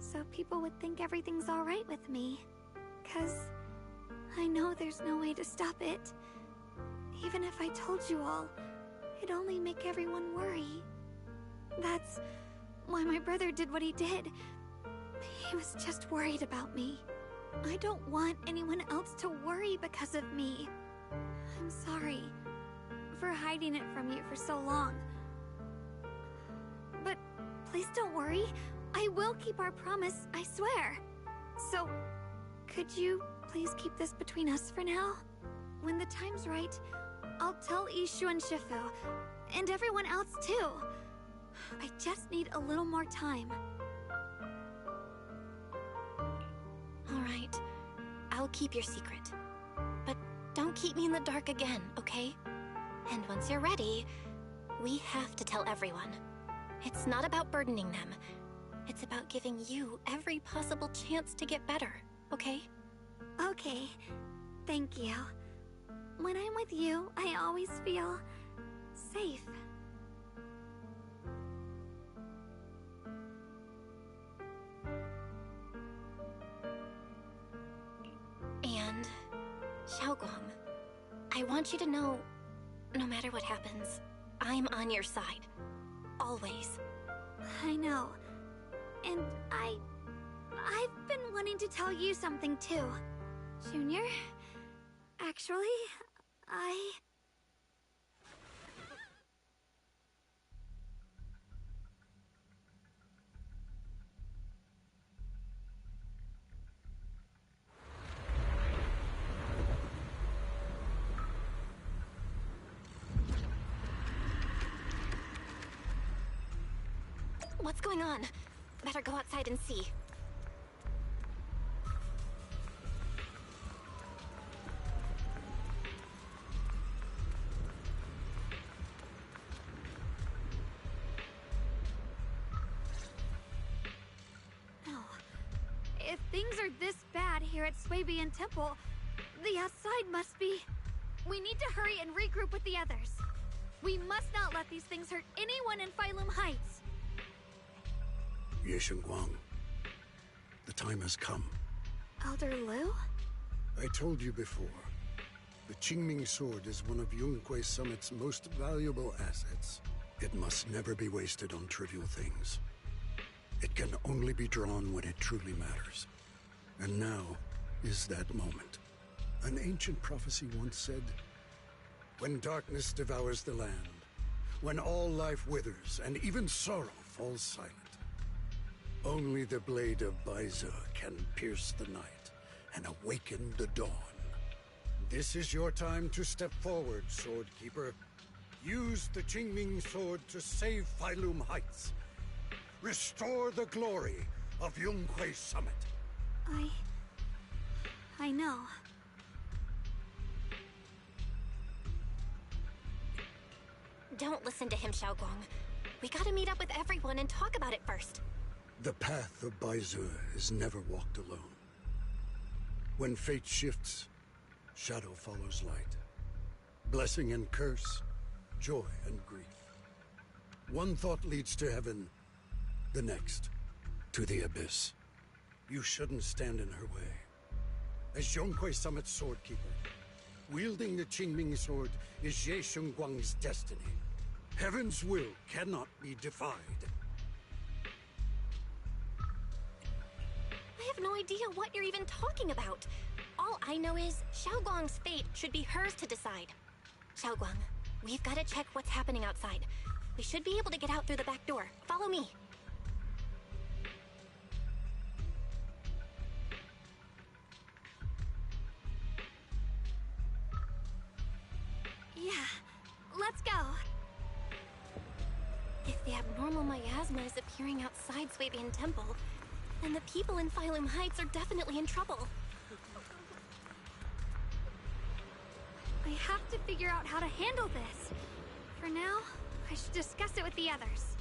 Speaker 3: so people would think everything's alright with me. 'Cause I know there's no way to stop it. Even if I told you all, it'd only make everyone worry. That's why my brother did what he did. He was just worried about me. I don't want anyone else to worry because of me. I'm sorry for hiding it from you for so long. But please don't worry. I will keep our promise, I swear. So, could you please keep this between us for now? When the time's right, I'll tell Ishu and Shifu, and everyone else too. I just need a little more time.
Speaker 9: Alright, I'll keep your secret. But don't keep me in the dark again, okay? And once you're ready, we have to tell everyone. It's not about burdening them. It's about giving you every possible chance to get better, okay?
Speaker 3: Okay, thank you. When I'm with you, I always feel safe.
Speaker 9: And, Xiaoguang, I want you to know, no matter what happens, I'm on your side. Always.
Speaker 3: I know. And I've been wanting to tell you something too. Junior, actually,
Speaker 9: What's going on? Better go outside and see.
Speaker 3: Oh. If things are this bad here at Swabian Temple, the outside must be... We need to hurry and regroup with the others. We must not let these things hurt anyone in Phylum Heights.
Speaker 4: Guang, the time has come.
Speaker 3: Elder Liu?
Speaker 4: I told you before, the Qingming sword is one of Yunquei Summit's most valuable assets. It must never be wasted on trivial things. It can only be drawn when it truly matters. And now is that moment. An ancient prophecy once said, when darkness devours the land, when all life withers and even sorrow falls silent, only the blade of Baize can pierce the night and awaken the dawn. This is your time to step forward, Swordkeeper. Use the Qingming sword to save Phylum Heights. Restore the glory of Yunquei Summit.
Speaker 3: I know.
Speaker 9: Don't listen to him, Xiaoguang. We gotta meet up with everyone and talk about it first.
Speaker 4: The path of Baize is never walked alone. When fate shifts, shadow follows light. Blessing and curse, joy and grief. One thought leads to heaven, the next, to the abyss. You shouldn't stand in her way. As Yunquei Summit's swordkeeper, wielding the Qingming sword is Guang's destiny. Heaven's will cannot be defied.
Speaker 9: I have no idea what you're even talking about. All I know is Xiaoguang's fate should be hers to decide. Xiaoguang, we've got to check what's happening outside. We should be able to get out through the back door. Follow me.
Speaker 3: Yeah, let's go.
Speaker 9: If the abnormal miasma is appearing outside Swabian Temple, then the people in Phylum Heights are definitely in trouble.
Speaker 3: I have to figure out how to handle this. For now, I should discuss it with the others.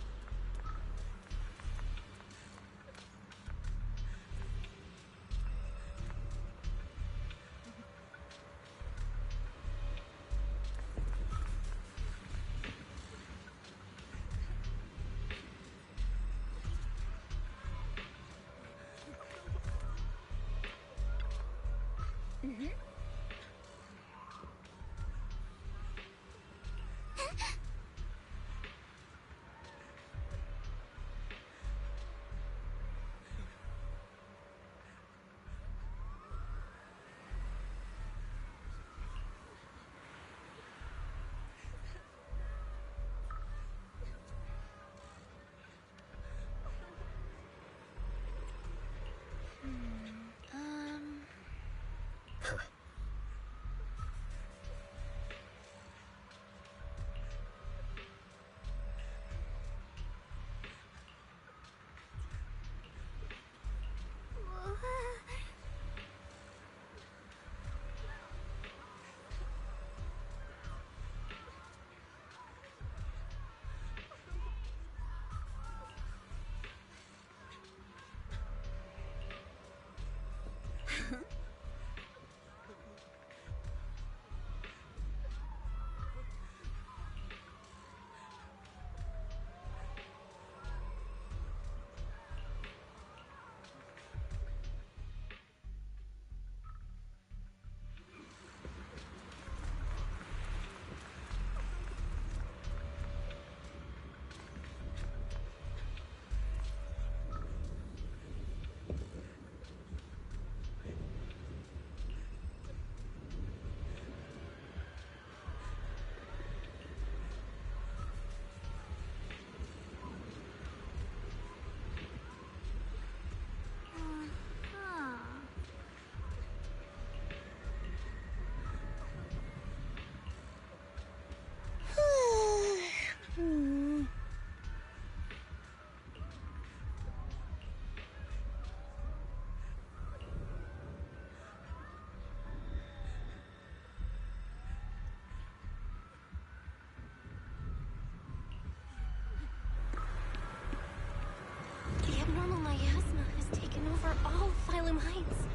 Speaker 9: over all Phylum Heights.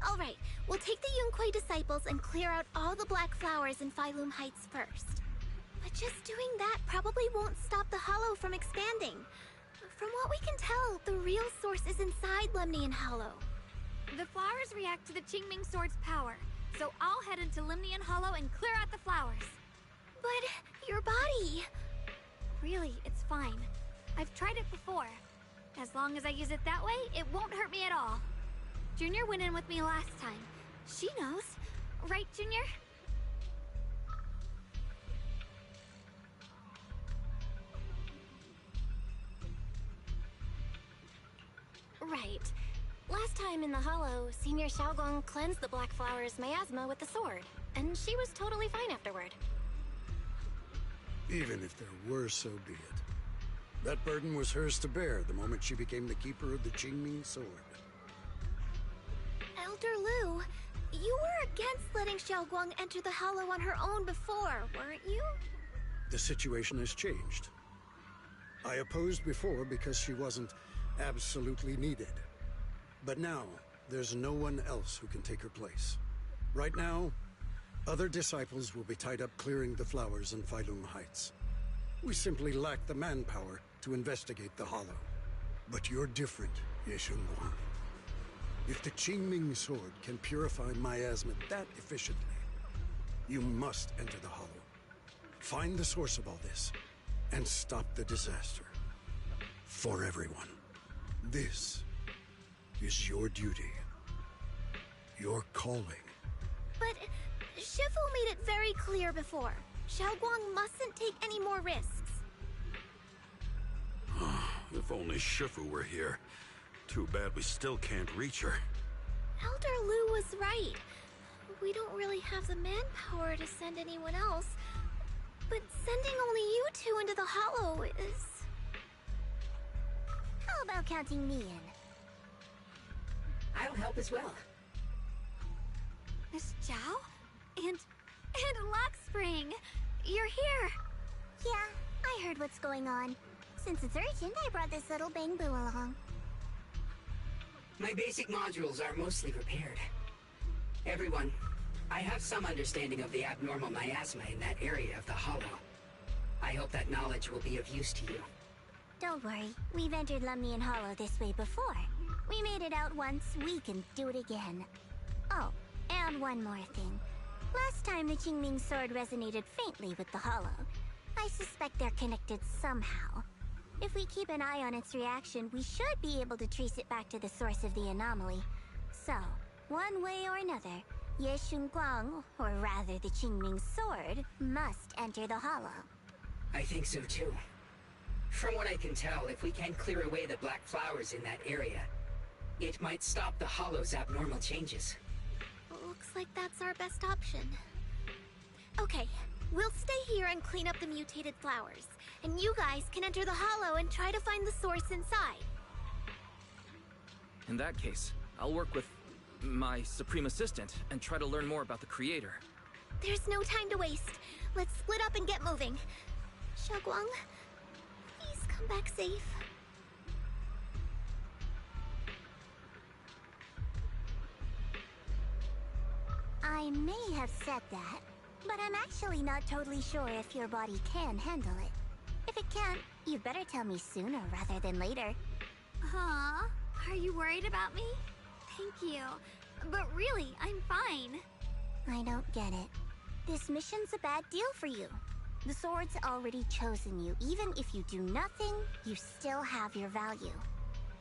Speaker 2: Alright, we'll take the Yunquei disciples and clear out all the black flowers in Phylum Heights first. But just doing that probably won't stop the hollow from expanding. From what we can tell, the real source is inside Lemnian Hollow.
Speaker 3: The flowers react to the Qingming Sword's power, so I'll head into Lemnian Hollow and clear out the flowers.
Speaker 2: But your body...
Speaker 3: Really, it's fine. I've tried it before. As long as I use it that way, it won't hurt me at all. Junior went in with me last time. She knows. Right, Junior?
Speaker 9: Right. Last time in the Hollow, Senior Xiaoguang cleansed the Black Flower's miasma with the sword, and she was totally fine afterward.
Speaker 4: Even if there were, so be it. That burden was hers to bear the moment she became the keeper of the Qingming Sword.
Speaker 2: Elder Lu, you were against letting Xiaoguang enter the Hollow on her own before, weren't you?
Speaker 4: The situation has changed. I opposed before because she wasn't absolutely needed. But now, there's no one else who can take her place. Right now, other disciples will be tied up clearing the flowers in Phylum Heights. We simply lack the manpower to investigate the Hollow. But you're different, YiXuan. If the Qingming Sword can purify miasma that efficiently, you must enter the Hollow. Find the source of all this, and stop the disaster. For everyone. This is your duty. Your calling.
Speaker 2: But Shifu made it very clear before. Xiaoguang mustn't take any more risks.
Speaker 8: If only Shifu were here. Too bad we still can't reach her.
Speaker 2: Elder Lu was right. We don't really have the manpower to send anyone else. But sending only you two into the Hollow is...
Speaker 6: How about counting me in?
Speaker 10: I'll help as well.
Speaker 3: Miss Zhao? And Lockspring! You're here!
Speaker 6: Yeah, I heard what's going on. Since it's urgent, I brought this little Bangbu along.
Speaker 10: My basic modules are mostly prepared. Everyone, I have some understanding of the abnormal miasma in that area of the Hollow. I hope that knowledge will be of use to you.
Speaker 6: Don't worry, we've entered Lemnian Hollow this way before. We made it out once, we can do it again. Oh, and one more thing. Last time the Qingming Sword resonated faintly with the Hollow. I suspect they're connected somehow. If we keep an eye on its reaction, we should be able to trace it back to the source of the anomaly. So, one way or another, YiXuan, or rather the Qingming Sword, must enter the Hollow.
Speaker 10: I think so too. From what I can tell, if we can clear away the black flowers in that area, it might stop the Hollow's abnormal changes.
Speaker 2: Looks like that's our best option. Okay, we'll stay here and clean up the mutated flowers. And you guys can enter the Hollow and try to find the source inside.
Speaker 1: In that case, I'll work with my Supreme Assistant and try to learn more about the Creator.
Speaker 2: There's no time to waste. Let's split up and get moving. Xiaoguang, please come back safe.
Speaker 6: I may have said that, but I'm actually not totally sure if your body can handle it. If it can't, you'd better tell me sooner rather than later.
Speaker 3: Huh? Are you worried about me? Thank you. But really, I'm fine.
Speaker 6: I don't get it. This mission's a bad deal for you. The sword's already chosen you. Even if you do nothing, you still have your value.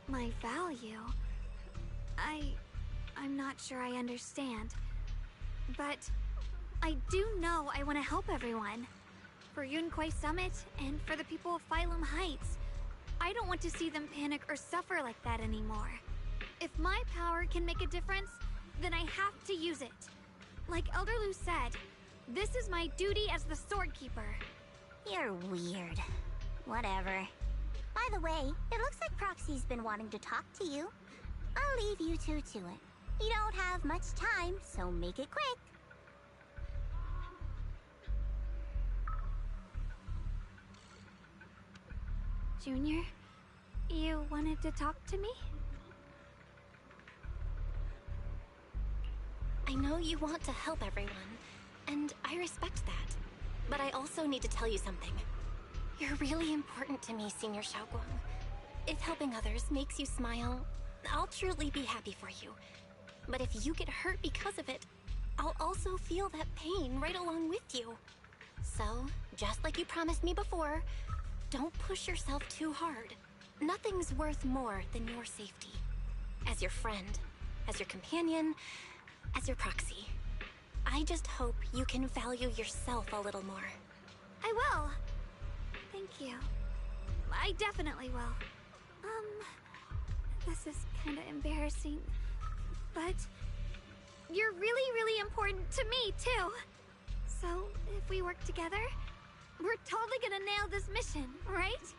Speaker 3: My value? I'm not sure I understand. But I do know I want to help everyone. For Yunquei Summit, and for the people of Phylum Heights. I don't want to see them panic or suffer like that anymore. If my power can make a difference, then I have to use it. Like Elder Lu said, this is my duty as the Sword Keeper.
Speaker 6: You're weird. Whatever. By the way, it looks like Proxy's been wanting to talk to you. I'll leave you two to it. You don't have much time, so make it quick.
Speaker 3: Junior, you wanted to talk to me?
Speaker 9: I know you want to help everyone, and I respect that. But I also need to tell you something. You're really important to me, Senior Xiaoguang. If helping others makes you smile, I'll truly be happy for you. But if you get hurt because of it, I'll also feel that pain right along with you. So, just like you promised me before, don't push yourself too hard. Nothing's worth more than your safety. As your friend, as your companion, as your proxy. I just hope you can value yourself a little more.
Speaker 3: I will. Thank you. I definitely will. This is kind of embarrassing, but you're really, really important to me, too. So, if we work together, we're totally gonna nail this mission, right?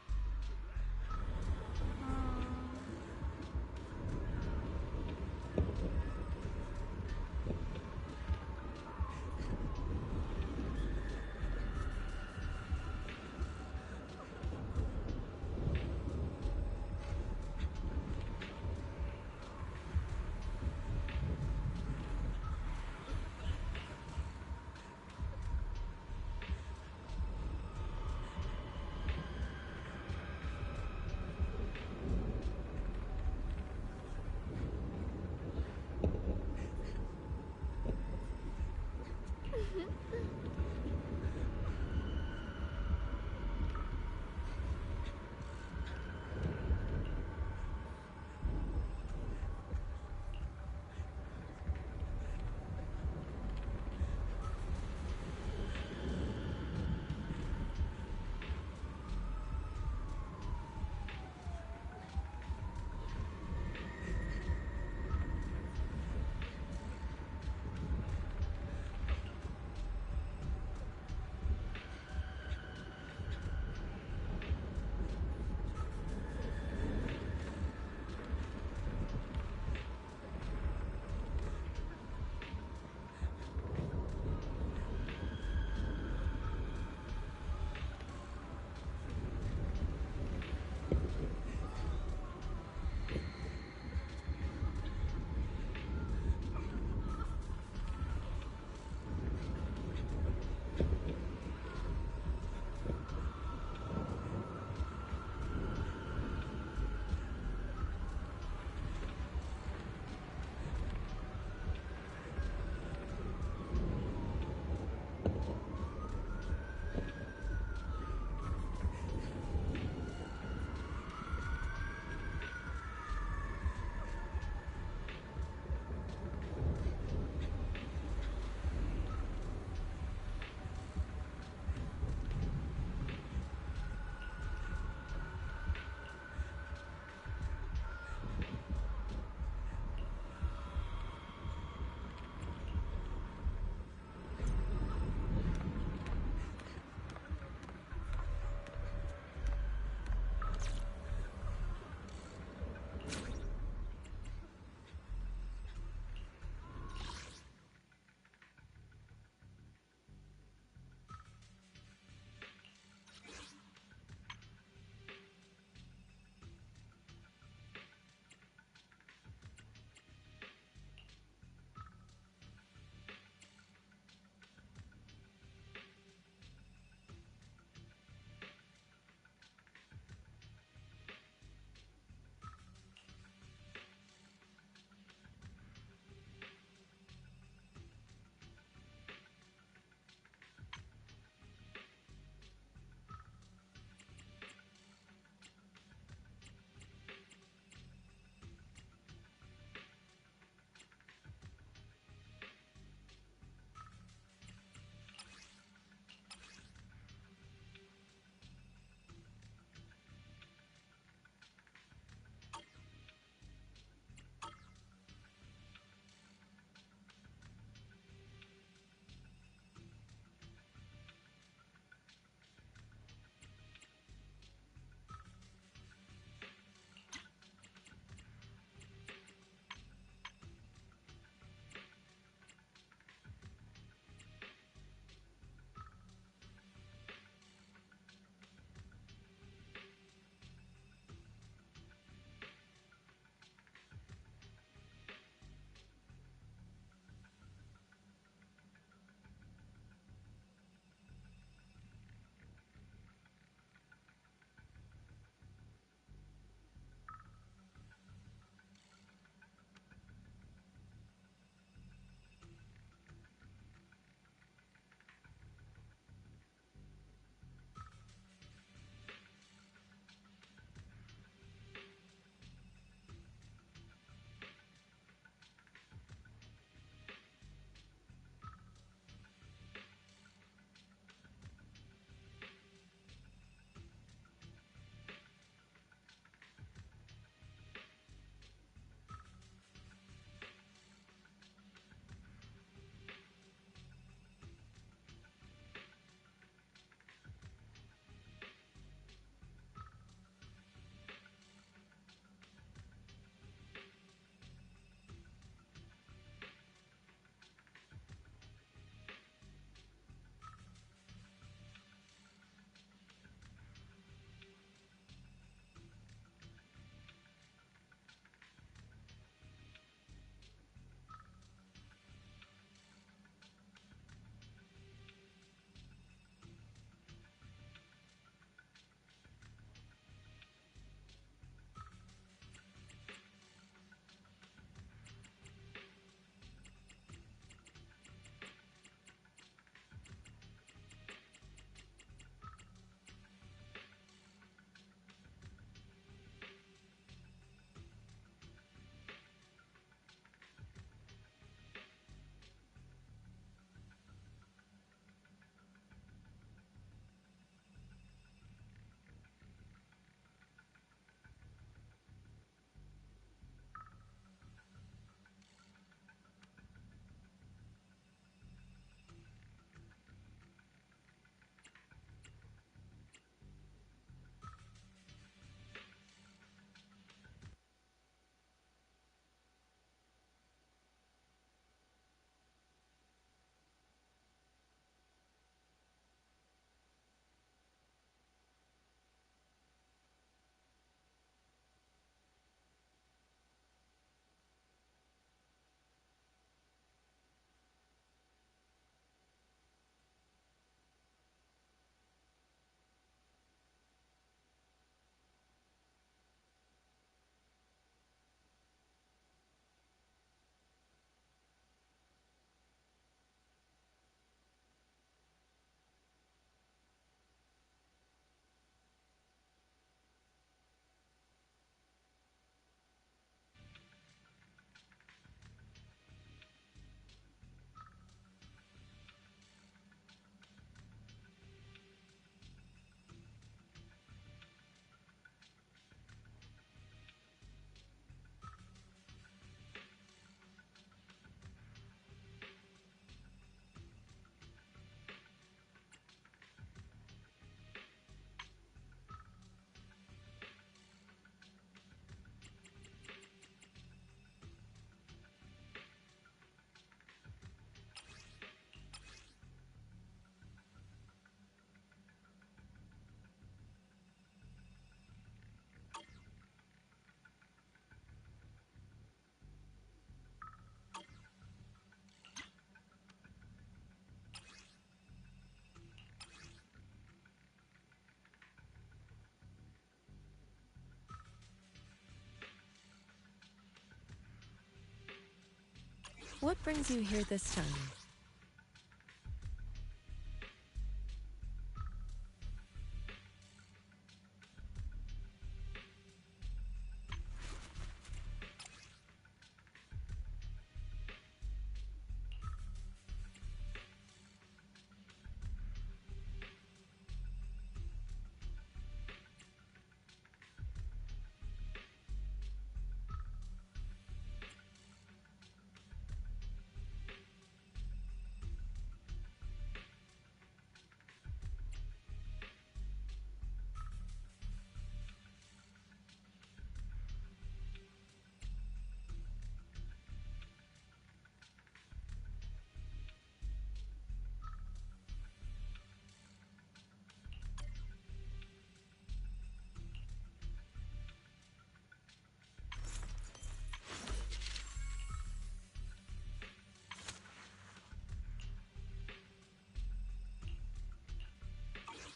Speaker 5: What brings you here this time?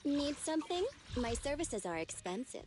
Speaker 13: Need something? My services are expensive.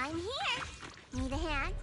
Speaker 2: I'm here. Need a hand?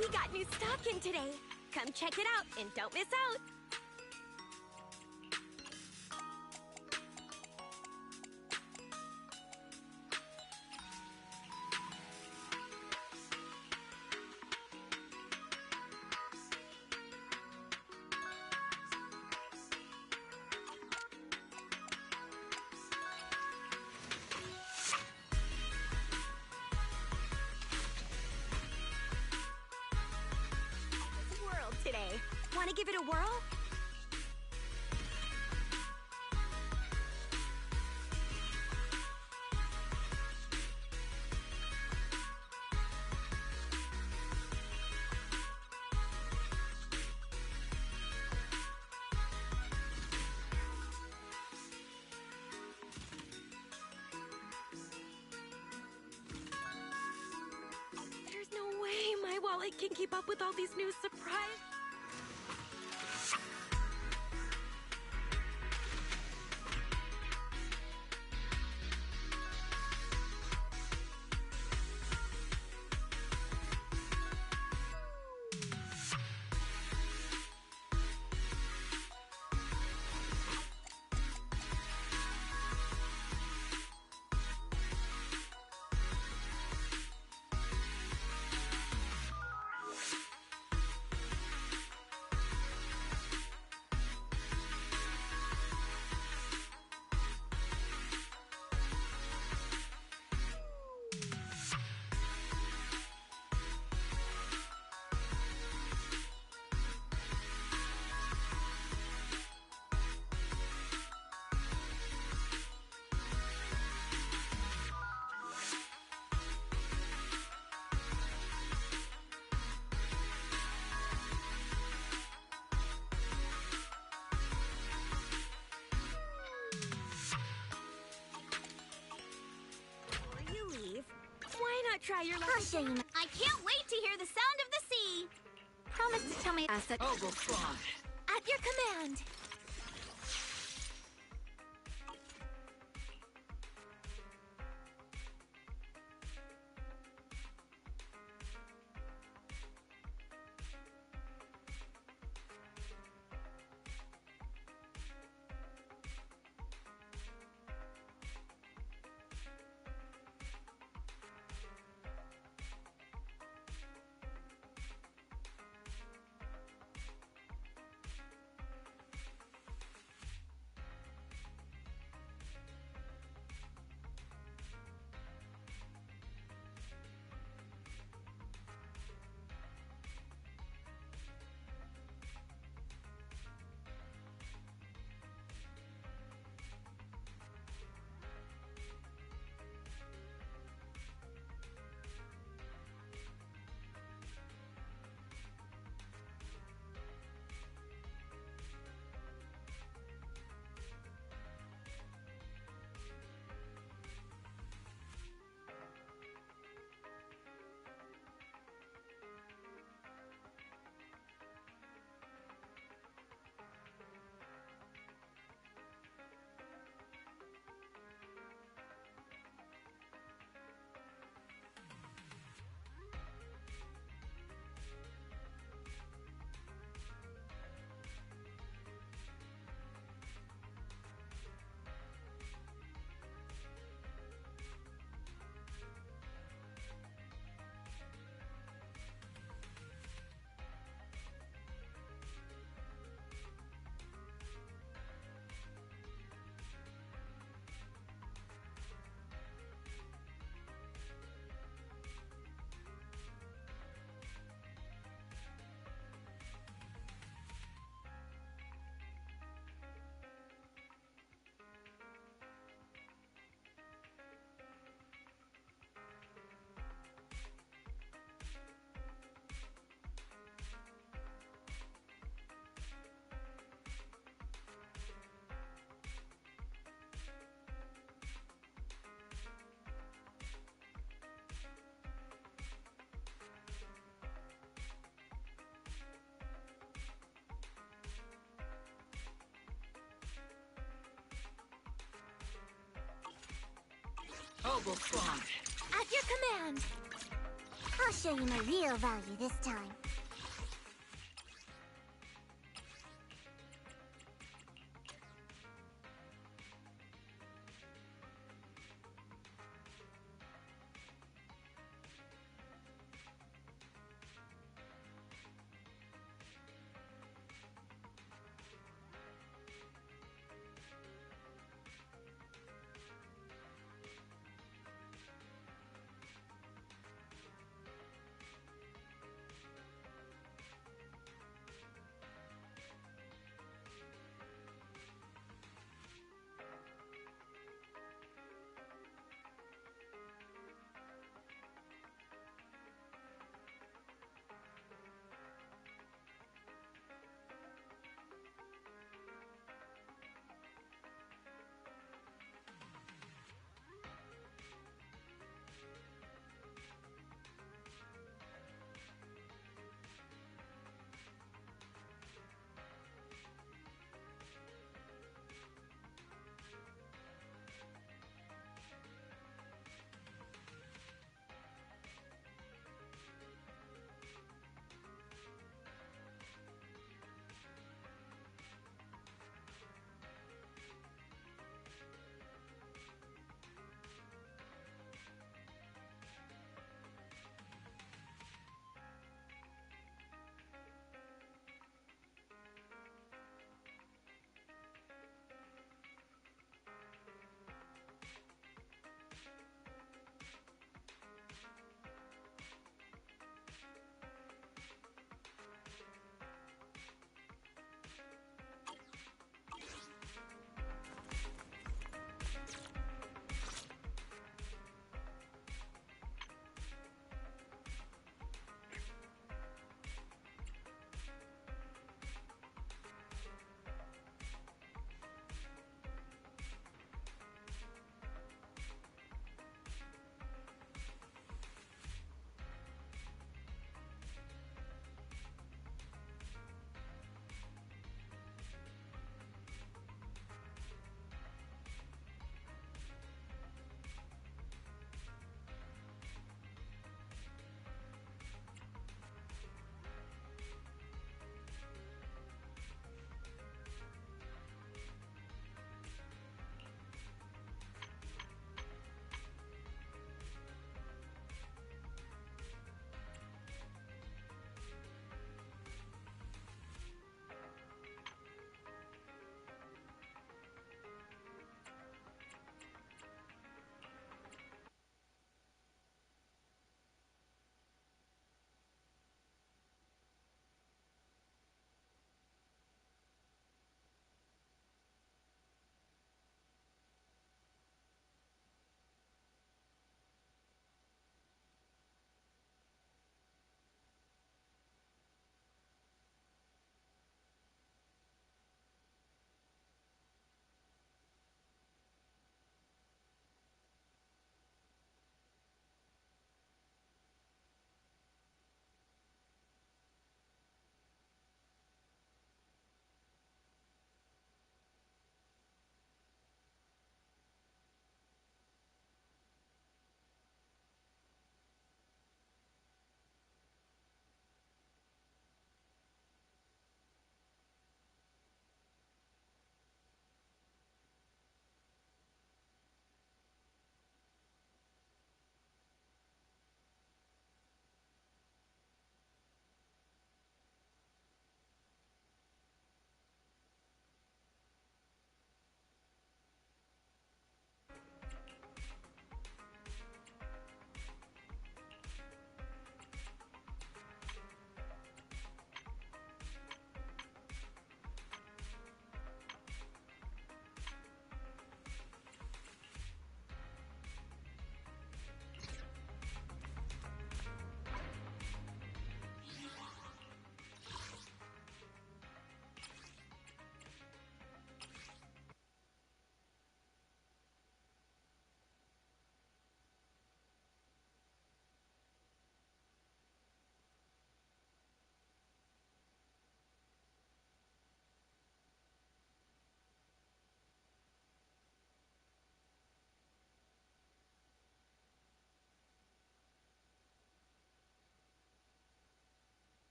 Speaker 14: We got new stock in today. Come check it out and don't miss out. Today. Want to give it a whirl? There's no way my wallet can keep up with all these new surprises. try your luck?
Speaker 2: I'll show you. I can't wait to hear the sound of the sea.
Speaker 3: Promise to tell me asset.
Speaker 14: At your command.
Speaker 2: At your command. I'll show you my real value this time.